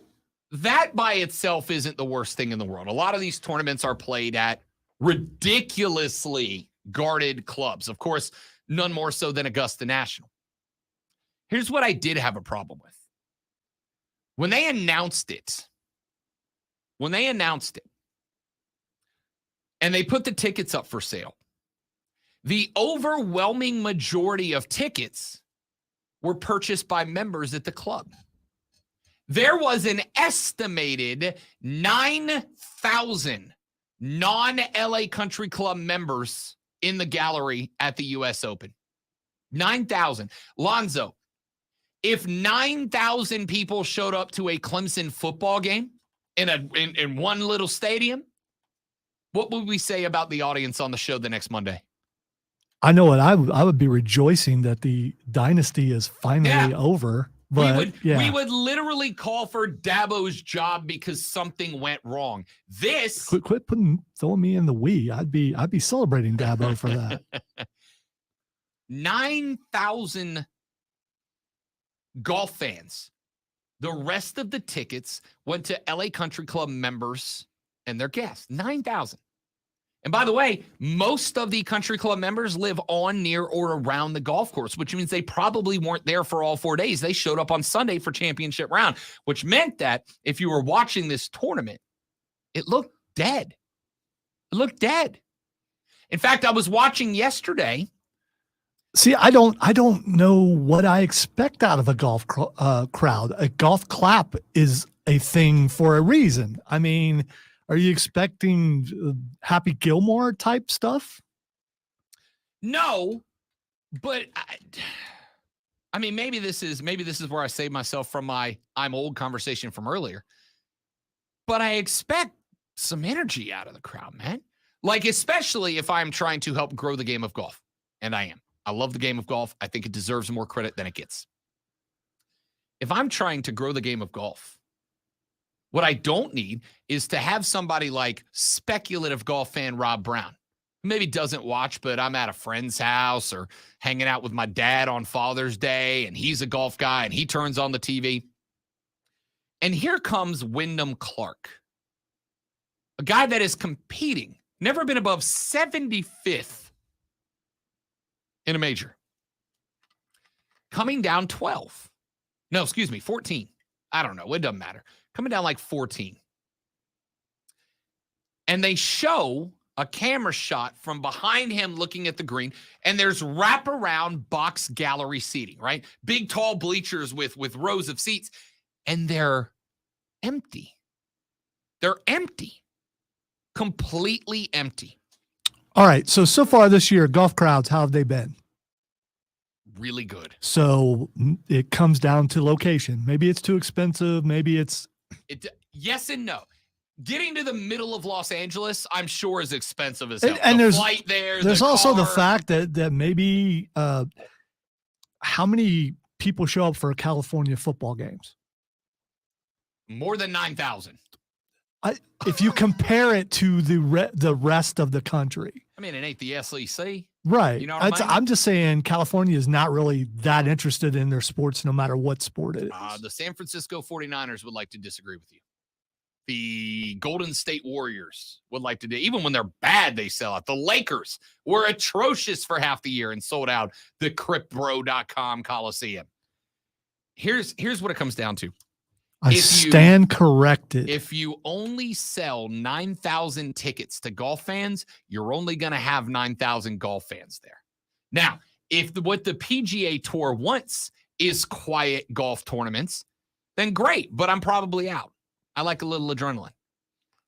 that by itself isn't the worst thing in the world. A lot of these tournaments are played at ridiculously guarded clubs. Of course, none more so than Augusta National. Here's what I did have a problem with. When they announced it, and they put the tickets up for sale, the overwhelming majority of tickets were purchased by members at the club. There was an estimated 9,000 non-LA Country Club members in the gallery at the U.S. Open. 9,000. Lonzo, if 9,000 people showed up to a Clemson football game in one little stadium, what would we say about the audience on the show the next Monday? I know what I would be rejoicing that the dynasty is finally over. But we would literally call for Dabo's job because something went wrong. This quit throwing me in the we. I'd be celebrating Dabo for that. 9,000 golf fans. The rest of the tickets went to LA Country Club members and their guests. 9,000. And by the way, most of the country club members live on, near, or around the golf course, which means they probably weren't there for all 4 days. They showed up on Sunday for championship round, which meant that if you were watching this tournament, it looked dead. It looked dead. In fact, I was watching yesterday. See, I don't know what I expect out of a golf crowd. A golf clap is a thing for a reason. I mean, are you expecting Happy Gilmore type stuff? No, but I mean, maybe this is where I save myself from my I'm old conversation from earlier. But I expect some energy out of the crowd, man. Like, especially if I'm trying to help grow the game of golf. And I am. I love the game of golf. I think it deserves more credit than it gets. If I'm trying to grow the game of golf, what I don't need is to have somebody like speculative golf fan Rob Brown, who maybe doesn't watch, but I'm at a friend's house or hanging out with my dad on Father's Day, and he's a golf guy, and he turns on the TV. And here comes Wyndham Clark, a guy that is competing, never been above 75th in a major, coming down 12. No, excuse me, 14. I don't know. It doesn't matter. Coming down like 14. And they show a camera shot from behind him looking at the green, and there's wraparound box gallery seating, right? Big, tall bleachers with rows of seats, and they're empty. They're empty. Completely empty. All right. So far this year, golf crowds, how have they been? Really good. So it comes down to location. Maybe it's too expensive. Maybe it's... Yes and no. Getting to the middle of Los Angeles, I'm sure, is expensive as hell. And there's flight there. There's also the fact that maybe how many people show up for California football games? More than 9,000. If you compare it to the rest of the country. I mean, it ain't the SEC. Right. You know what I mean? I'm just saying California is not really that interested in their sports, no matter what sport it is. The San Francisco 49ers would like to disagree with you. The Golden State Warriors would like to do, even when they're bad, they sell out. The Lakers were atrocious for half the year and sold out the cryptbro.com Coliseum. Here's what it comes down to. I stand corrected. If you only sell 9,000 tickets to golf fans, you're only going to have 9,000 golf fans there. Now, if what the PGA Tour wants is quiet golf tournaments, then great, but I'm probably out. I like a little adrenaline.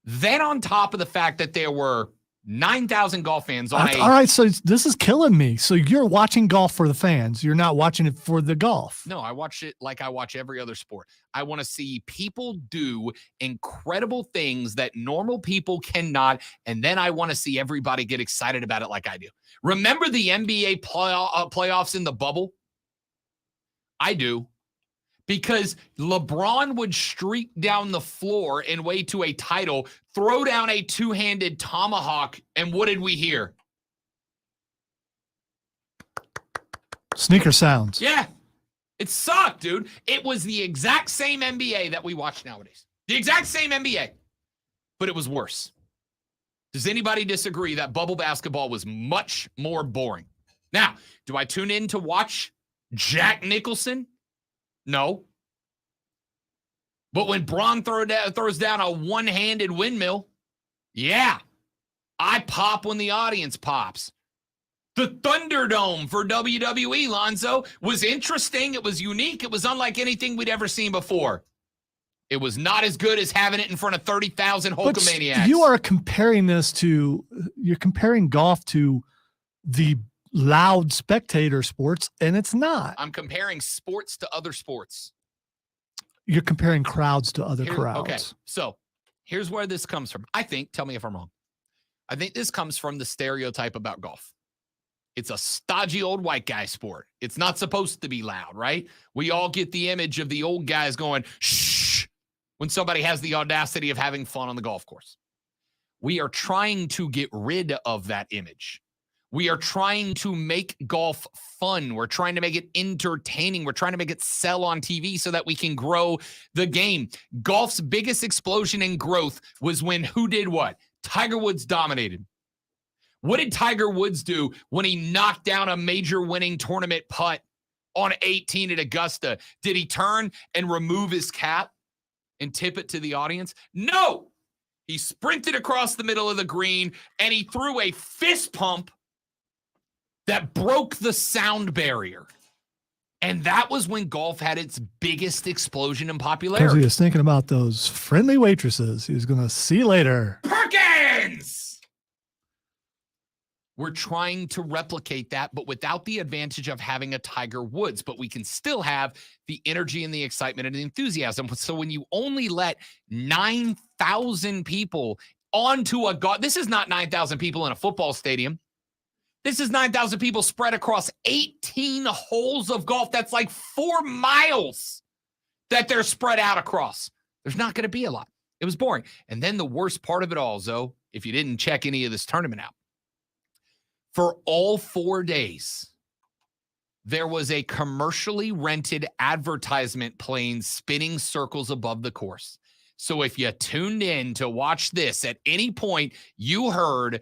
Then on top of the fact that there were 9,000 golf fans on all right, so this is killing me. So you're watching golf for the fans. You're not watching it for the golf. No, I watch it like I watch every other sport. I want to see people do incredible things that normal people cannot, and then I want to see everybody get excited about it like I do. Remember the NBA playoffs in the bubble? I do. Because LeBron would streak down the floor and way to a title, throw down a two-handed tomahawk, and what did we hear? Sneaker sounds. Yeah. It sucked, dude. It was the exact same NBA that we watch nowadays. The exact same NBA. But it was worse. Does anybody disagree that bubble basketball was much more boring? Now, do I tune in to watch Jack Nicholson? No. But when Braun throws down a one-handed windmill, yeah, I pop when the audience pops. The Thunderdome for WWE, Lonzo, was interesting. It was unique. It was unlike anything we'd ever seen before. It was not as good as having it in front of 30,000 Hulkamaniacs. You're comparing golf to the loud spectator sports, and it's not. I'm comparing sports to other sports. You're comparing crowds to other crowds. Okay, so here's where this comes from. I think, tell me if I'm wrong. I think this comes from the stereotype about golf. It's a stodgy old white guy sport. It's not supposed to be loud, right? We all get the image of the old guys going, shh, when somebody has the audacity of having fun on the golf course. We are trying to get rid of that image. We are trying to make golf fun. We're trying to make it entertaining. We're trying to make it sell on TV so that we can grow the game. Golf's biggest explosion in growth was when who did what? Tiger Woods dominated. What did Tiger Woods do when he knocked down a major winning tournament putt on 18 at Augusta? Did he turn and remove his cap and tip it to the audience? No. He sprinted across the middle of the green and he threw a fist pump that broke the sound barrier. And that was when golf had its biggest explosion in popularity. Because he was thinking about those friendly waitresses. He was going to see you later. Perkins! We're trying to replicate that, but without the advantage of having a Tiger Woods. But we can still have the energy and the excitement and the enthusiasm. So when you only let 9,000 people onto a golf, this is not 9,000 people in a football stadium. This is 9,000 people spread across 18 holes of golf. That's like 4 miles that they're spread out across. There's not going to be a lot. It was boring. And then the worst part of it all, Zoe, if you didn't check any of this tournament out, for all 4 days, there was a commercially rented advertisement playing spinning circles above the course. So if you tuned in to watch this at any point, you heard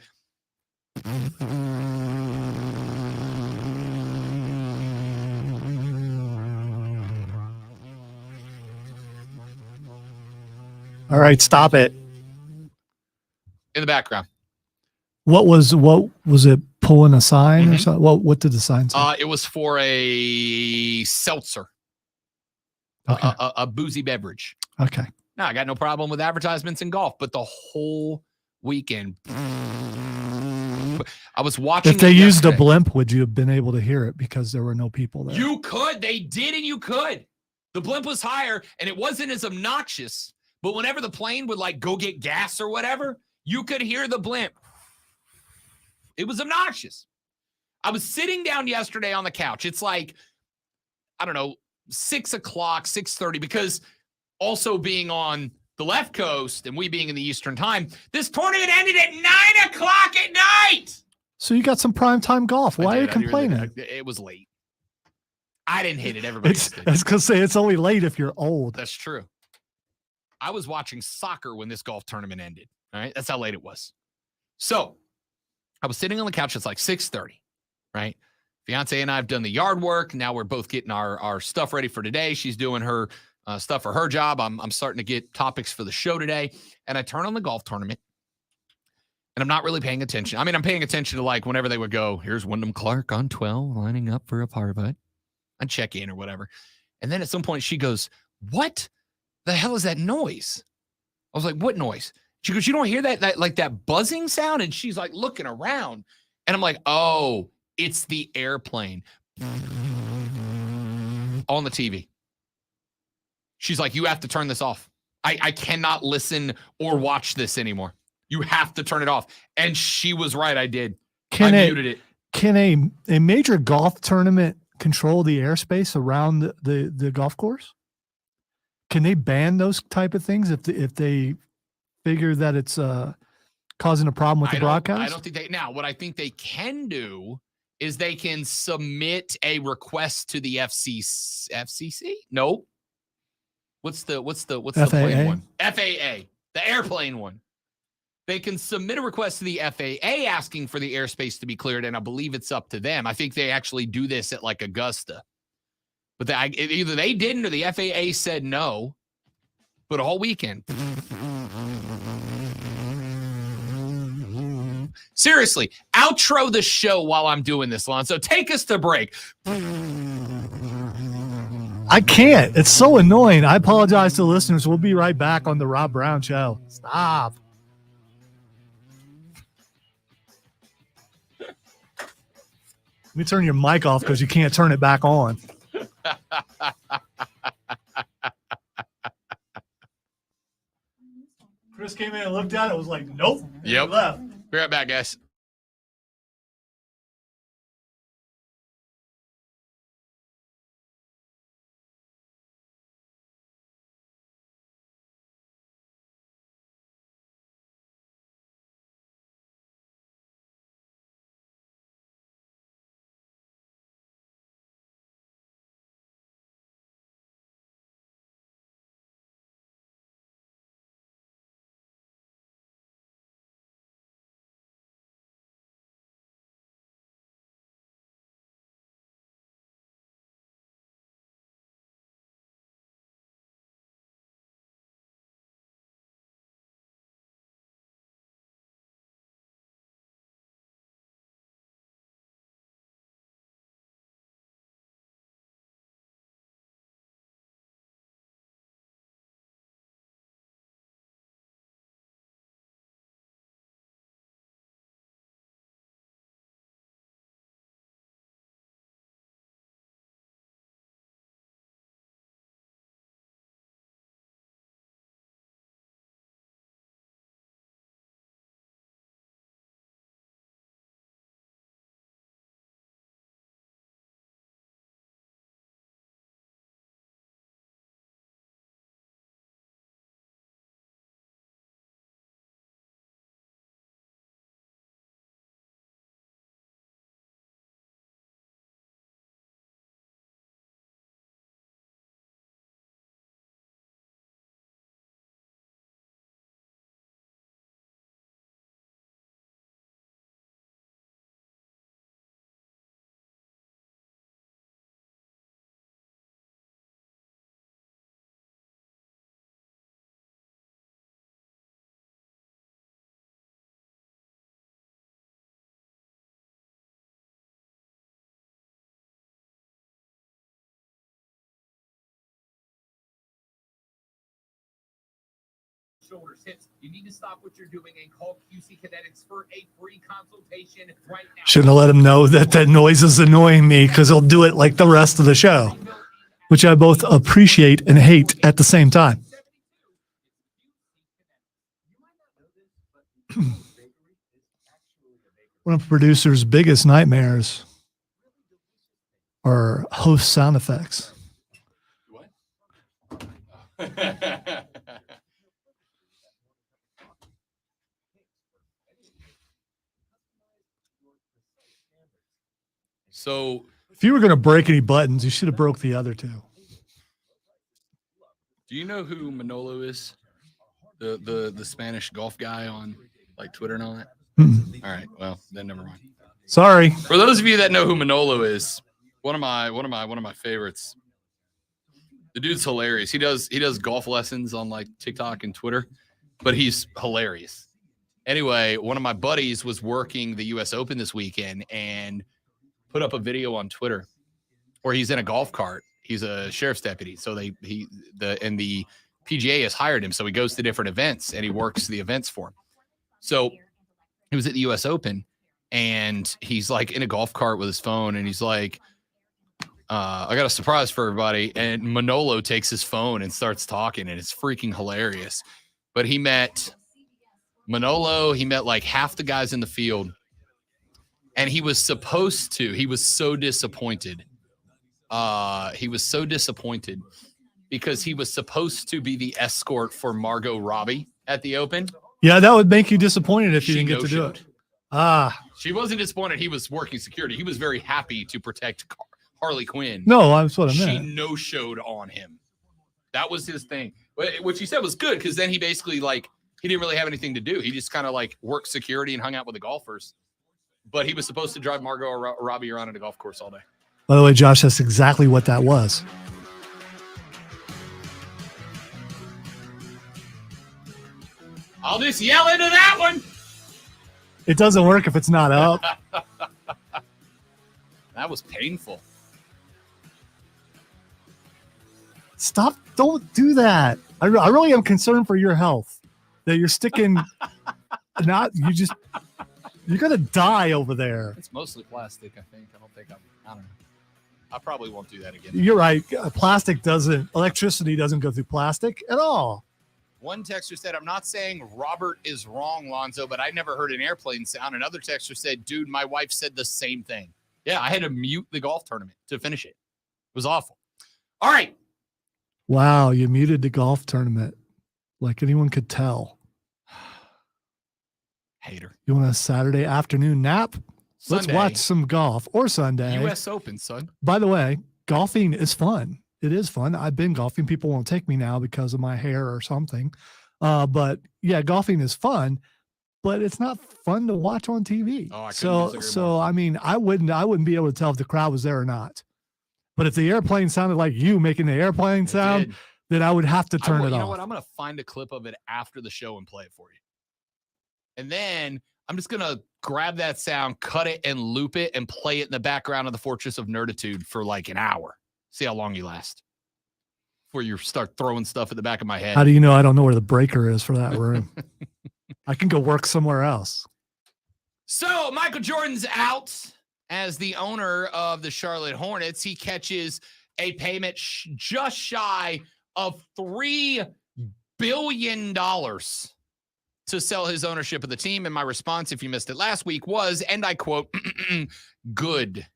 all right, stop it. in the background. What was it, pulling a sign or something? What did the sign say? It was for a seltzer, Okay. a boozy beverage. Okay. No, I got no problem with advertisements in golf, but the whole weekend, I was watching. If they used a blimp, would you have been able to hear it because there were no people there? You could. They did, and you could. The blimp was higher, and it wasn't as obnoxious. But whenever the plane would like go get gas or whatever, you could hear the blimp. It was obnoxious. I was sitting down yesterday on the couch. It's like, I don't know, 6 o'clock, 6:30, because also being on the left coast and we being in the Eastern time, this tournament ended at 9 o'clock at night. So you got some primetime golf. Why are you complaining? It was late. I didn't hit it. Everybody I was going to say it's only late if you're old. That's true. I was watching soccer when this golf tournament ended. All right. That's how late it was. So I was sitting on the couch. It's like 6:30, right? Fiance and I have done the yard work. Now we're both getting our stuff ready for today. She's doing her stuff for her job. I'm starting to get topics for the show today. And I turn on the golf tournament and I'm not really paying attention. I mean, I'm paying attention to like whenever they would go, here's Wyndham Clark on 12 lining up for a par putt. I'd check in or whatever. And then at some point she goes, what the hell is that noise? I was like, what noise? She goes, you don't hear that like that buzzing sound? And she's like looking around. And I'm like, oh, it's the airplane on the TV. She's like, you have to turn this off. I cannot listen or watch this anymore. You have to turn it off. And she was right. I did. I muted it. Can a major golf tournament control the airspace around the golf course? Can they ban those type of things if they figure that it's causing a problem with the broadcast? I don't think they. Now, what I think they can do is they can submit a request to the FCC. No. What's the plane one? FAA, the airplane one. They can submit a request to the FAA asking for the airspace to be cleared, and I believe it's up to them. I think they actually do this at like Augusta. But either they didn't or the FAA said no. But all weekend. Seriously, outro the show while I'm doing this, Lonzo. Take us to break. I I can't. It's so annoying. I apologize to listeners. We'll be right back on the Rob Brown Show. Stop. Let me turn your mic off because you can't turn it back on. Chris came in and looked at it. Was like, nope. Yep. Left. Be right back, guys. Shoulders, hips. You need to stop what you're doing and call QC Kinetics for a free consultation right now. Shouldn't have let him know that that noise is annoying me because he'll do it like the rest of the show, which I both appreciate and hate at the same time. One of producer's biggest nightmares are host sound effects. What? So, if you were going to break any buttons, you should have broke the other two. do you know who Manolo is? The Spanish golf guy on like Twitter and all that? All right, well, then never mind. Sorry. For those of you that know who Manolo is, one of my favorites. The dude's hilarious. He does golf lessons on like TikTok and Twitter, but he's hilarious. Anyway, one of my buddies was working the US Open this weekend and put up a video on Twitter where he's in a golf cart. He's a sheriff's deputy. So the PGA has hired him. So he goes to different events and he works the events for him. So he was at the US Open and he's like in a golf cart with his phone and he's like, I got a surprise for everybody. And Manolo takes his phone and starts talking and it's freaking hilarious. But he met Manolo. He met like half the guys in the field. And he was so disappointed. He was so disappointed because he was supposed to be the escort for Margot Robbie at the Open. Yeah, that would make you disappointed if you didn't get to do it. She wasn't disappointed. He was working security. He was very happy to protect Harley Quinn. No, that's what I meant. She no-showed on him. That was his thing. Which he said was good because then he basically like he didn't really have anything to do. He just kind of like worked security and hung out with the golfers. But he was supposed to drive Margot or Robbie around at a golf course all day. By the way, Josh, that's exactly what that was. I'll just yell into that one. It doesn't work if it's not up. That was painful. Stop. Don't do that. I really am concerned for your health that you're sticking. You're going to die over there. It's mostly plastic, I think. I don't know. I probably won't do that again. You're right. Electricity doesn't go through plastic at all. One texter said, I'm not saying Robert is wrong, Lonzo, but I never heard an airplane sound. Another texter said, dude, my wife said the same thing. Yeah, I had to mute the golf tournament to finish it. It was awful. All right. Wow, you muted the golf tournament. Like anyone could tell. Hater. You want a Saturday afternoon nap? Sunday. Let's watch some golf or Sunday. U.S. Open, son. By the way, golfing is fun. It is fun. I've been golfing. People won't take me now because of my hair or something. But yeah, golfing is fun, but it's not fun to watch on TV. Oh, I couldn't disagree more. I mean, I wouldn't be able to tell if the crowd was there or not. But if the airplane sounded like you making the airplane sound, then I would have to turn it off. You know what? I'm going to find a clip of it after the show and play it for you. And then I'm just going to grab that sound, cut it, and loop it and play it in the background of the Fortress of Nerditude for like an hour. See how long you last before you start throwing stuff at the back of my head. How do you know I don't know where the breaker is for that room? I can go work somewhere else. So Michael Jordan's out as the owner of the Charlotte Hornets. He catches a payment just shy of $3 billion to sell his ownership of the team. And my response, if you missed it last week, was, and I quote, good.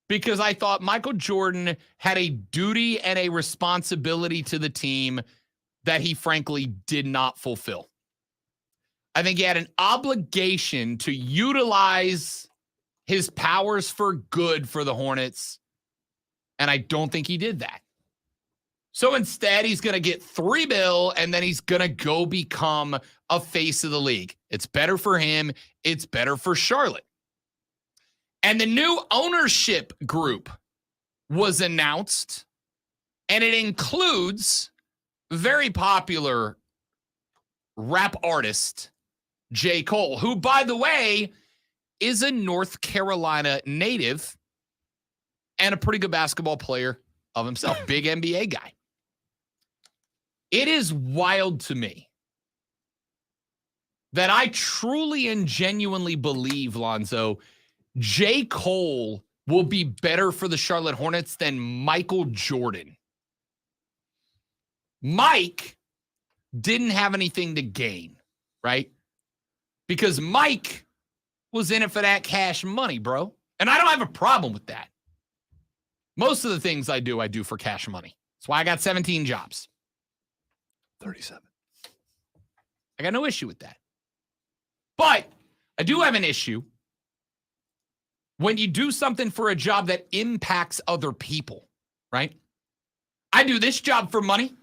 Because I thought Michael Jordan had a duty and a responsibility to the team that he frankly did not fulfill. I think he had an obligation to utilize his powers for good for the Hornets, and I don't think he did that. So instead, he's going to get $3 billion, and then he's going to go become a face of the league. It's better for him. It's better for Charlotte. And the new ownership group was announced, and it includes very popular rap artist J. Cole, who, by the way, is a North Carolina native and a pretty good basketball player of himself, big NBA guy. It is wild to me that I truly and genuinely believe, Lonzo, J. Cole will be better for the Charlotte Hornets than Michael Jordan. Mike didn't have anything to gain, right? Because Mike was in it for that cash money, bro. And I don't have a problem with that. Most of the things I do for cash money. That's why I got 17 jobs. 37. I got no issue with that. But I do have an issue when you do something for a job that impacts other people, right? I do this job for money.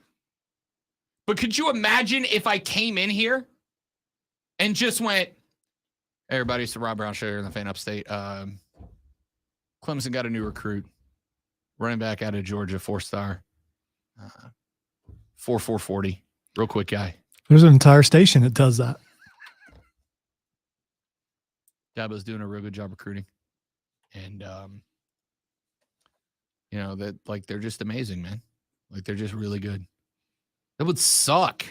But could you imagine if I came in here and just went, hey, everybody, it's the Rob Brown Show here in the Fan Upstate. Clemson got a new recruit. Running back out of Georgia, 4-star. 4.40. Real quick guy. There's an entire station that does that. Dabo's doing a real good job recruiting. And, that like they're just amazing, man. Like they're just really good. That would suck.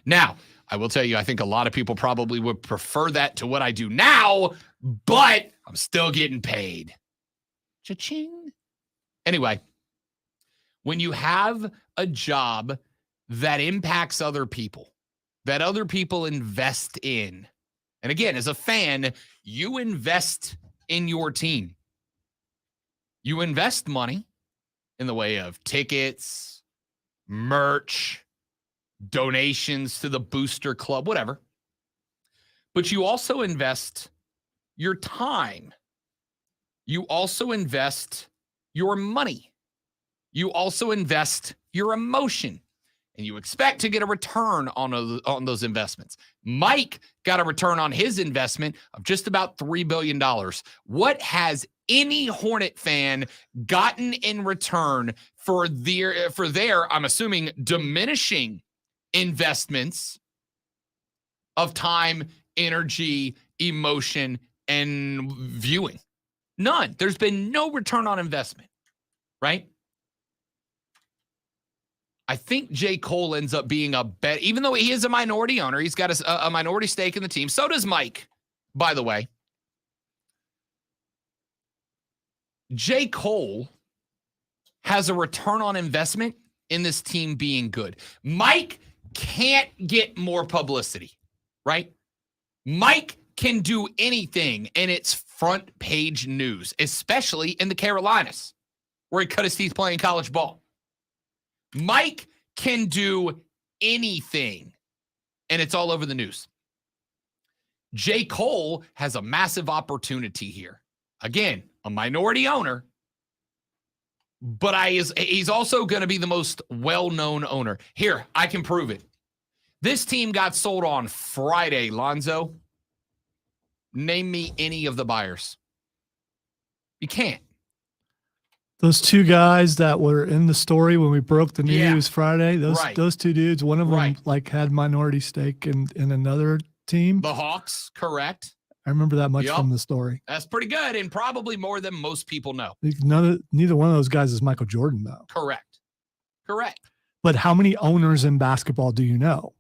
Now, I will tell you, I think a lot of people probably would prefer that to what I do now, but I'm still getting paid. Cha-ching. Anyway, when you have a job that impacts other people, that other people invest in, and again, as a fan, you invest in your team. You invest money in the way of tickets, merch, donations to the booster club, whatever. But you also invest your time. You also invest your money. You also invest your emotion. And you expect to get a return on those investments. Mike got a return on his investment of just about $3 billion. What has any Hornet fan gotten in return for their, I'm assuming, diminishing investments of time, energy, emotion, and viewing? None. There's been no return on investment. right? I think J. Cole ends up being a bet, even though he is a minority owner. He's got a minority stake in the team. So does Mike, by the way. J. Cole has a return on investment in this team being good. Mike can't get more publicity, right? Mike can do anything, and it's front page news, especially in the Carolinas, where he cut his teeth playing college ball. Mike can do anything, and it's all over the news. J. Cole has a massive opportunity here. Again, a minority owner, but he's also going to be the most well-known owner. Here, I can prove it. This team got sold on Friday, Lonzo. Name me any of the buyers. You can't. Those two guys that were in the story when we broke the news Friday, those two dudes, one of them had minority stake in another team. The Hawks, correct. I remember that much from the story. That's pretty good, and probably more than most people know. Neither one of those guys is Michael Jordan, though. Correct. But how many owners in basketball do you know?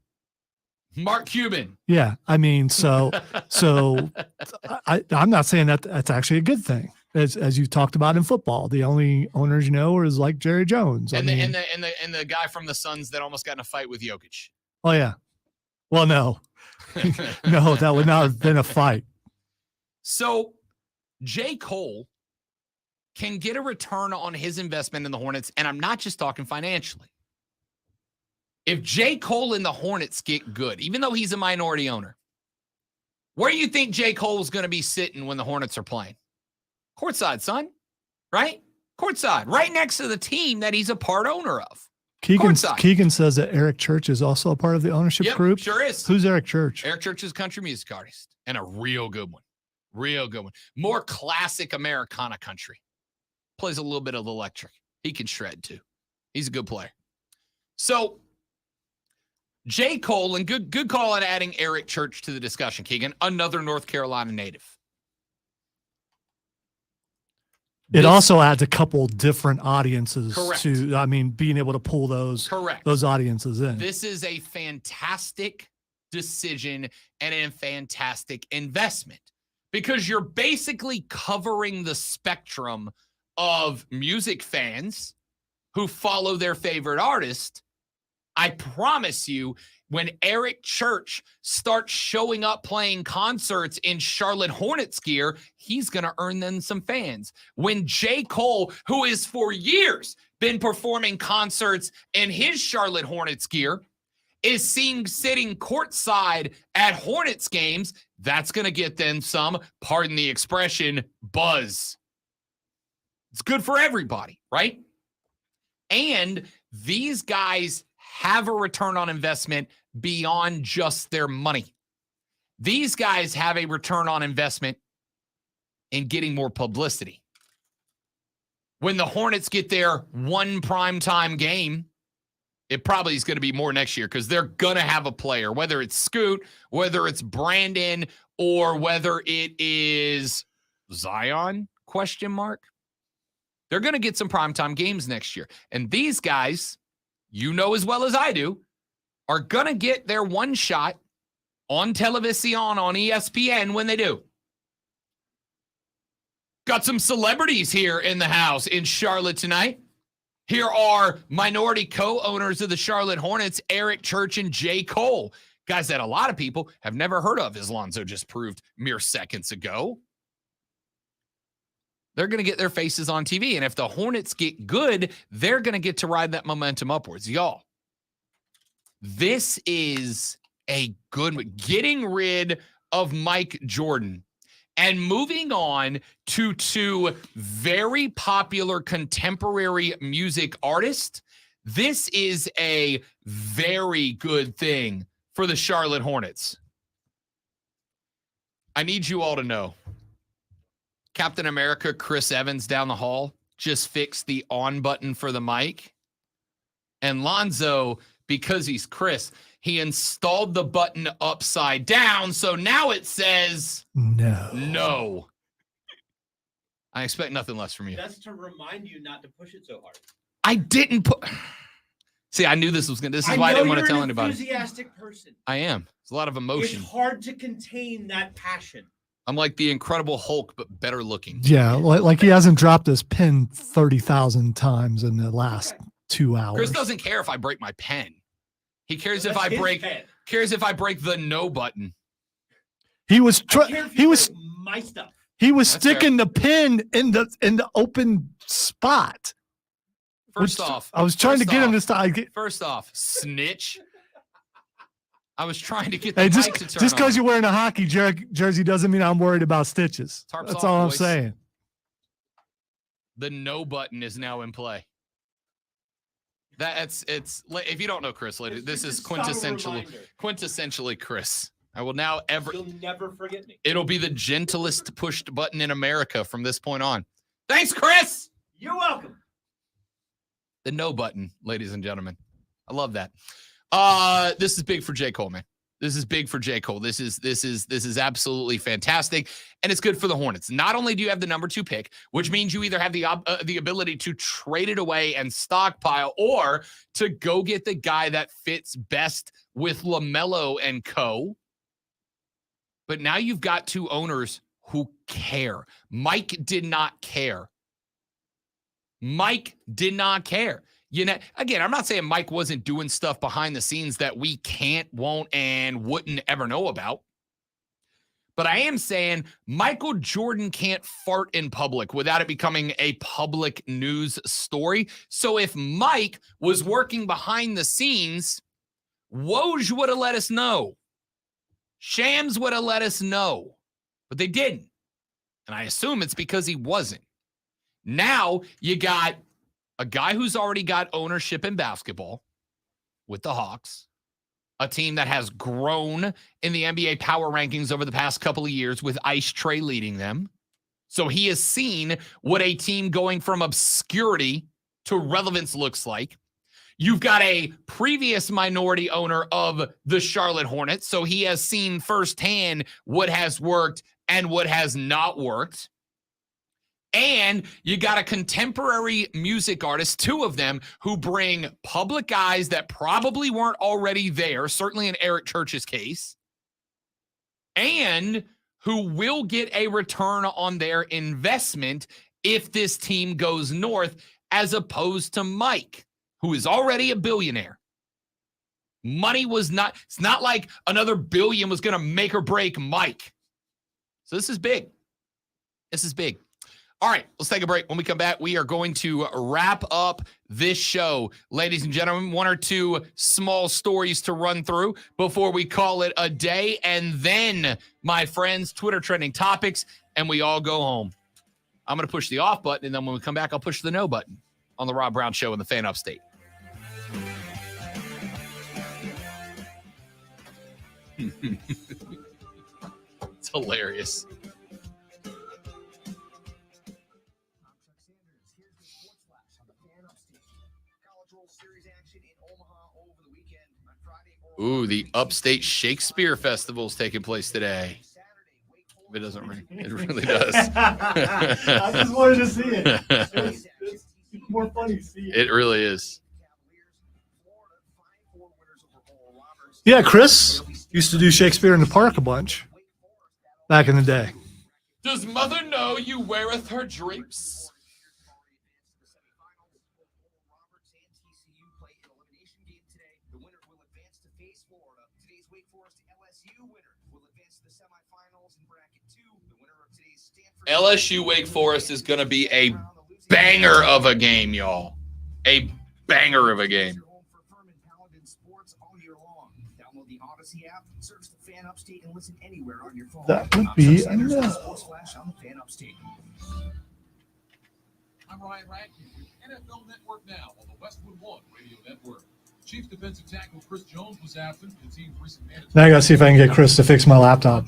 Mark Cuban. Yeah, I mean, so I'm not saying that that's actually a good thing. As you talked about in football, the only owners you know is like Jerry Jones. And the guy from the Suns that almost got in a fight with Jokic. Oh yeah. Well, no. No, that would not have been a fight. So J. Cole can get a return on his investment in the Hornets, and I'm not just talking financially. If J. Cole and the Hornets get good, even though he's a minority owner, where do you think J. Cole's going to be sitting when the Hornets are playing? Courtside, son, right? Courtside, right next to the team that he's a part owner of. Keegan says that Eric Church is also a part of the ownership group. Sure is. Who's Eric Church? Eric Church is a country music artist and a real good one. Real good one. More classic Americana country. Plays a little bit of electric. He can shred too. He's a good player. So J. Cole, and good call on adding Eric Church to the discussion, Keegan, another North Carolina native. It also adds a couple different audiences Correct. to, being able to pull those audiences in. This is a fantastic decision and a fantastic investment because you're basically covering the spectrum of music fans who follow their favorite artist. I promise you, when Eric Church starts showing up playing concerts in Charlotte Hornets gear, he's going to earn them some fans. When J. Cole, who is for years been performing concerts in his Charlotte Hornets gear, is seen sitting courtside at Hornets games, that's going to get them some, pardon the expression, buzz. It's good for everybody, right? And these guys have a return on investment beyond just their money. These guys have a return on investment in getting more publicity. When the Hornets get their one primetime game, it probably is going to be more next year because they're going to have a player, whether it's Scoot, whether it's Brandon, or whether it is Zion, ? They're going to get some primetime games next year. And these guys, you know as well as I do, are going to get their one shot on television on ESPN when they do. Got some celebrities here in the house in Charlotte tonight. Here are minority co-owners of the Charlotte Hornets, Eric Church and J. Cole. Guys that a lot of people have never heard of, as Lonzo just proved mere seconds ago. They're going to get their faces on TV. And if the Hornets get good, they're going to get to ride that momentum upwards. Y'all, this is a good one. Getting rid of Mike Jordan and moving on to two very popular contemporary music artists. This is a very good thing for the Charlotte Hornets. I need you all to know. Captain America, Chris Evans down the hall, just fixed the on button for the mic. And Lonzo, because he's Chris, he installed the button upside down. So now it says no. No. I expect nothing less from you. That's to remind you not to push it so hard. I didn't put. See, I knew this was going to. This is why I didn't want to tell anybody. You're an enthusiastic person. I am. It's a lot of emotion. It's hard to contain that passion. I'm like the Incredible Hulk, but better looking. Yeah, like he hasn't dropped his pen 30,000 times in the last 2 hours. Chris doesn't care if I break my pen. He cares if I break. Cares if I break the no button. He was my stuff. He was sticking the pin in the open spot. First off, I was trying to get him to stop. First off, snitch. I was trying to get the mic just to turn just because on. you're wearing a hockey jersey doesn't mean I'm worried about stitches. Tarps That's off, all boys. I'm saying. The no button is now in play. It's if you don't know Chris, ladies, this is quintessentially Chris. I will now You'll never forget me. It'll be the gentlest pushed button in America from this point on. Thanks, Chris. You're welcome. The no button, ladies and gentlemen. I love that. This is big for J. Cole, man. This is big for J. Cole. This is absolutely fantastic, and it's good for the Hornets. Not only do you have the number 2 pick, which means you either have the ability to trade it away and stockpile, or to go get the guy that fits best with LaMelo and co. But now you've got 2 owners who care. Mike did not care. Mike did not care. You know, again, I'm not saying Mike wasn't doing stuff behind the scenes that we can't, won't, and wouldn't ever know about. But I am saying Michael Jordan can't fart in public without it becoming a public news story. So if Mike was working behind the scenes, Woj would have let us know. Shams would have let us know. But they didn't. And I assume it's because he wasn't. Now you got a guy who's already got ownership in basketball with the Hawks, a team that has grown in the NBA power rankings over the past couple of years with Ice Trae leading them. So he has seen what a team going from obscurity to relevance looks like. You've got a previous minority owner of the Charlotte Hornets, so he has seen firsthand what has worked and what has not worked. And you got a contemporary music artist, 2 of them, who bring public eyes that probably weren't already there, certainly in Eric Church's case, and who will get a return on their investment if this team goes north, as opposed to Mike, who is already a billionaire. Money was not, it's not like another billion was going to make or break Mike. So this is big. This is big. All right, let's take a break. When we come back, we are going to wrap up this show. Ladies and gentlemen, 1 or 2 small stories to run through before we call it a day. And then, my friends, Twitter trending topics, and we all go home. I'm going to push the off button, and then when we come back, I'll push the no button on the Rob Brown Show in the Fan Upstate. It's hilarious. Ooh, the Upstate Shakespeare Festival is taking place today. If it doesn't ring, it really does. I just wanted to see it. It's more funny to see it. It really is. Yeah, Chris used to do Shakespeare in the Park a bunch back in the day. Does mother know you weareth her drapes? LSU Wake Forest is going to be a banger of a game, y'all. A banger of a game. That would be enough. I'm Ryan Radke with NFL Network Now on the Westwood One Radio Network. Chief defensive tackle Chris Jones was absent for the team's recent mandatory. Now I gotta see if I can get Chris to fix my laptop.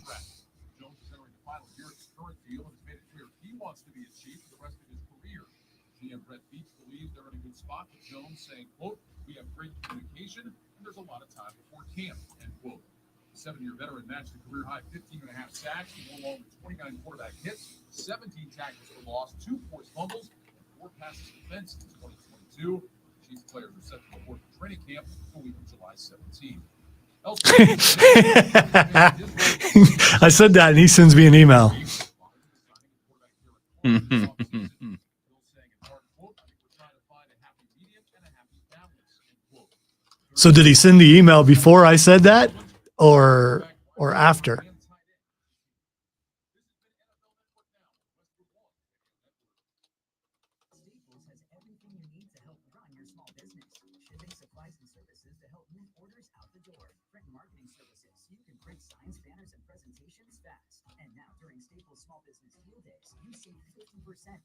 Jones is entering the final year of his current deal and has made it clear he wants to be a Chief for the rest of his career. GM Brett Beach believes they're in a good spot with Jones saying, quote, "We have great communication and there's a lot of time before camp," end quote. The 7-year veteran matched the career high 15.5 sacks, no longer 29 quarterback hits, 17 tackles for loss, 2 forced fumbles, and 4 passes defense in 2022. Chiefs players are set to report to training camp the week of July 17. I said that, and he sends me an email. So did he send the email before I said that, or after?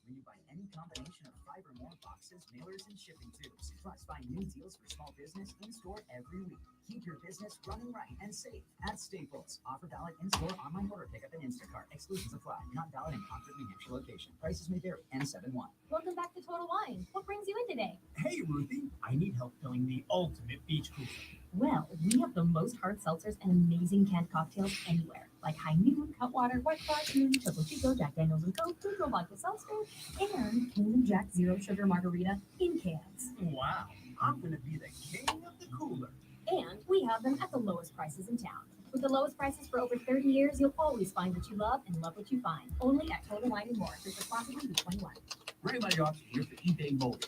When you buy any combination of 5 or more boxes, mailers, and shipping tubes. Plus, find new deals for small business in-store every week. Keep your business running right and safe at Staples. Offer valid in-store, online order pickup, and Instacart. Exclusions apply. Not valid in Concord, New Hampshire location. Prices may vary. N71. Welcome back to Total Wine. What brings you in today? Hey, Ruthie. I need help filling the ultimate beach cooler. Well, we have the most hard seltzers and amazing canned cocktails anywhere, like High Noon, Cutwater, White Claw, Topo Chico, Jack Daniels and Coke, Pedro Vodka Seltzer, and Kingdom Jack Zero Sugar Margarita in cans. Wow. I'm going to be the king of the cooler. And we have them at the lowest prices in town. With the lowest prices for over 30 years, you'll always find what you love and love what you find. Only at Total Wine & More. Drink responsibly, be 21. Ray Liotta here for eBay Mobile.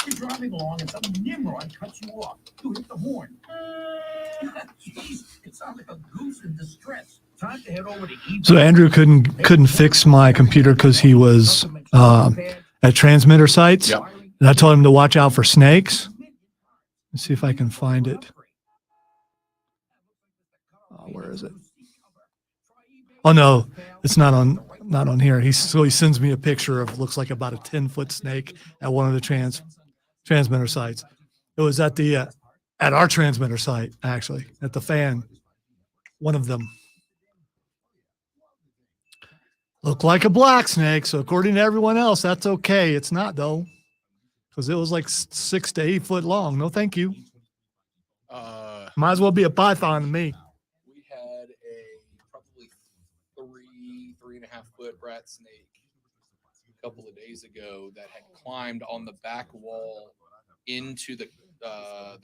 You're driving along and some Nimrod cuts you off. You hit the horn. Jeez, it sounds like a goose in distress. Time to head over to eBay. So Andrew couldn't fix my computer because he was at transmitter sites. Yep. And I told him to watch out for snakes. Let's see if I can find it. Oh, where is it? Oh no, it's not on here. He sends me a picture of looks like about a 10-foot snake at one of the transmitter sites. It was at the at our transmitter site, actually, at the fan. One of them looked like a black snake. So according to everyone else, that's okay. It's not though, because it was like 6 to 8 foot long. No, thank you. Might as well be a python to me. We had a probably 3.5 foot rat snake a couple of days ago that had climbed on the back wall into the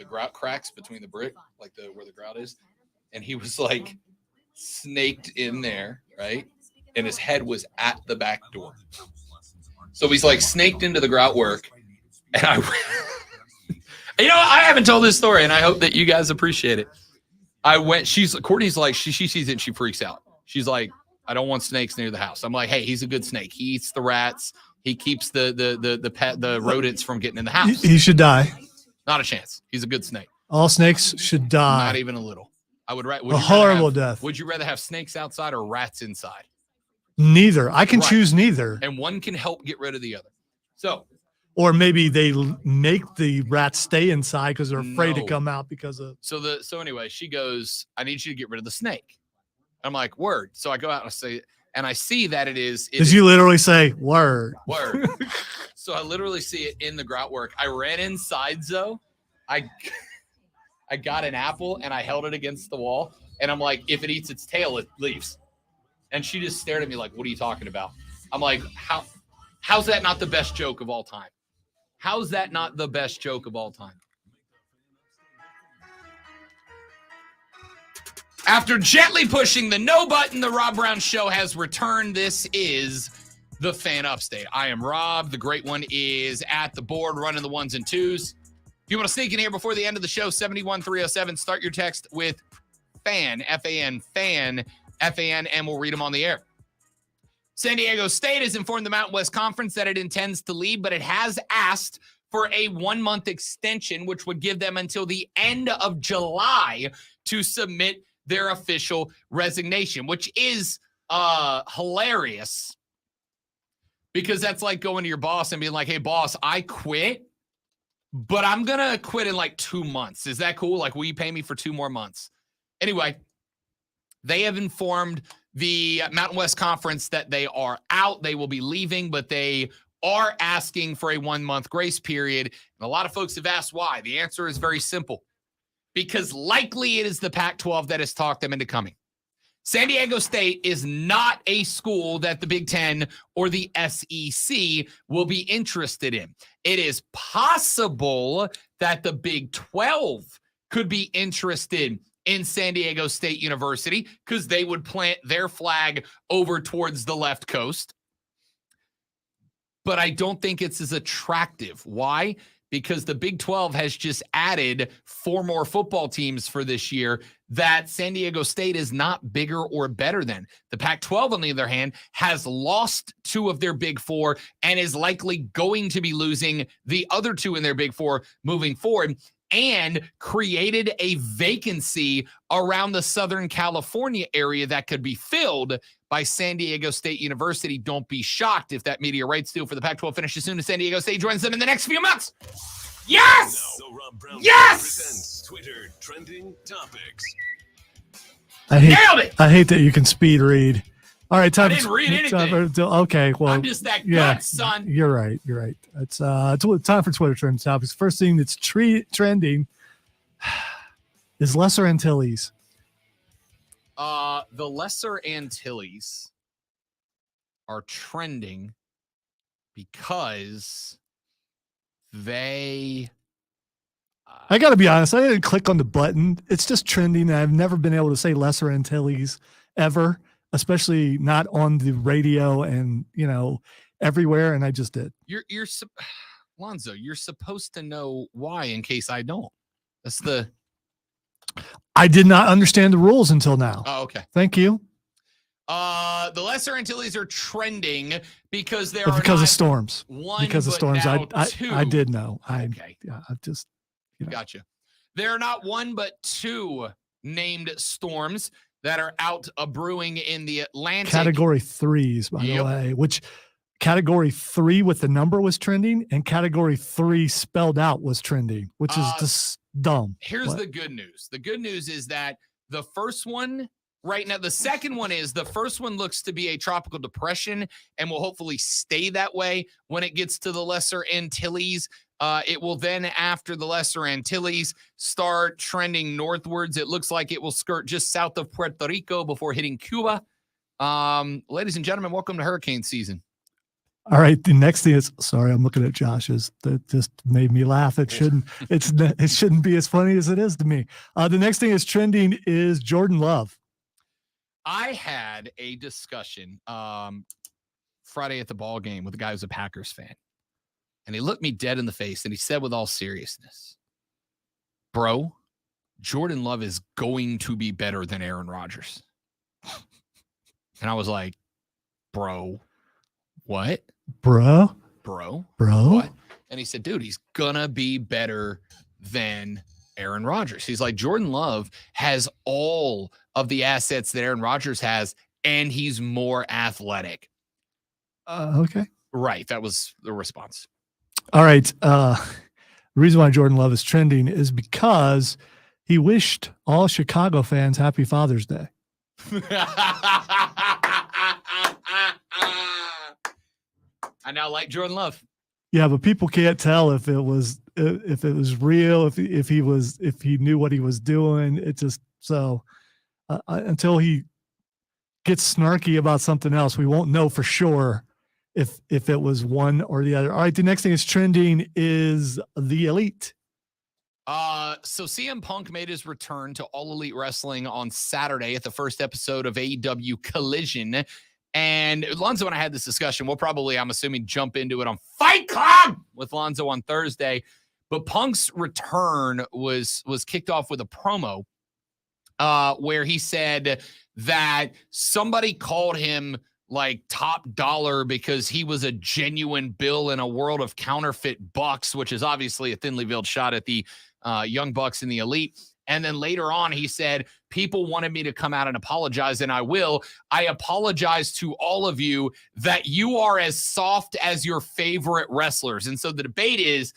grout cracks between the brick, like where the grout is, and he was like snaked in there, right? And his head was at the back door. So he's like snaked into the grout work, and I haven't told this story, and I hope that you guys appreciate it. Courtney's like, she sees it and she freaks out. She's like, I don't want snakes near the house. I'm like, hey, he's a good snake. He eats the rats. He keeps the rodents from getting in the house. He should die. Not a chance. He's a good snake. All snakes should die. Not even a little. A horrible death. Would you rather have snakes outside or rats inside? Neither. I can choose neither. And one can help get rid of the other. So. Or maybe they make the rats stay inside because they're afraid to come out because of. So anyway, she goes, I need you to get rid of the snake. I'm like, word. So I go out and I see that it is. Did you literally say word? Word. So I literally see it in the grout work. I ran inside, though. I got an apple and I held it against the wall. And I'm like, if it eats its tail, it leaves. And she just stared at me like, what are you talking about? I'm like, how's that not the best joke of all time? How's that not the best joke of all time? After gently pushing the no button, the Rob Brown Show has returned. This is the Fan Upstate. I am Rob. The great one is at the board running the ones and twos. If you want to sneak in here before the end of the show, 71307, start your text with FAN, F-A-N, FAN, F-A-N, and we'll read them on the air. San Diego State has informed the Mountain West Conference that it intends to leave, but it has asked for a 1-month extension, which would give them until the end of July to submit their official resignation, which is hilarious because that's like going to your boss and being like, hey, boss, I quit, but I'm going to quit in like 2 months. Is that cool? Like, will you pay me for 2 more months? Anyway, they have informed the Mountain West Conference that they are out. They will be leaving, but they are asking for a 1-month grace period. And a lot of folks have asked why. The answer is very simple. because likely it is the Pac-12 that has talked them into coming. San Diego State is not a school that the Big Ten or the SEC will be interested in. It is possible that the Big 12 could be interested in San Diego State University because they would plant their flag over towards the left coast. But I don't think it's as attractive. Why? Because the Big 12 has just added 4 more football teams for this year that San Diego State is not bigger or better than. The Pac-12, on the other hand, has lost 2 of their Big 4 and is likely going to be losing the other 2 in their Big 4 moving forward, and created a vacancy around the Southern California area that could be filled by San Diego State University. Don't be shocked if that media rights deal for the Pac-12 finishes soon as San Diego State joins them in the next few months. Yes! Now, the Rob Brown Yes! presents Twitter trending topics. Nailed it! I hate that you can speed read. All right, time. I didn't read anything. Okay, well, I'm just that yeah, gut, son. You're right. It's time for Twitter trending topics. First thing that's trending is Lesser Antilles. The Lesser Antilles are trending because they... I got to be honest. I didn't click on the button. It's just trending. I've never been able to say Lesser Antilles ever, especially not on the radio and, everywhere. And I just did. Lonzo, you're supposed to know why in case I don't. I did not understand the rules until now. Oh, okay. Thank you. The Lesser Antilles are trending because because of storms. Because of storms. I did know. Okay. I just. Gotcha. There are not 1 but 2 named storms that are out brewing in the Atlantic. Category 3s, by the way, which category 3 with the number was trending and category 3 spelled out was trending, which is just dumb. Here's the good news. The good news is that the first one right now, the second one is the first one looks to be a tropical depression and will hopefully stay that way when it gets to the Lesser Antilles. It will then, after the Lesser Antilles, start trending northwards. It looks like it will skirt just south of Puerto Rico before hitting Cuba. Ladies and gentlemen, welcome to hurricane season. All right. The next thing is, sorry, I'm looking at Josh's. That just made me laugh. It shouldn't be as funny as it is to me. The next thing is trending is Jordan Love. I had a discussion Friday at the ball game with a guy who's a Packers fan. And he looked me dead in the face and he said with all seriousness, bro, Jordan Love is going to be better than Aaron Rodgers. And I was like, bro, what? Bro? What? And he said, dude, he's going to be better than Aaron Rodgers. He's like, Jordan Love has all of the assets that Aaron Rodgers has, and he's more athletic. Okay. Right. That was the response. All right. The reason why Jordan Love is trending is because he wished all Chicago fans Happy Father's Day. I now like Jordan Love. Yeah, but people can't tell if it was real, if he knew what he was doing. It just until he gets snarky about something else, we won't know for sure if it was one or the other. All right, the next thing is trending is the Elite. So CM Punk made his return to All Elite Wrestling on Saturday at the first episode of AEW Collision. And Lonzo and I had this discussion. We'll probably, I'm assuming, jump into it on Fight Club with Lonzo on Thursday. But Punk's return was kicked off with a promo where he said that somebody called him like top dollar because he was a genuine Bill in a world of counterfeit bucks, which is obviously a thinly veiled shot at the Young Bucks in the Elite. And then later on, he said, people wanted me to come out and apologize, and I will. I apologize to all of you that you are as soft as your favorite wrestlers. And so the debate is,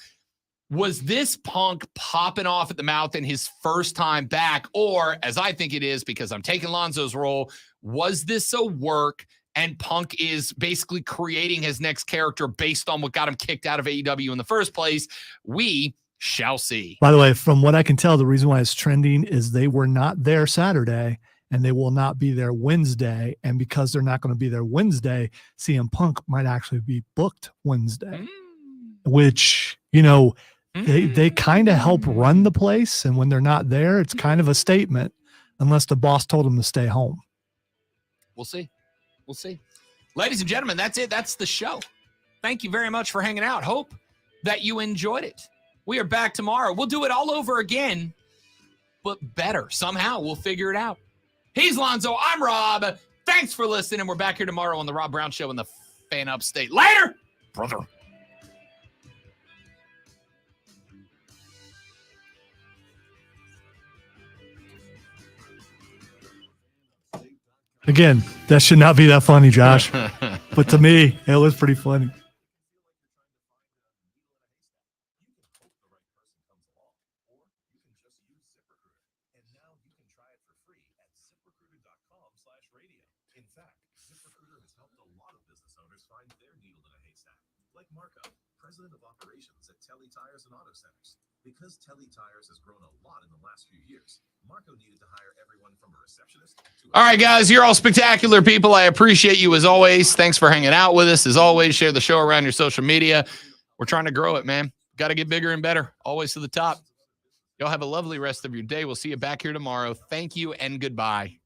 was this Punk popping off at the mouth in his first time back? Or, as I think it is, because I'm taking Lonzo's role, was this a work and Punk is basically creating his next character based on what got him kicked out of AEW in the first place? We shall see. By the way, from what I can tell, the reason why it's trending is they were not there Saturday and they will not be there Wednesday. And because they're not going to be there Wednesday, CM Punk might actually be booked Wednesday, which, they kind of help run the place. And when they're not there, it's kind of a statement unless the boss told them to stay home. We'll see. Ladies and gentlemen, that's it. That's the show. Thank you very much for hanging out. Hope that you enjoyed it. We are back tomorrow. We'll do it all over again, but better. Somehow we'll figure it out. He's Lonzo. I'm Rob. Thanks for listening. And we're back here tomorrow on the Rob Brown Show in the Fan Upstate. Later, brother. Again, that should not be that funny, Josh. But to me, it was pretty funny. President of operations at Telly Tires and Auto Centers. Because Telly Tires has grown a lot in the last few years, Marco needed to hire everyone from a receptionist to All right, guys, you're all spectacular people. I appreciate you as always. Thanks for hanging out with us. As always, share the show around your social media. We're trying to grow it, man. Got to get bigger and better. Always to the top. Y'all have a lovely rest of your day. We'll see you back here tomorrow. Thank you and goodbye.